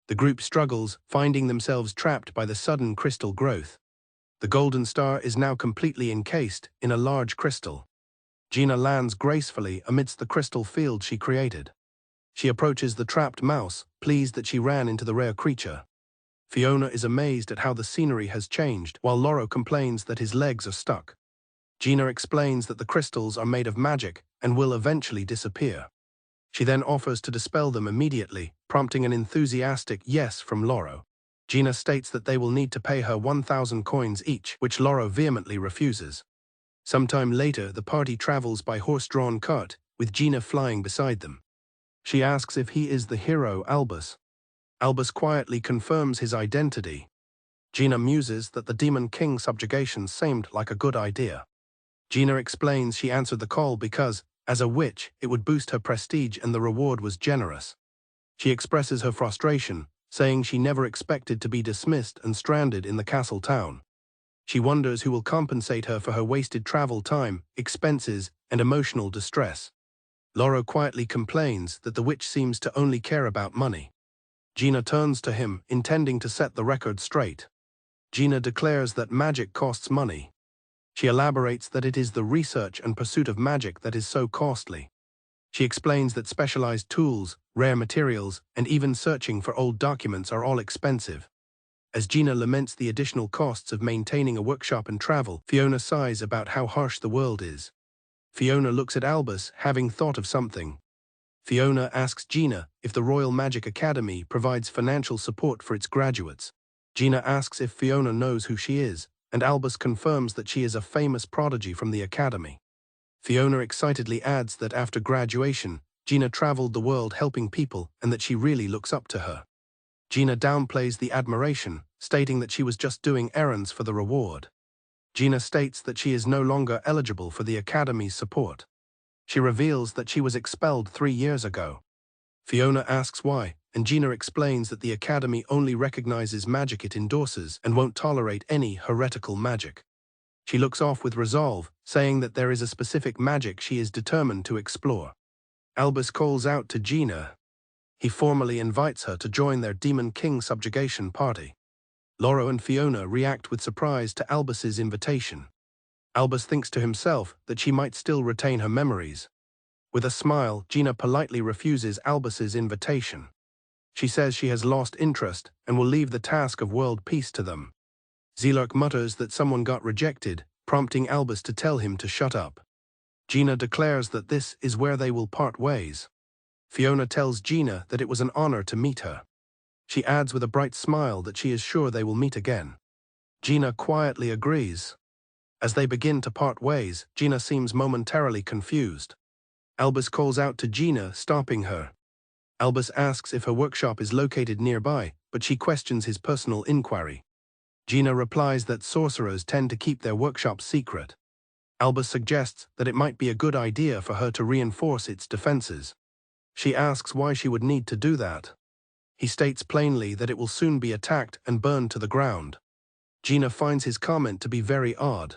The group struggles, finding themselves trapped by the sudden crystal growth. The Golden Star is now completely encased in a large crystal. Gina lands gracefully amidst the crystal field she created. She approaches the trapped mouse, pleased that she ran into the rare creature. Fiona is amazed at how the scenery has changed, while Loro complains that his legs are stuck. Gina explains that the crystals are made of magic and will eventually disappear. She then offers to dispel them immediately, prompting an enthusiastic yes from Loro. Gina states that they will need to pay her 1,000 coins each, which Loro vehemently refuses. Sometime later, the party travels by horse-drawn cart, with Gina flying beside them. She asks if he is the hero Albus. Albus quietly confirms his identity. Gina muses that the Demon King subjugation seemed like a good idea. Gina explains she answered the call because, as a witch, it would boost her prestige and the reward was generous. She expresses her frustration, saying she never expected to be dismissed and stranded in the castle town. She wonders who will compensate her for her wasted travel time, expenses, and emotional distress. Loro quietly complains that the witch seems to only care about money. Gina turns to him, intending to set the record straight. Gina declares that magic costs money. She elaborates that it is the research and pursuit of magic that is so costly. She explains that specialized tools, rare materials, and even searching for old documents are all expensive. As Gina laments the additional costs of maintaining a workshop and travel, Fiona sighs about how harsh the world is. Fiona looks at Albus, having thought of something. Fiona asks Gina if the Royal Magic Academy provides financial support for its graduates. Gina asks if Fiona knows who she is, and Albus confirms that she is a famous prodigy from the academy. Fiona excitedly adds that after graduation, Gina traveled the world helping people and that she really looks up to her. Gina downplays the admiration, stating that she was just doing errands for the reward. Gina states that she is no longer eligible for the academy's support. She reveals that she was expelled 3 years ago. Fiona asks why, and Gina explains that the academy only recognizes magic it endorses and won't tolerate any heretical magic. She looks off with resolve, saying that there is a specific magic she is determined to explore. Albus calls out to Gina. He formally invites her to join their Demon King subjugation party. Loro and Fiona react with surprise to Albus's invitation. Albus thinks to himself that she might still retain her memories. With a smile, Gina politely refuses Albus's invitation. She says she has lost interest and will leave the task of world peace to them. Zelark mutters that someone got rejected, prompting Albus to tell him to shut up. Gina declares that this is where they will part ways. Fiona tells Gina that it was an honor to meet her. She adds with a bright smile that she is sure they will meet again. Gina quietly agrees. As they begin to part ways, Gina seems momentarily confused. Albus calls out to Gina, stopping her. Albus asks if her workshop is located nearby, but she questions his personal inquiry. Gina replies that sorcerers tend to keep their workshops secret. Albus suggests that it might be a good idea for her to reinforce its defenses. She asks why she would need to do that. He states plainly that it will soon be attacked and burned to the ground. Gina finds his comment to be very odd.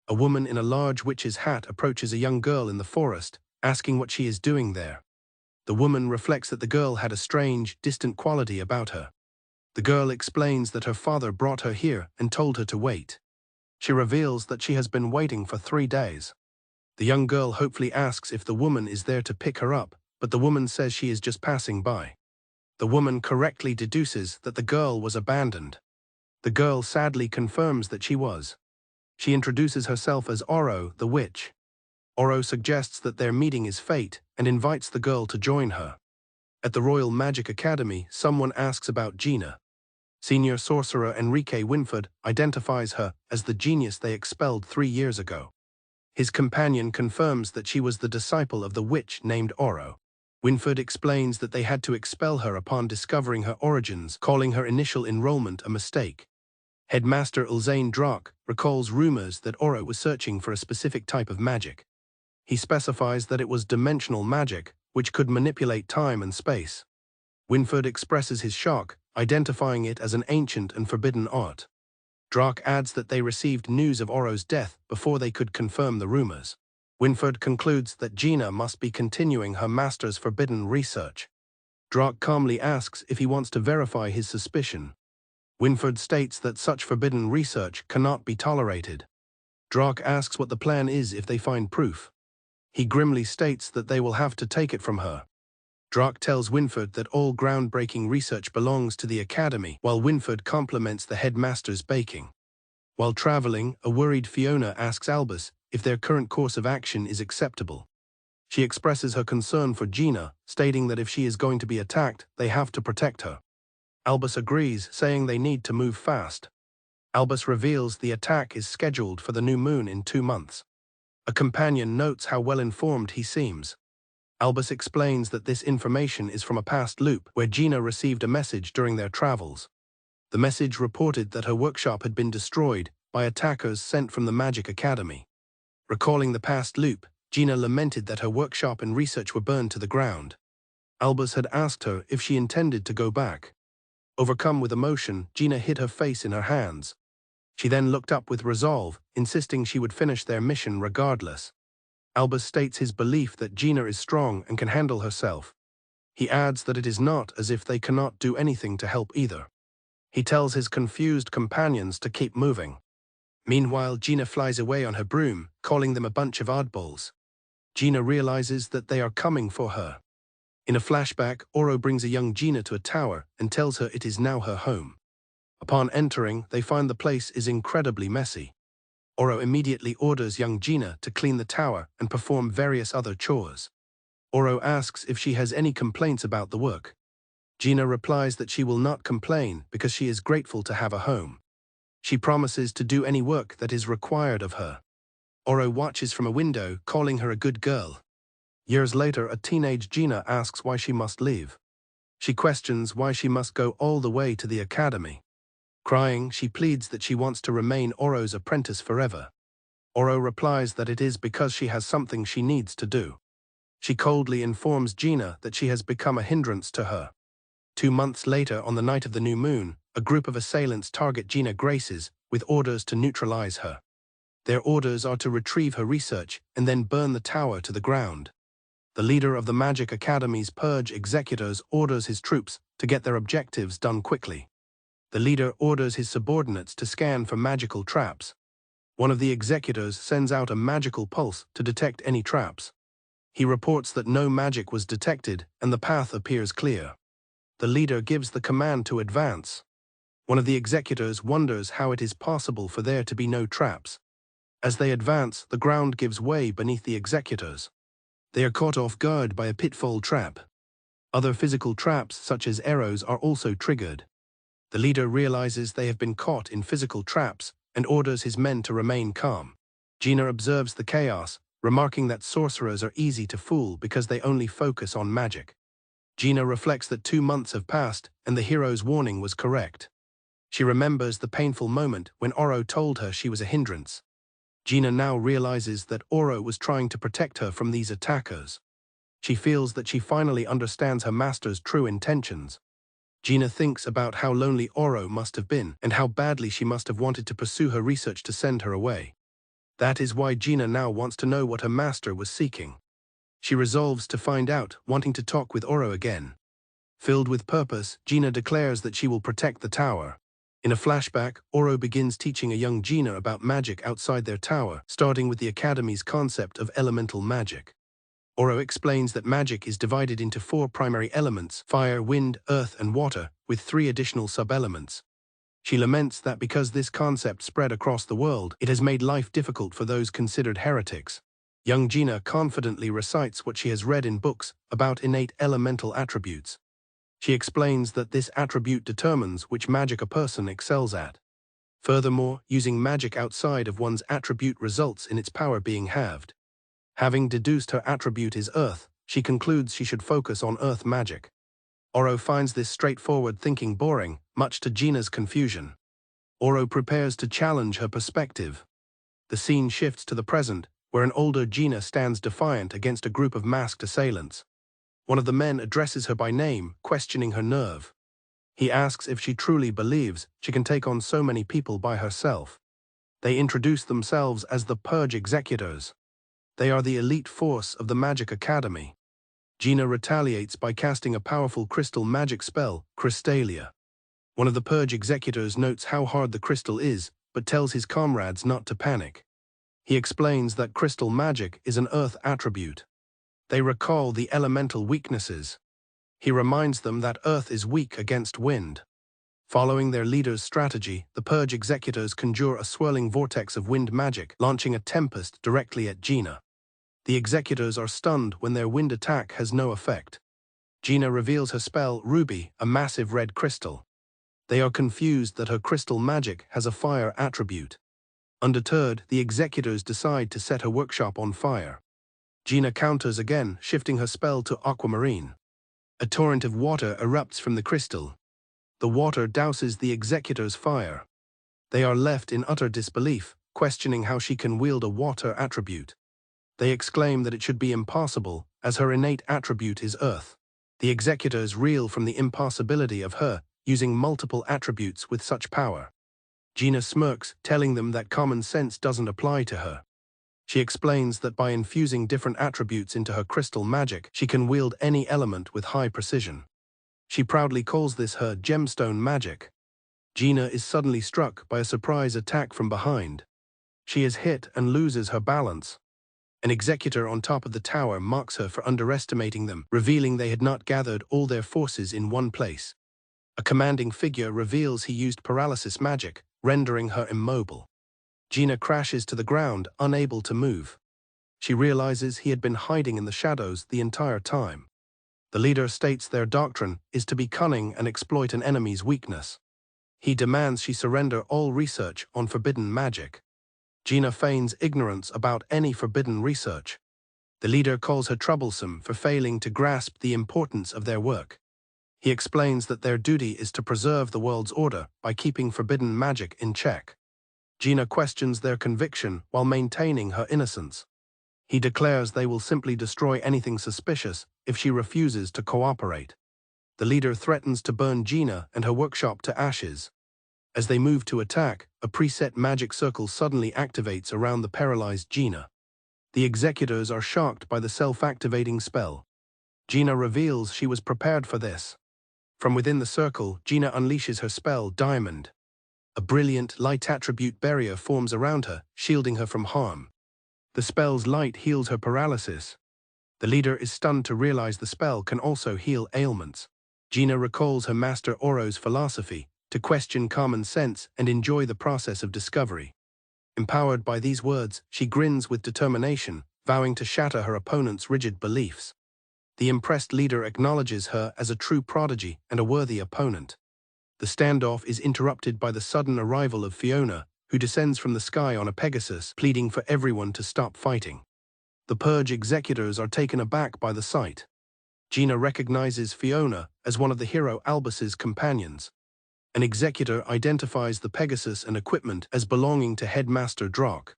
A woman in a large witch's hat approaches a young girl in the forest, asking what she is doing there. The woman reflects that the girl had a strange, distant quality about her. The girl explains that her father brought her here and told her to wait. She reveals that she has been waiting for 3 days. The young girl hopefully asks if the woman is there to pick her up, but the woman says she is just passing by. The woman correctly deduces that the girl was abandoned. The girl sadly confirms that she was. She introduces herself as Oro, the witch. Oro suggests that their meeting is fate and invites the girl to join her. At the Royal Magic Academy, someone asks about Gina. Senior sorcerer Enrique Winford identifies her as the genius they expelled 3 years ago. His companion confirms that she was the disciple of the witch named Oro. Winford explains that they had to expel her upon discovering her origins, calling her initial enrollment a mistake. Headmaster Ulzane Drak recalls rumors that Oro was searching for a specific type of magic. He specifies that it was dimensional magic, which could manipulate time and space. Winford expresses his shock, identifying it as an ancient and forbidden art. Drak adds that they received news of Oro's death before they could confirm the rumors. Winford concludes that Gina must be continuing her master's forbidden research. Drak calmly asks if he wants to verify his suspicion. Winford states that such forbidden research cannot be tolerated. Drak asks what the plan is if they find proof. He grimly states that they will have to take it from her. Drak tells Winford that all groundbreaking research belongs to the Academy, while Winford compliments the headmaster's baking. While traveling, a worried Fiona asks Albus if their current course of action is acceptable. She expresses her concern for Gina, stating that if she is going to be attacked, they have to protect her. Albus agrees, saying they need to move fast. Albus reveals the attack is scheduled for the new moon in 2 months. A companion notes how well-informed he seems. Albus explains that this information is from a past loop where Gina received a message during their travels. The message reported that her workshop had been destroyed by attackers sent from the Magic Academy. Recalling the past loop, Gina lamented that her workshop and research were burned to the ground. Albus had asked her if she intended to go back. Overcome with emotion, Gina hid her face in her hands. She then looked up with resolve, insisting she would finish their mission regardless. Albus states his belief that Gina is strong and can handle herself. He adds that it is not as if they cannot do anything to help either. He tells his confused companions to keep moving. Meanwhile, Gina flies away on her broom, calling them a bunch of oddballs. Gina realizes that they are coming for her. In a flashback, Oro brings a young Gina to a tower and tells her it is now her home. Upon entering, they find the place is incredibly messy. Oro immediately orders young Gina to clean the tower and perform various other chores. Oro asks if she has any complaints about the work. Gina replies that she will not complain because she is grateful to have a home. She promises to do any work that is required of her. Oro watches from a window, calling her a good girl. Years later, a teenage Gina asks why she must leave. She questions why she must go all the way to the academy. Crying, she pleads that she wants to remain Oro's apprentice forever. Oro replies that it is because she has something she needs to do. She coldly informs Gina that she has become a hindrance to her. 2 months later, on the night of the new moon, a group of assailants target Gina Graces with orders to neutralize her. Their orders are to retrieve her research and then burn the tower to the ground. The leader of the Magic Academy's purge executors orders his troops to get their objectives done quickly. The leader orders his subordinates to scan for magical traps. One of the executors sends out a magical pulse to detect any traps. He reports that no magic was detected and the path appears clear. The leader gives the command to advance. One of the executors wonders how it is possible for there to be no traps. As they advance, the ground gives way beneath the executors. They are caught off guard by a pitfall trap. Other physical traps, such as arrows, are also triggered. The leader realizes they have been caught in physical traps and orders his men to remain calm. Gina observes the chaos, remarking that sorcerers are easy to fool because they only focus on magic. Gina reflects that 2 months have passed and the hero's warning was correct. She remembers the painful moment when Oro told her she was a hindrance. Gina now realizes that Oro was trying to protect her from these attackers. She feels that she finally understands her master's true intentions. Gina thinks about how lonely Oro must have been and how badly she must have wanted to pursue her research to send her away. That is why Gina now wants to know what her master was seeking. She resolves to find out, wanting to talk with Oro again. Filled with purpose, Gina declares that she will protect the tower. In a flashback, Oro begins teaching a young Gina about magic outside their tower, starting with the Academy's concept of elemental magic. Oro explains that magic is divided into 4 primary elements: fire, wind, earth, and water, with 3 additional sub-elements. She laments that because this concept spread across the world, it has made life difficult for those considered heretics. Young Gina confidently recites what she has read in books about innate elemental attributes. She explains that this attribute determines which magic a person excels at. Furthermore, using magic outside of one's attribute results in its power being halved. Having deduced her attribute is earth, she concludes she should focus on earth magic. Oro finds this straightforward thinking boring, much to Gina's confusion. Oro prepares to challenge her perspective. The scene shifts to the present, where an older Gina stands defiant against a group of masked assailants. One of the men addresses her by name, questioning her nerve. He asks if she truly believes she can take on so many people by herself. They introduce themselves as the Purge Executors. They are the elite force of the Magic Academy. Gina retaliates by casting a powerful crystal magic spell, Crystalia. One of the Purge Executors notes how hard the crystal is, but tells his comrades not to panic. He explains that crystal magic is an earth attribute. They recall the elemental weaknesses. He reminds them that earth is weak against wind. Following their leader's strategy, the Purge Executors conjure a swirling vortex of wind magic, launching a tempest directly at Gina. The Executors are stunned when their wind attack has no effect. Gina reveals her spell, Ruby, a massive red crystal. They are confused that her crystal magic has a fire attribute. Undeterred, the Executors decide to set her workshop on fire. Gina counters again, shifting her spell to Aquamarine. A torrent of water erupts from the crystal. The water douses the Executors' fire. They are left in utter disbelief, questioning how she can wield a water attribute. They exclaim that it should be impossible, as her innate attribute is earth. The Executors reel from the impossibility of her using multiple attributes with such power. Gina smirks, telling them that common sense doesn't apply to her. She explains that by infusing different attributes into her crystal magic, she can wield any element with high precision. She proudly calls this her gemstone magic. Gina is suddenly struck by a surprise attack from behind. She is hit and loses her balance. An executor on top of the tower mocks her for underestimating them, revealing they had not gathered all their forces in one place. A commanding figure reveals he used paralysis magic, rendering her immobile. Gina crashes to the ground, unable to move. She realizes he had been hiding in the shadows the entire time. The leader states their doctrine is to be cunning and exploit an enemy's weakness. He demands she surrender all research on forbidden magic. Gina feigns ignorance about any forbidden research. The leader calls her troublesome for failing to grasp the importance of their work. He explains that their duty is to preserve the world's order by keeping forbidden magic in check. Gina questions their conviction while maintaining her innocence. He declares they will simply destroy anything suspicious if she refuses to cooperate. The leader threatens to burn Gina and her workshop to ashes. As they move to attack, a preset magic circle suddenly activates around the paralyzed Gina. The executors are shocked by the self-activating spell. Gina reveals she was prepared for this. From within the circle, Gina unleashes her spell, Diamond. A brilliant, light attribute barrier forms around her, shielding her from harm. The spell's light heals her paralysis. The leader is stunned to realize the spell can also heal ailments. Gina recalls her master Oro's philosophy, to question common sense and enjoy the process of discovery. Empowered by these words, she grins with determination, vowing to shatter her opponent's rigid beliefs. The impressed leader acknowledges her as a true prodigy and a worthy opponent. The standoff is interrupted by the sudden arrival of Fiona, who descends from the sky on a Pegasus, pleading for everyone to stop fighting. The Purge executors are taken aback by the sight. Gina recognizes Fiona as one of the hero Albus's companions. An executor identifies the Pegasus and equipment as belonging to Headmaster Drock.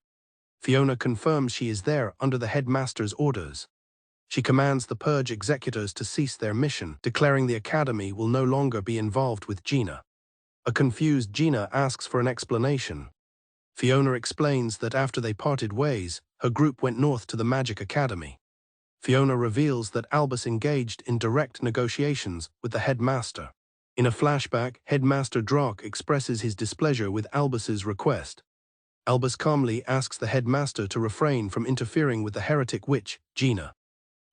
Fiona confirms she is there under the Headmaster's orders. She commands the Purge executors to cease their mission, declaring the Academy will no longer be involved with Gina. A confused Gina asks for an explanation. Fiona explains that after they parted ways, her group went north to the Magic Academy. Fiona reveals that Albus engaged in direct negotiations with the Headmaster. In a flashback, Headmaster Drock expresses his displeasure with Albus's request. Albus calmly asks the Headmaster to refrain from interfering with the heretic witch, Gina.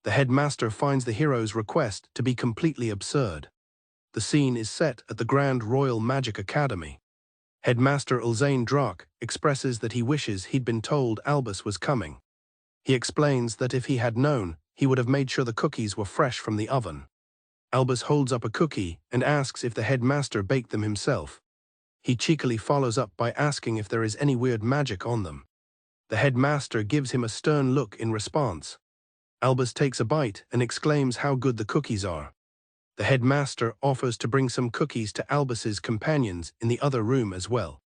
The Headmaster finds the hero's request to be completely absurd. The scene is set at the Grand Royal Magic Academy. Headmaster Ulzane Drock expresses that he wishes he'd been told Albus was coming. He explains that if he had known, he would have made sure the cookies were fresh from the oven. Albus holds up a cookie and asks if the Headmaster baked them himself. He cheekily follows up by asking if there is any weird magic on them. The Headmaster gives him a stern look in response. Albus takes a bite and exclaims how good the cookies are. The Headmaster offers to bring some cookies to Albus's companions in the other room as well.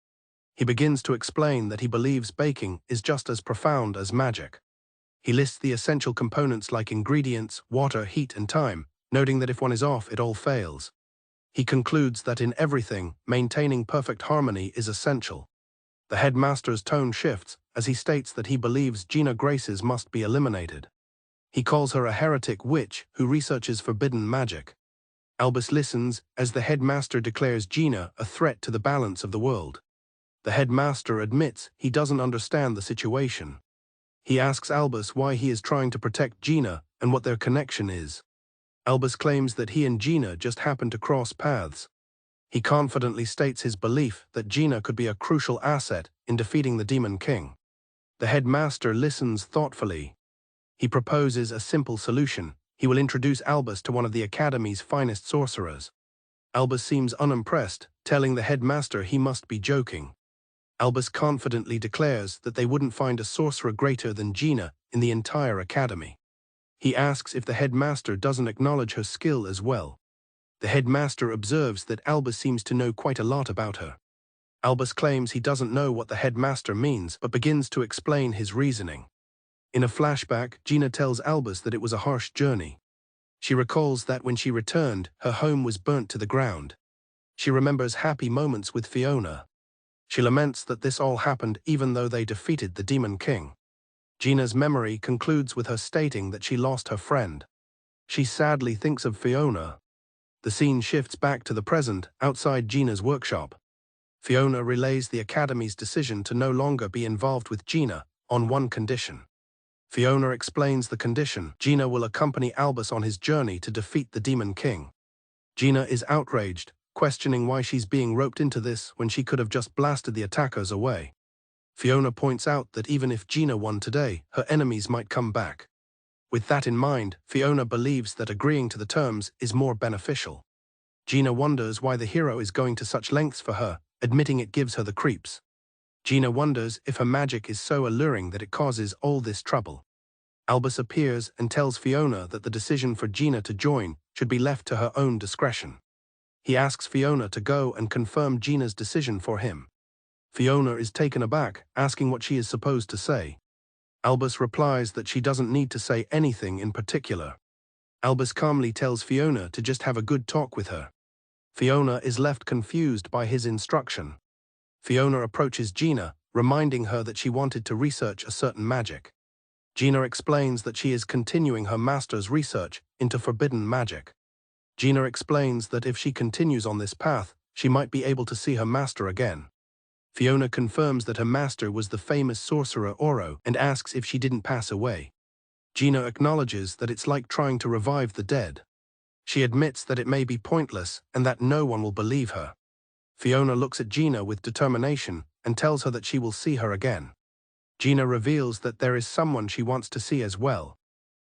He begins to explain that he believes baking is just as profound as magic. He lists the essential components like ingredients, water, heat, and time, noting that if one is off, it all fails. He concludes that in everything, maintaining perfect harmony is essential. The headmaster's tone shifts as he states that he believes Gina Graces must be eliminated. He calls her a heretic witch who researches forbidden magic. Albus listens as the headmaster declares Gina a threat to the balance of the world. The headmaster admits he doesn't understand the situation. He asks Albus why he is trying to protect Gina and what their connection is. Albus claims that he and Gina just happened to cross paths. He confidently states his belief that Gina could be a crucial asset in defeating the Demon King. The headmaster listens thoughtfully. He proposes a simple solution. He will introduce Albus to one of the Academy's finest sorcerers. Albus seems unimpressed, telling the headmaster he must be joking. Albus confidently declares that they wouldn't find a sorcerer greater than Gina in the entire Academy. He asks if the headmaster doesn't acknowledge her skill as well. The headmaster observes that Albus seems to know quite a lot about her. Albus claims he doesn't know what the headmaster means, but begins to explain his reasoning. In a flashback, Gina tells Albus that it was a harsh journey. She recalls that when she returned, her home was burnt to the ground. She remembers happy moments with Fiona. She laments that this all happened even though they defeated the Demon King. Gina's memory concludes with her stating that she lost her friend. She sadly thinks of Fiona. The scene shifts back to the present, outside Gina's workshop. Fiona relays the Academy's decision to no longer be involved with Gina, on one condition. Fiona explains the condition. Gina will accompany Albus on his journey to defeat the Demon King. Gina is outraged, questioning why she's being roped into this when she could have just blasted the attackers away. Fiona points out that even if Gina won today, her enemies might come back. With that in mind, Fiona believes that agreeing to the terms is more beneficial. Gina wonders why the hero is going to such lengths for her, admitting it gives her the creeps. Gina wonders if her magic is so alluring that it causes all this trouble. Albus appears and tells Fiona that the decision for Gina to join should be left to her own discretion. He asks Fiona to go and confirm Gina's decision for him. Fiona is taken aback, asking what she is supposed to say. Albus replies that she doesn't need to say anything in particular. Albus calmly tells Fiona to just have a good talk with her. Fiona is left confused by his instruction. Fiona approaches Gina, reminding her that she wanted to research a certain magic. Gina explains that she is continuing her master's research into forbidden magic. Gina explains that if she continues on this path, she might be able to see her master again. Fiona confirms that her master was the famous sorcerer Oro and asks if she didn't pass away. Gina acknowledges that it's like trying to revive the dead. She admits that it may be pointless and that no one will believe her. Fiona looks at Gina with determination and tells her that she will see her again. Gina reveals that there is someone she wants to see as well.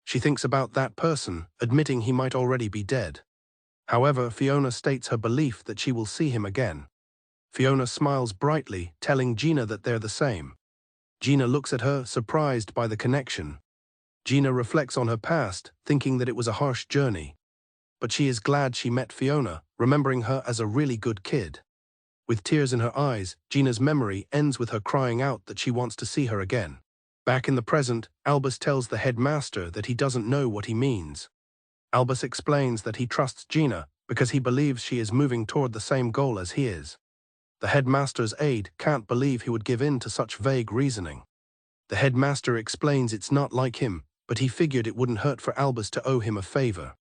She thinks about that person, admitting he might already be dead. However, Fiona states her belief that she will see him again. Fiona smiles brightly, telling Gina that they're the same. Gina looks at her, surprised by the connection. Gina reflects on her past, thinking that it was a harsh journey. But she is glad she met Fiona, remembering her as a really good kid. With tears in her eyes, Gina's memory ends with her crying out that she wants to see her again. Back in the present, Albus tells the headmaster that he doesn't know what he means. Albus explains that he trusts Gina because he believes she is moving toward the same goal as he is. The headmaster's aide can't believe he would give in to such vague reasoning. The headmaster explains it's not like him, but he figured it wouldn't hurt for Albus to owe him a favor.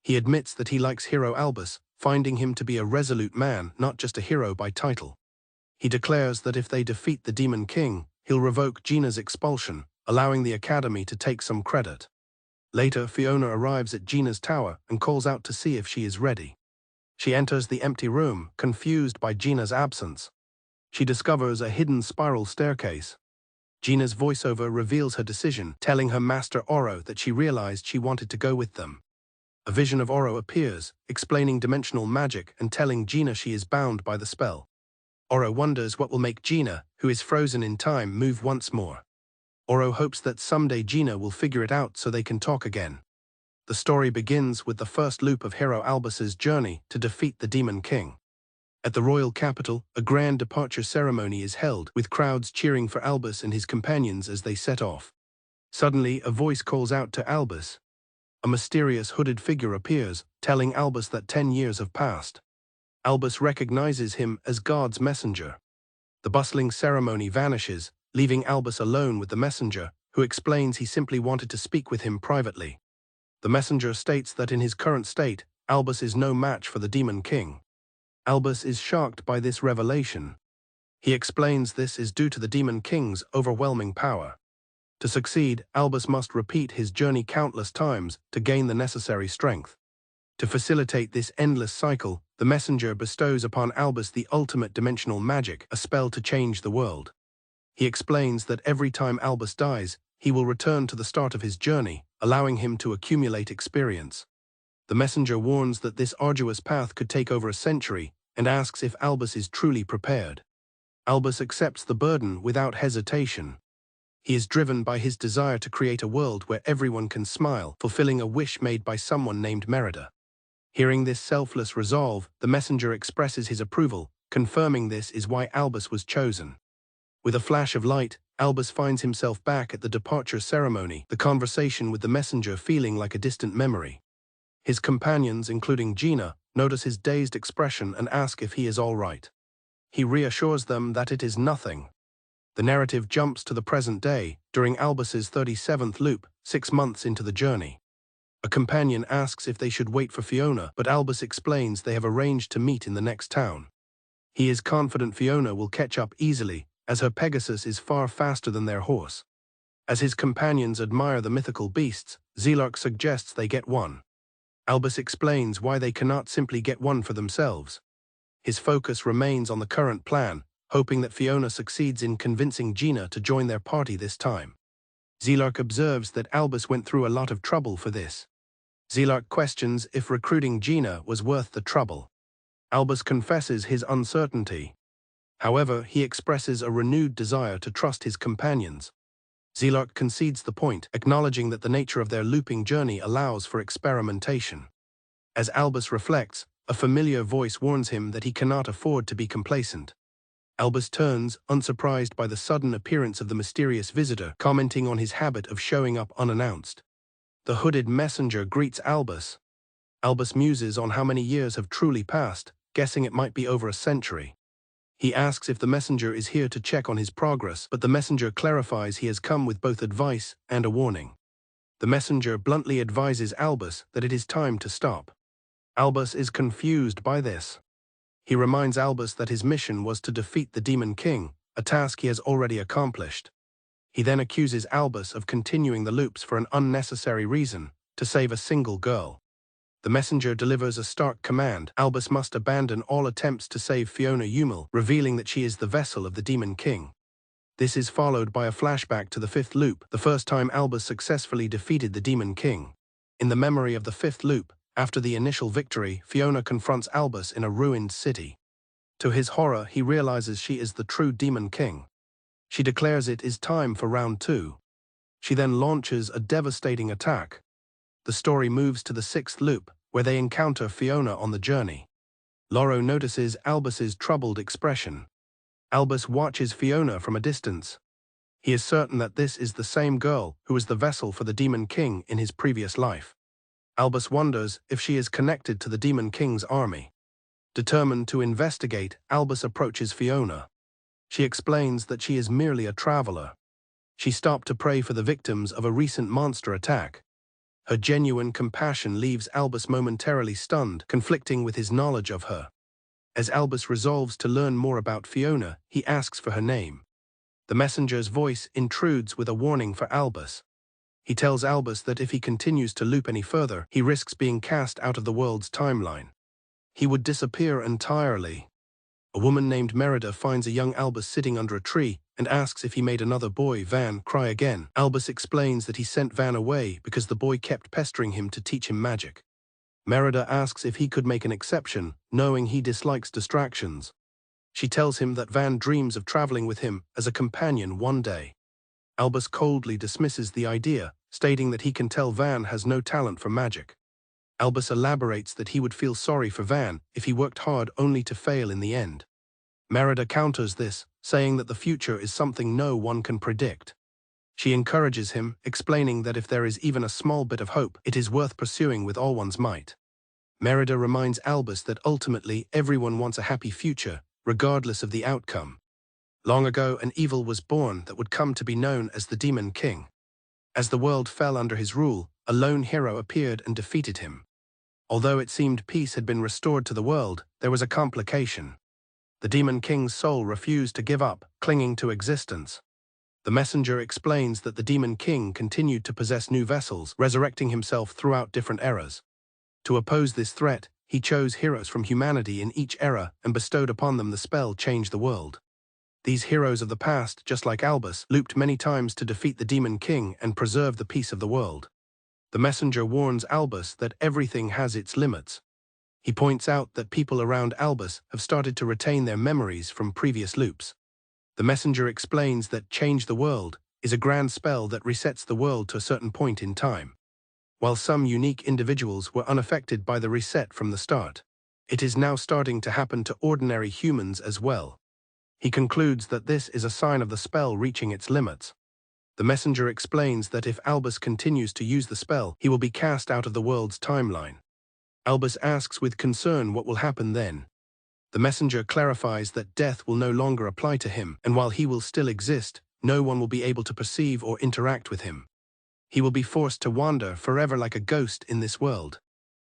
He admits that he likes hero Albus, finding him to be a resolute man, not just a hero by title. He declares that if they defeat the Demon King, he'll revoke Gina's expulsion, allowing the Academy to take some credit. Later, Fiona arrives at Gina's tower and calls out to see if she is ready. She enters the empty room, confused by Gina's absence. She discovers a hidden spiral staircase. Gina's voiceover reveals her decision, telling her master Oro that she realized she wanted to go with them. A vision of Oro appears, explaining dimensional magic and telling Gina she is bound by the spell. Oro wonders what will make Gina, who is frozen in time, move once more. Oro hopes that someday Gina will figure it out so they can talk again. The story begins with the first loop of hero Albus's journey to defeat the Demon King. At the royal capital, a grand departure ceremony is held, with crowds cheering for Albus and his companions as they set off. Suddenly, a voice calls out to Albus. A mysterious hooded figure appears, telling Albus that 10 years have passed. Albus recognizes him as God's messenger. The bustling ceremony vanishes, leaving Albus alone with the messenger, who explains he simply wanted to speak with him privately. The messenger states that in his current state, Albus is no match for the Demon King. Albus is shocked by this revelation. He explains this is due to the Demon King's overwhelming power. To succeed, Albus must repeat his journey countless times to gain the necessary strength. To facilitate this endless cycle, the messenger bestows upon Albus the ultimate dimensional magic, a spell to change the world. He explains that every time Albus dies, he will return to the start of his journey, allowing him to accumulate experience. The messenger warns that this arduous path could take over a century and asks if Albus is truly prepared. Albus accepts the burden without hesitation. He is driven by his desire to create a world where everyone can smile, fulfilling a wish made by someone named Merida. Hearing this selfless resolve, the messenger expresses his approval, confirming this is why Albus was chosen. With a flash of light, Albus finds himself back at the departure ceremony, the conversation with the messenger feeling like a distant memory. His companions, including Gina, notice his dazed expression and ask if he is all right. He reassures them that it is nothing. The narrative jumps to the present day, during Albus's 37th loop, 6 months into the journey. A companion asks if they should wait for Fiona, but Albus explains they have arranged to meet in the next town. He is confident Fiona will catch up easily, as her Pegasus is far faster than their horse. As his companions admire the mythical beasts, Zelark suggests they get one. Albus explains why they cannot simply get one for themselves. His focus remains on the current plan, hoping that Fiona succeeds in convincing Gina to join their party this time. Zelark observes that Albus went through a lot of trouble for this. Zelark questions if recruiting Gina was worth the trouble. Albus confesses his uncertainty. However, he expresses a renewed desire to trust his companions. Zelark concedes the point, acknowledging that the nature of their looping journey allows for experimentation. As Albus reflects, a familiar voice warns him that he cannot afford to be complacent. Albus turns, unsurprised by the sudden appearance of the mysterious visitor, commenting on his habit of showing up unannounced. The hooded messenger greets Albus. Albus muses on how many years have truly passed, guessing it might be over a century. He asks if the messenger is here to check on his progress, but the messenger clarifies he has come with both advice and a warning. The messenger bluntly advises Albus that it is time to stop. Albus is confused by this. He reminds Albus that his mission was to defeat the Demon King, a task he has already accomplished. He then accuses Albus of continuing the loops for an unnecessary reason, to save a single girl. The messenger delivers a stark command: Albus must abandon all attempts to save Fiona Umil, revealing that she is the vessel of the Demon King. This is followed by a flashback to the 5th loop, the first time Albus successfully defeated the Demon King. In the memory of the 5th loop, after the initial victory, Fiona confronts Albus in a ruined city. To his horror, he realizes she is the true Demon King. She declares it is time for round 2. She then launches a devastating attack. The story moves to the 6th loop, where they encounter Fiona on the journey. Loro notices Albus's troubled expression. Albus watches Fiona from a distance. He is certain that this is the same girl who was the vessel for the Demon King in his previous life. Albus wonders if she is connected to the Demon King's army. Determined to investigate, Albus approaches Fiona. She explains that she is merely a traveler. She stopped to pray for the victims of a recent monster attack. Her genuine compassion leaves Albus momentarily stunned, conflicting with his knowledge of her. As Albus resolves to learn more about Fiona, he asks for her name. The messenger's voice intrudes with a warning for Albus. He tells Albus that if he continues to loop any further, he risks being cast out of the world's timeline. He would disappear entirely. A woman named Merida finds a young Albus sitting under a tree and asks if he made another boy, Van, cry again. Albus explains that he sent Van away because the boy kept pestering him to teach him magic. Merida asks if he could make an exception, knowing he dislikes distractions. She tells him that Van dreams of traveling with him as a companion one day. Albus coldly dismisses the idea, stating that he can tell Van has no talent for magic. Albus elaborates that he would feel sorry for Van if he worked hard only to fail in the end. Merida counters this, saying that the future is something no one can predict. She encourages him, explaining that if there is even a small bit of hope, it is worth pursuing with all one's might. Merida reminds Albus that ultimately everyone wants a happy future, regardless of the outcome. Long ago, an evil was born that would come to be known as the Demon King. As the world fell under his rule, a lone hero appeared and defeated him. Although it seemed peace had been restored to the world, there was a complication. The Demon King's soul refused to give up, clinging to existence. The messenger explains that the Demon King continued to possess new vessels, resurrecting himself throughout different eras. To oppose this threat, he chose heroes from humanity in each era and bestowed upon them the spell Change the World. These heroes of the past, just like Albus, looped many times to defeat the Demon King and preserve the peace of the world. The messenger warns Albus that everything has its limits. He points out that people around Albus have started to retain their memories from previous loops. The messenger explains that Change the World is a grand spell that resets the world to a certain point in time. While some unique individuals were unaffected by the reset from the start, it is now starting to happen to ordinary humans as well. He concludes that this is a sign of the spell reaching its limits. The messenger explains that if Albus continues to use the spell, he will be cast out of the world's timeline. Albus asks with concern what will happen then. The messenger clarifies that death will no longer apply to him, and while he will still exist, no one will be able to perceive or interact with him. He will be forced to wander forever like a ghost in this world.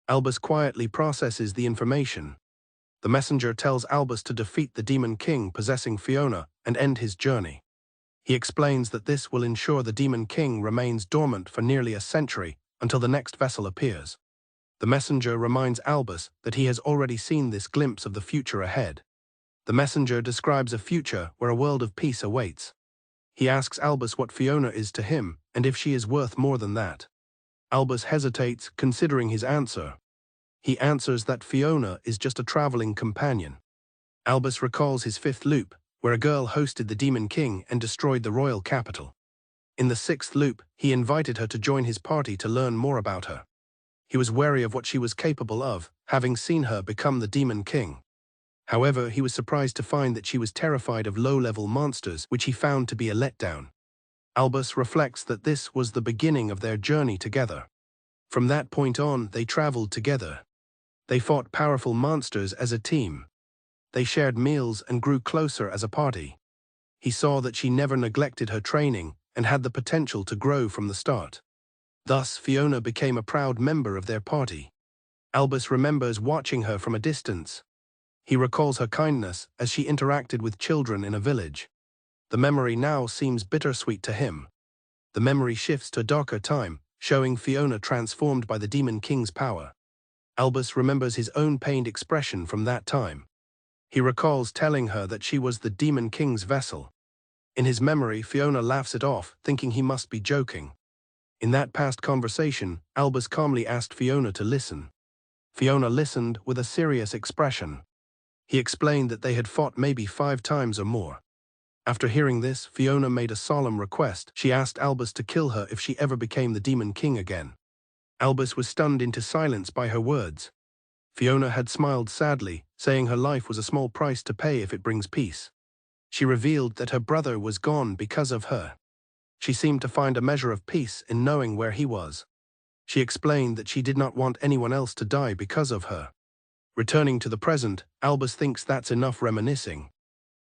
Albus quietly processes the information. The messenger tells Albus to defeat the Demon King possessing Fiona and end his journey. He explains that this will ensure the Demon King remains dormant for nearly a century until the next vessel appears. The messenger reminds Albus that he has already seen this glimpse of the future ahead. The messenger describes a future where a world of peace awaits. He asks Albus what Fiona is to him and if she is worth more than that. Albus hesitates, considering his answer. He answers that Fiona is just a traveling companion. Albus recalls his fifth loop, where a girl hosted the Demon King and destroyed the royal capital. In the sixth loop, he invited her to join his party to learn more about her. He was wary of what she was capable of, having seen her become the Demon King. However, he was surprised to find that she was terrified of low-level monsters, which he found to be a letdown. Albus reflects that this was the beginning of their journey together. From that point on, they traveled together. They fought powerful monsters as a team. They shared meals and grew closer as a party. He saw that she never neglected her training and had the potential to grow from the start. Thus, Fiona became a proud member of their party. Albus remembers watching her from a distance. He recalls her kindness as she interacted with children in a village. The memory now seems bittersweet to him. The memory shifts to a darker time, showing Fiona transformed by the Demon King's power. Albus remembers his own pained expression from that time. He recalls telling her that she was the Demon King's vessel. In his memory, Fiona laughs it off, thinking he must be joking. In that past conversation, Albus calmly asked Fiona to listen. Fiona listened with a serious expression. He explained that they had fought maybe 5 times or more. After hearing this, Fiona made a solemn request. She asked Albus to kill her if she ever became the Demon King again. Albus was stunned into silence by her words. Fiona had smiled sadly, saying her life was a small price to pay if it brings peace. She revealed that her brother was gone because of her. She seemed to find a measure of peace in knowing where he was. She explained that she did not want anyone else to die because of her. Returning to the present, Albus thinks that's enough reminiscing.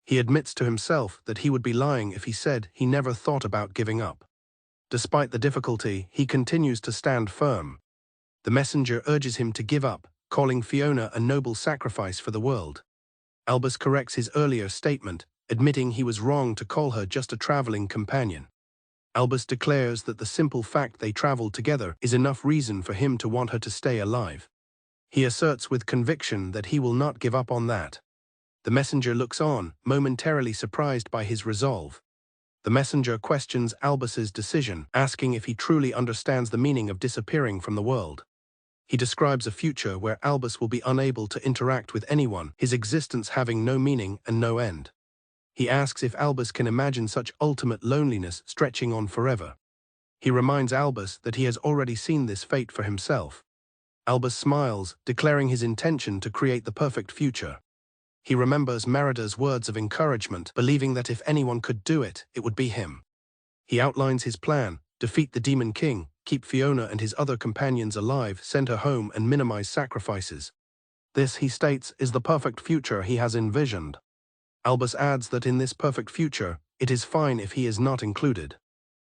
He admits to himself that he would be lying if he said he never thought about giving up. Despite the difficulty, he continues to stand firm. The messenger urges him to give up, calling Fiona a noble sacrifice for the world. Albus corrects his earlier statement, admitting he was wrong to call her just a traveling companion. Albus declares that the simple fact they traveled together is enough reason for him to want her to stay alive. He asserts with conviction that he will not give up on that. The messenger looks on, momentarily surprised by his resolve. The messenger questions Albus's decision, asking if he truly understands the meaning of disappearing from the world. He describes a future where Albus will be unable to interact with anyone, his existence having no meaning and no end. He asks if Albus can imagine such ultimate loneliness stretching on forever. He reminds Albus that he has already seen this fate for himself. Albus smiles, declaring his intention to create the perfect future. He remembers Merida's words of encouragement, believing that if anyone could do it, it would be him. He outlines his plan, defeat the Demon King, keep Fiona and his other companions alive, send her home, and minimize sacrifices. This, he states, is the perfect future he has envisioned. Albus adds that in this perfect future, it is fine if he is not included.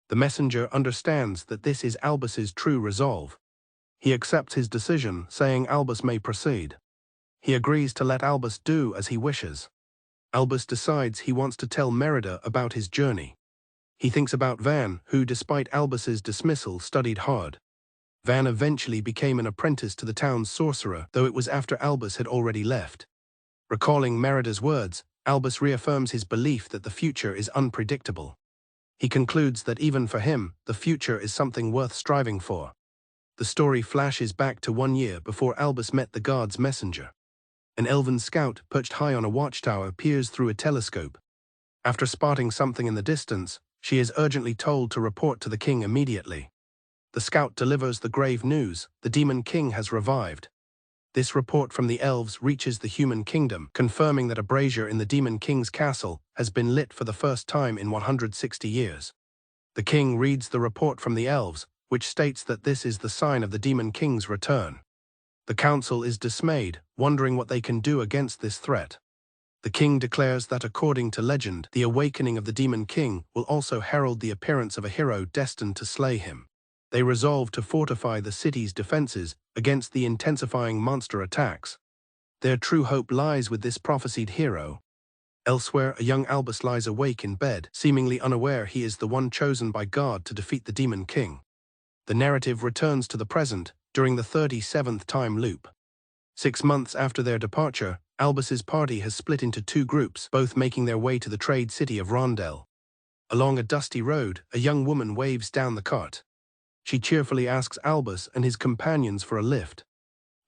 The messenger understands that this is Albus's true resolve. He accepts his decision, saying Albus may proceed. He agrees to let Albus do as he wishes. Albus decides he wants to tell Merida about his journey. He thinks about Van, who, despite Albus's dismissal, studied hard. Van eventually became an apprentice to the town's sorcerer, though it was after Albus had already left. Recalling Merida's words, Albus reaffirms his belief that the future is unpredictable. He concludes that even for him, the future is something worth striving for. The story flashes back to 1 year before Albus met the guard's messenger. An elven scout perched high on a watchtower peers through a telescope. After spotting something in the distance, she is urgently told to report to the king immediately. The scout delivers the grave news: the Demon King has revived. This report from the elves reaches the human kingdom, confirming that a brazier in the Demon King's castle has been lit for the first time in 160 years. The king reads the report from the elves, which states that this is the sign of the Demon King's return. The council is dismayed, wondering what they can do against this threat. The king declares that according to legend, the awakening of the Demon King will also herald the appearance of a hero destined to slay him. They resolve to fortify the city's defenses against the intensifying monster attacks. Their true hope lies with this prophesied hero. Elsewhere, a young Albus lies awake in bed, seemingly unaware he is the one chosen by God to defeat the Demon King. The narrative returns to the present during the 37th time loop. 6 months after their departure, Albus's party has split into 2 groups, both making their way to the trade city of Rondel. Along a dusty road, a young woman waves down the cart. She cheerfully asks Albus and his companions for a lift.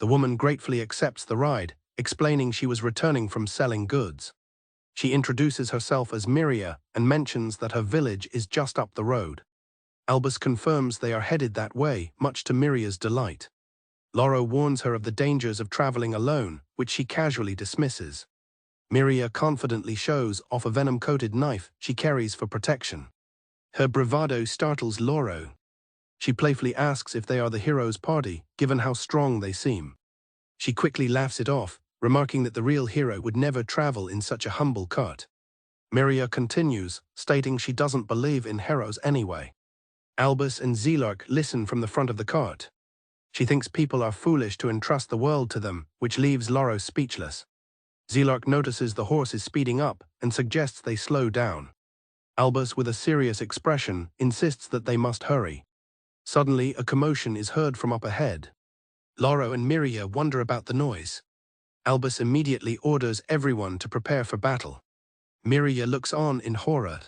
The woman gratefully accepts the ride, explaining she was returning from selling goods. She introduces herself as Miria and mentions that her village is just up the road. Albus confirms they are headed that way, much to Miria's delight. Loro warns her of the dangers of traveling alone, which she casually dismisses. Miria confidently shows off a venom-coated knife she carries for protection. Her bravado startles Loro. She playfully asks if they are the hero's party, given how strong they seem. She quickly laughs it off, remarking that the real hero would never travel in such a humble cart. Miria continues, stating she doesn't believe in heroes anyway. Albus and Zelark listen from the front of the cart. She thinks people are foolish to entrust the world to them, which leaves Loro speechless. Zelark notices the horse is speeding up and suggests they slow down. Albus, with a serious expression, insists that they must hurry. Suddenly, a commotion is heard from up ahead. Loro and Miria wonder about the noise. Albus immediately orders everyone to prepare for battle. Miria looks on in horror.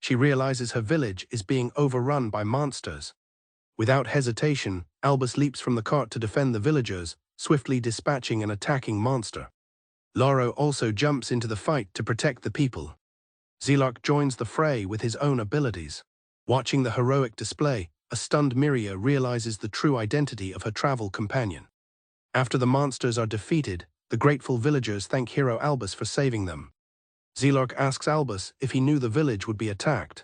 She realizes her village is being overrun by monsters. Without hesitation, Albus leaps from the cart to defend the villagers, swiftly dispatching an attacking monster. Loro also jumps into the fight to protect the people. Zelark joins the fray with his own abilities. Watching the heroic display, a stunned Miria realizes the true identity of her travel companion. After the monsters are defeated, the grateful villagers thank hero Albus for saving them. Zelark asks Albus if he knew the village would be attacked.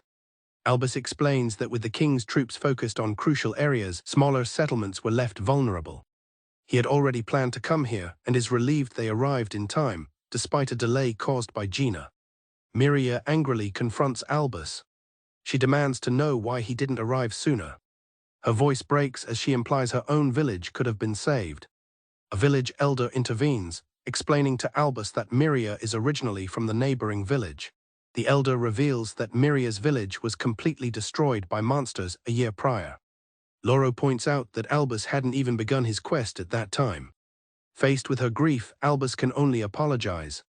Albus explains that with the king's troops focused on crucial areas, smaller settlements were left vulnerable. He had already planned to come here and is relieved they arrived in time, despite a delay caused by Gina. Miria angrily confronts Albus. She demands to know why he didn't arrive sooner. Her voice breaks as she implies her own village could have been saved. A village elder intervenes, explaining to Albus that Miria is originally from the neighboring village. The elder reveals that Miria's village was completely destroyed by monsters a year prior. Loro points out that Albus hadn't even begun his quest at that time. Faced with her grief, Albus can only apologize.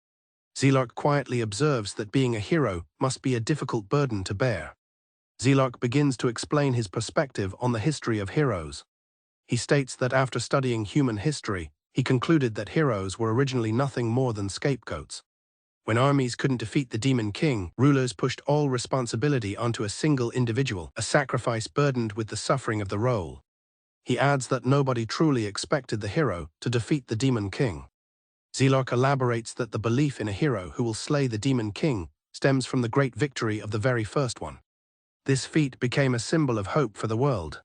Zelark quietly observes that being a hero must be a difficult burden to bear. Zelark begins to explain his perspective on the history of heroes. He states that after studying human history, he concluded that heroes were originally nothing more than scapegoats. When armies couldn't defeat the Demon King, rulers pushed all responsibility onto a single individual, a sacrifice burdened with the suffering of the role. He adds that nobody truly expected the hero to defeat the Demon King. Zelark elaborates that the belief in a hero who will slay the Demon King stems from the great victory of the very first one. This feat became a symbol of hope for the world.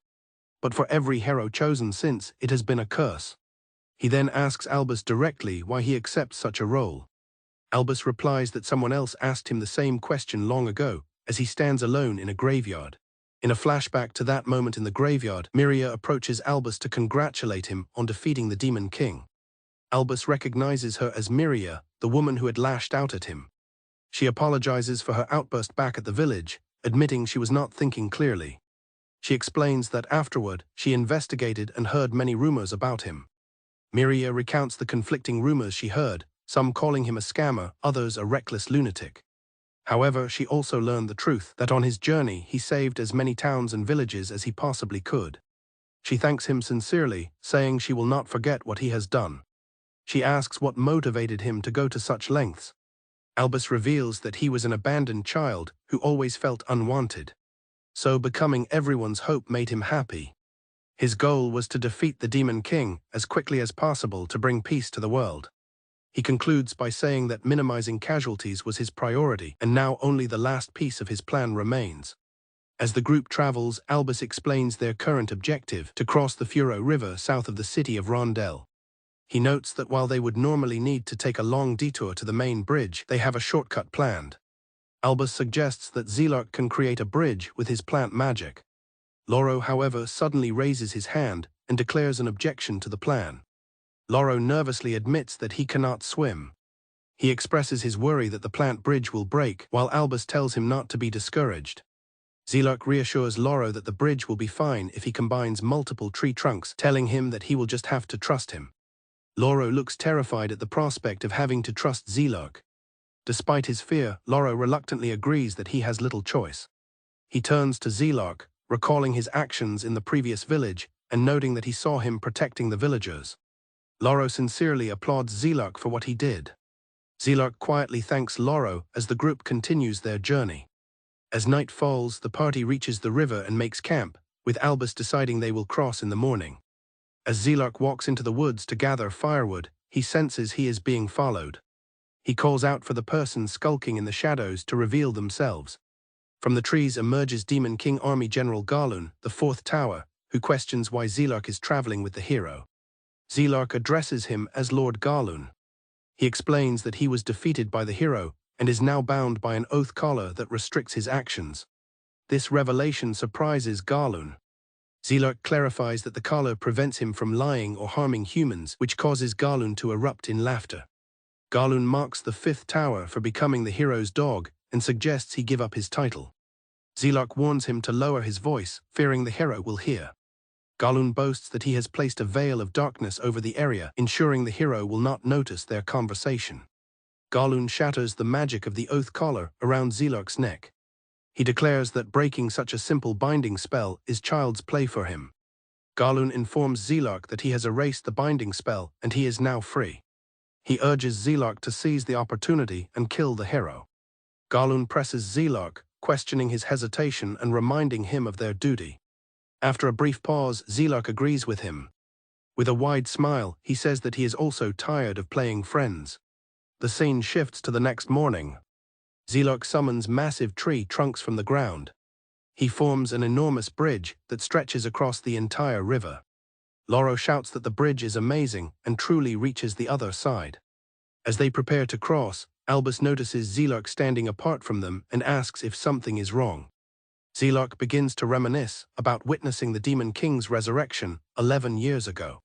But for every hero chosen since, it has been a curse. He then asks Albus directly why he accepts such a role. Albus replies that someone else asked him the same question long ago, as he stands alone in a graveyard. In a flashback to that moment in the graveyard, Miria approaches Albus to congratulate him on defeating the Demon King. Albus recognizes her as Miria, the woman who had lashed out at him. She apologizes for her outburst back at the village, admitting she was not thinking clearly. She explains that afterward, she investigated and heard many rumors about him. Miria recounts the conflicting rumors she heard, some calling him a scammer, others a reckless lunatic. However, she also learned the truth, that on his journey he saved as many towns and villages as he possibly could. She thanks him sincerely, saying she will not forget what he has done. She asks what motivated him to go to such lengths. Albus reveals that he was an abandoned child who always felt unwanted. So becoming everyone's hope made him happy. His goal was to defeat the Demon King as quickly as possible to bring peace to the world. He concludes by saying that minimizing casualties was his priority, and now only the last piece of his plan remains. As the group travels, Albus explains their current objective: to cross the Furo River south of the city of Rondel. He notes that while they would normally need to take a long detour to the main bridge, they have a shortcut planned. Albus suggests that Zelark can create a bridge with his plant magic. Loro, however, suddenly raises his hand and declares an objection to the plan. Loro nervously admits that he cannot swim. He expresses his worry that the plant bridge will break, while Albus tells him not to be discouraged. Zelark reassures Loro that the bridge will be fine if he combines multiple tree trunks, telling him that he will just have to trust him. Loro looks terrified at the prospect of having to trust Zelark. Despite his fear, Loro reluctantly agrees that he has little choice. He turns to Zelark, recalling his actions in the previous village and noting that he saw him protecting the villagers. Loro sincerely applauds Zelark for what he did. Zelark quietly thanks Loro as the group continues their journey. As night falls, the party reaches the river and makes camp, with Albus deciding they will cross in the morning. As Zelark walks into the woods to gather firewood, he senses he is being followed. He calls out for the person skulking in the shadows to reveal themselves. From the trees emerges Demon King Army General Galun, the fourth tower, who questions why Zelark is traveling with the hero. Zelark addresses him as Lord Galun. He explains that he was defeated by the hero and is now bound by an oath collar that restricts his actions. This revelation surprises Galun. Zelark clarifies that the collar prevents him from lying or harming humans, which causes Galun to erupt in laughter. Galun mocks the fifth tower for becoming the hero's dog and suggests he give up his title. Zelark warns him to lower his voice, fearing the hero will hear. Galun boasts that he has placed a veil of darkness over the area, ensuring the hero will not notice their conversation. Galun shatters the magic of the oath collar around Zelark's neck. He declares that breaking such a simple binding spell is child's play for him. Galun informs Zelark that he has erased the binding spell and he is now free. He urges Zelark to seize the opportunity and kill the hero. Galun presses Zelark, questioning his hesitation and reminding him of their duty. After a brief pause, Zelark agrees with him. With a wide smile, he says that he is also tired of playing friends. The scene shifts to the next morning. Zelark summons massive tree trunks from the ground. He forms an enormous bridge that stretches across the entire river. Loro shouts that the bridge is amazing and truly reaches the other side. As they prepare to cross, Albus notices Zelark standing apart from them and asks if something is wrong. Zelark begins to reminisce about witnessing the Demon King's resurrection 11 years ago.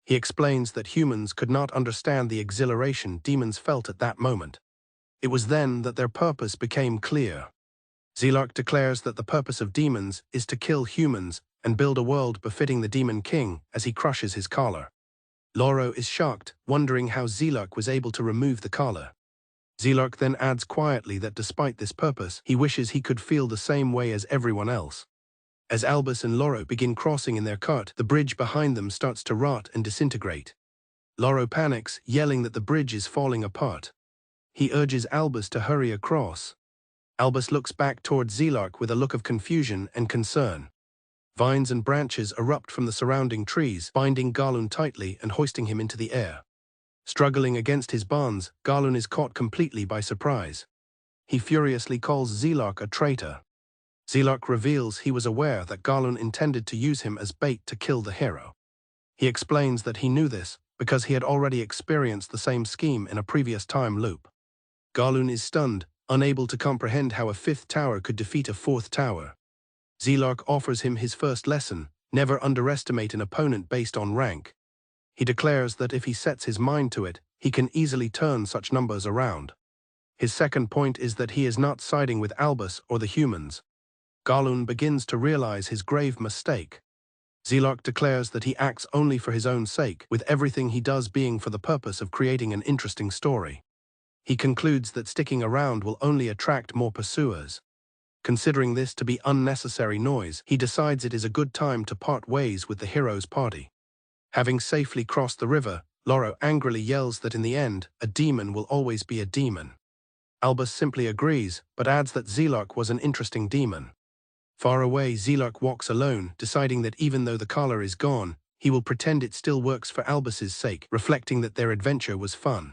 He explains that humans could not understand the exhilaration demons felt at that moment. It was then that their purpose became clear. Zelark declares that the purpose of demons is to kill humans and build a world befitting the Demon King as he crushes his collar. Loro is shocked, wondering how Zelark was able to remove the collar. Zelark then adds quietly that despite this purpose, he wishes he could feel the same way as everyone else. As Albus and Loro begin crossing in their cart, the bridge behind them starts to rot and disintegrate. Loro panics, yelling that the bridge is falling apart. He urges Albus to hurry across. Albus looks back toward Zelark with a look of confusion and concern. Vines and branches erupt from the surrounding trees, binding Galun tightly and hoisting him into the air. Struggling against his bonds, Galun is caught completely by surprise. He furiously calls Zelark a traitor. Zelok reveals he was aware that Garlun intended to use him as bait to kill the hero. He explains that he knew this because he had already experienced the same scheme in a previous time loop. Garlun is stunned, unable to comprehend how a fifth tower could defeat a fourth tower. Zelok offers him his first lesson: never underestimate an opponent based on rank. He declares that if he sets his mind to it, he can easily turn such numbers around. His second point is that he is not siding with Albus or the humans. Garlun begins to realize his grave mistake. Zelok declares that he acts only for his own sake, with everything he does being for the purpose of creating an interesting story. He concludes that sticking around will only attract more pursuers. Considering this to be unnecessary noise, he decides it is a good time to part ways with the hero's party. Having safely crossed the river, Loro angrily yells that in the end, a demon will always be a demon. Albus simply agrees, but adds that Zelok was an interesting demon. Far away, Zelok walks alone, deciding that even though the collar is gone, he will pretend it still works for Albus's sake, reflecting that their adventure was fun.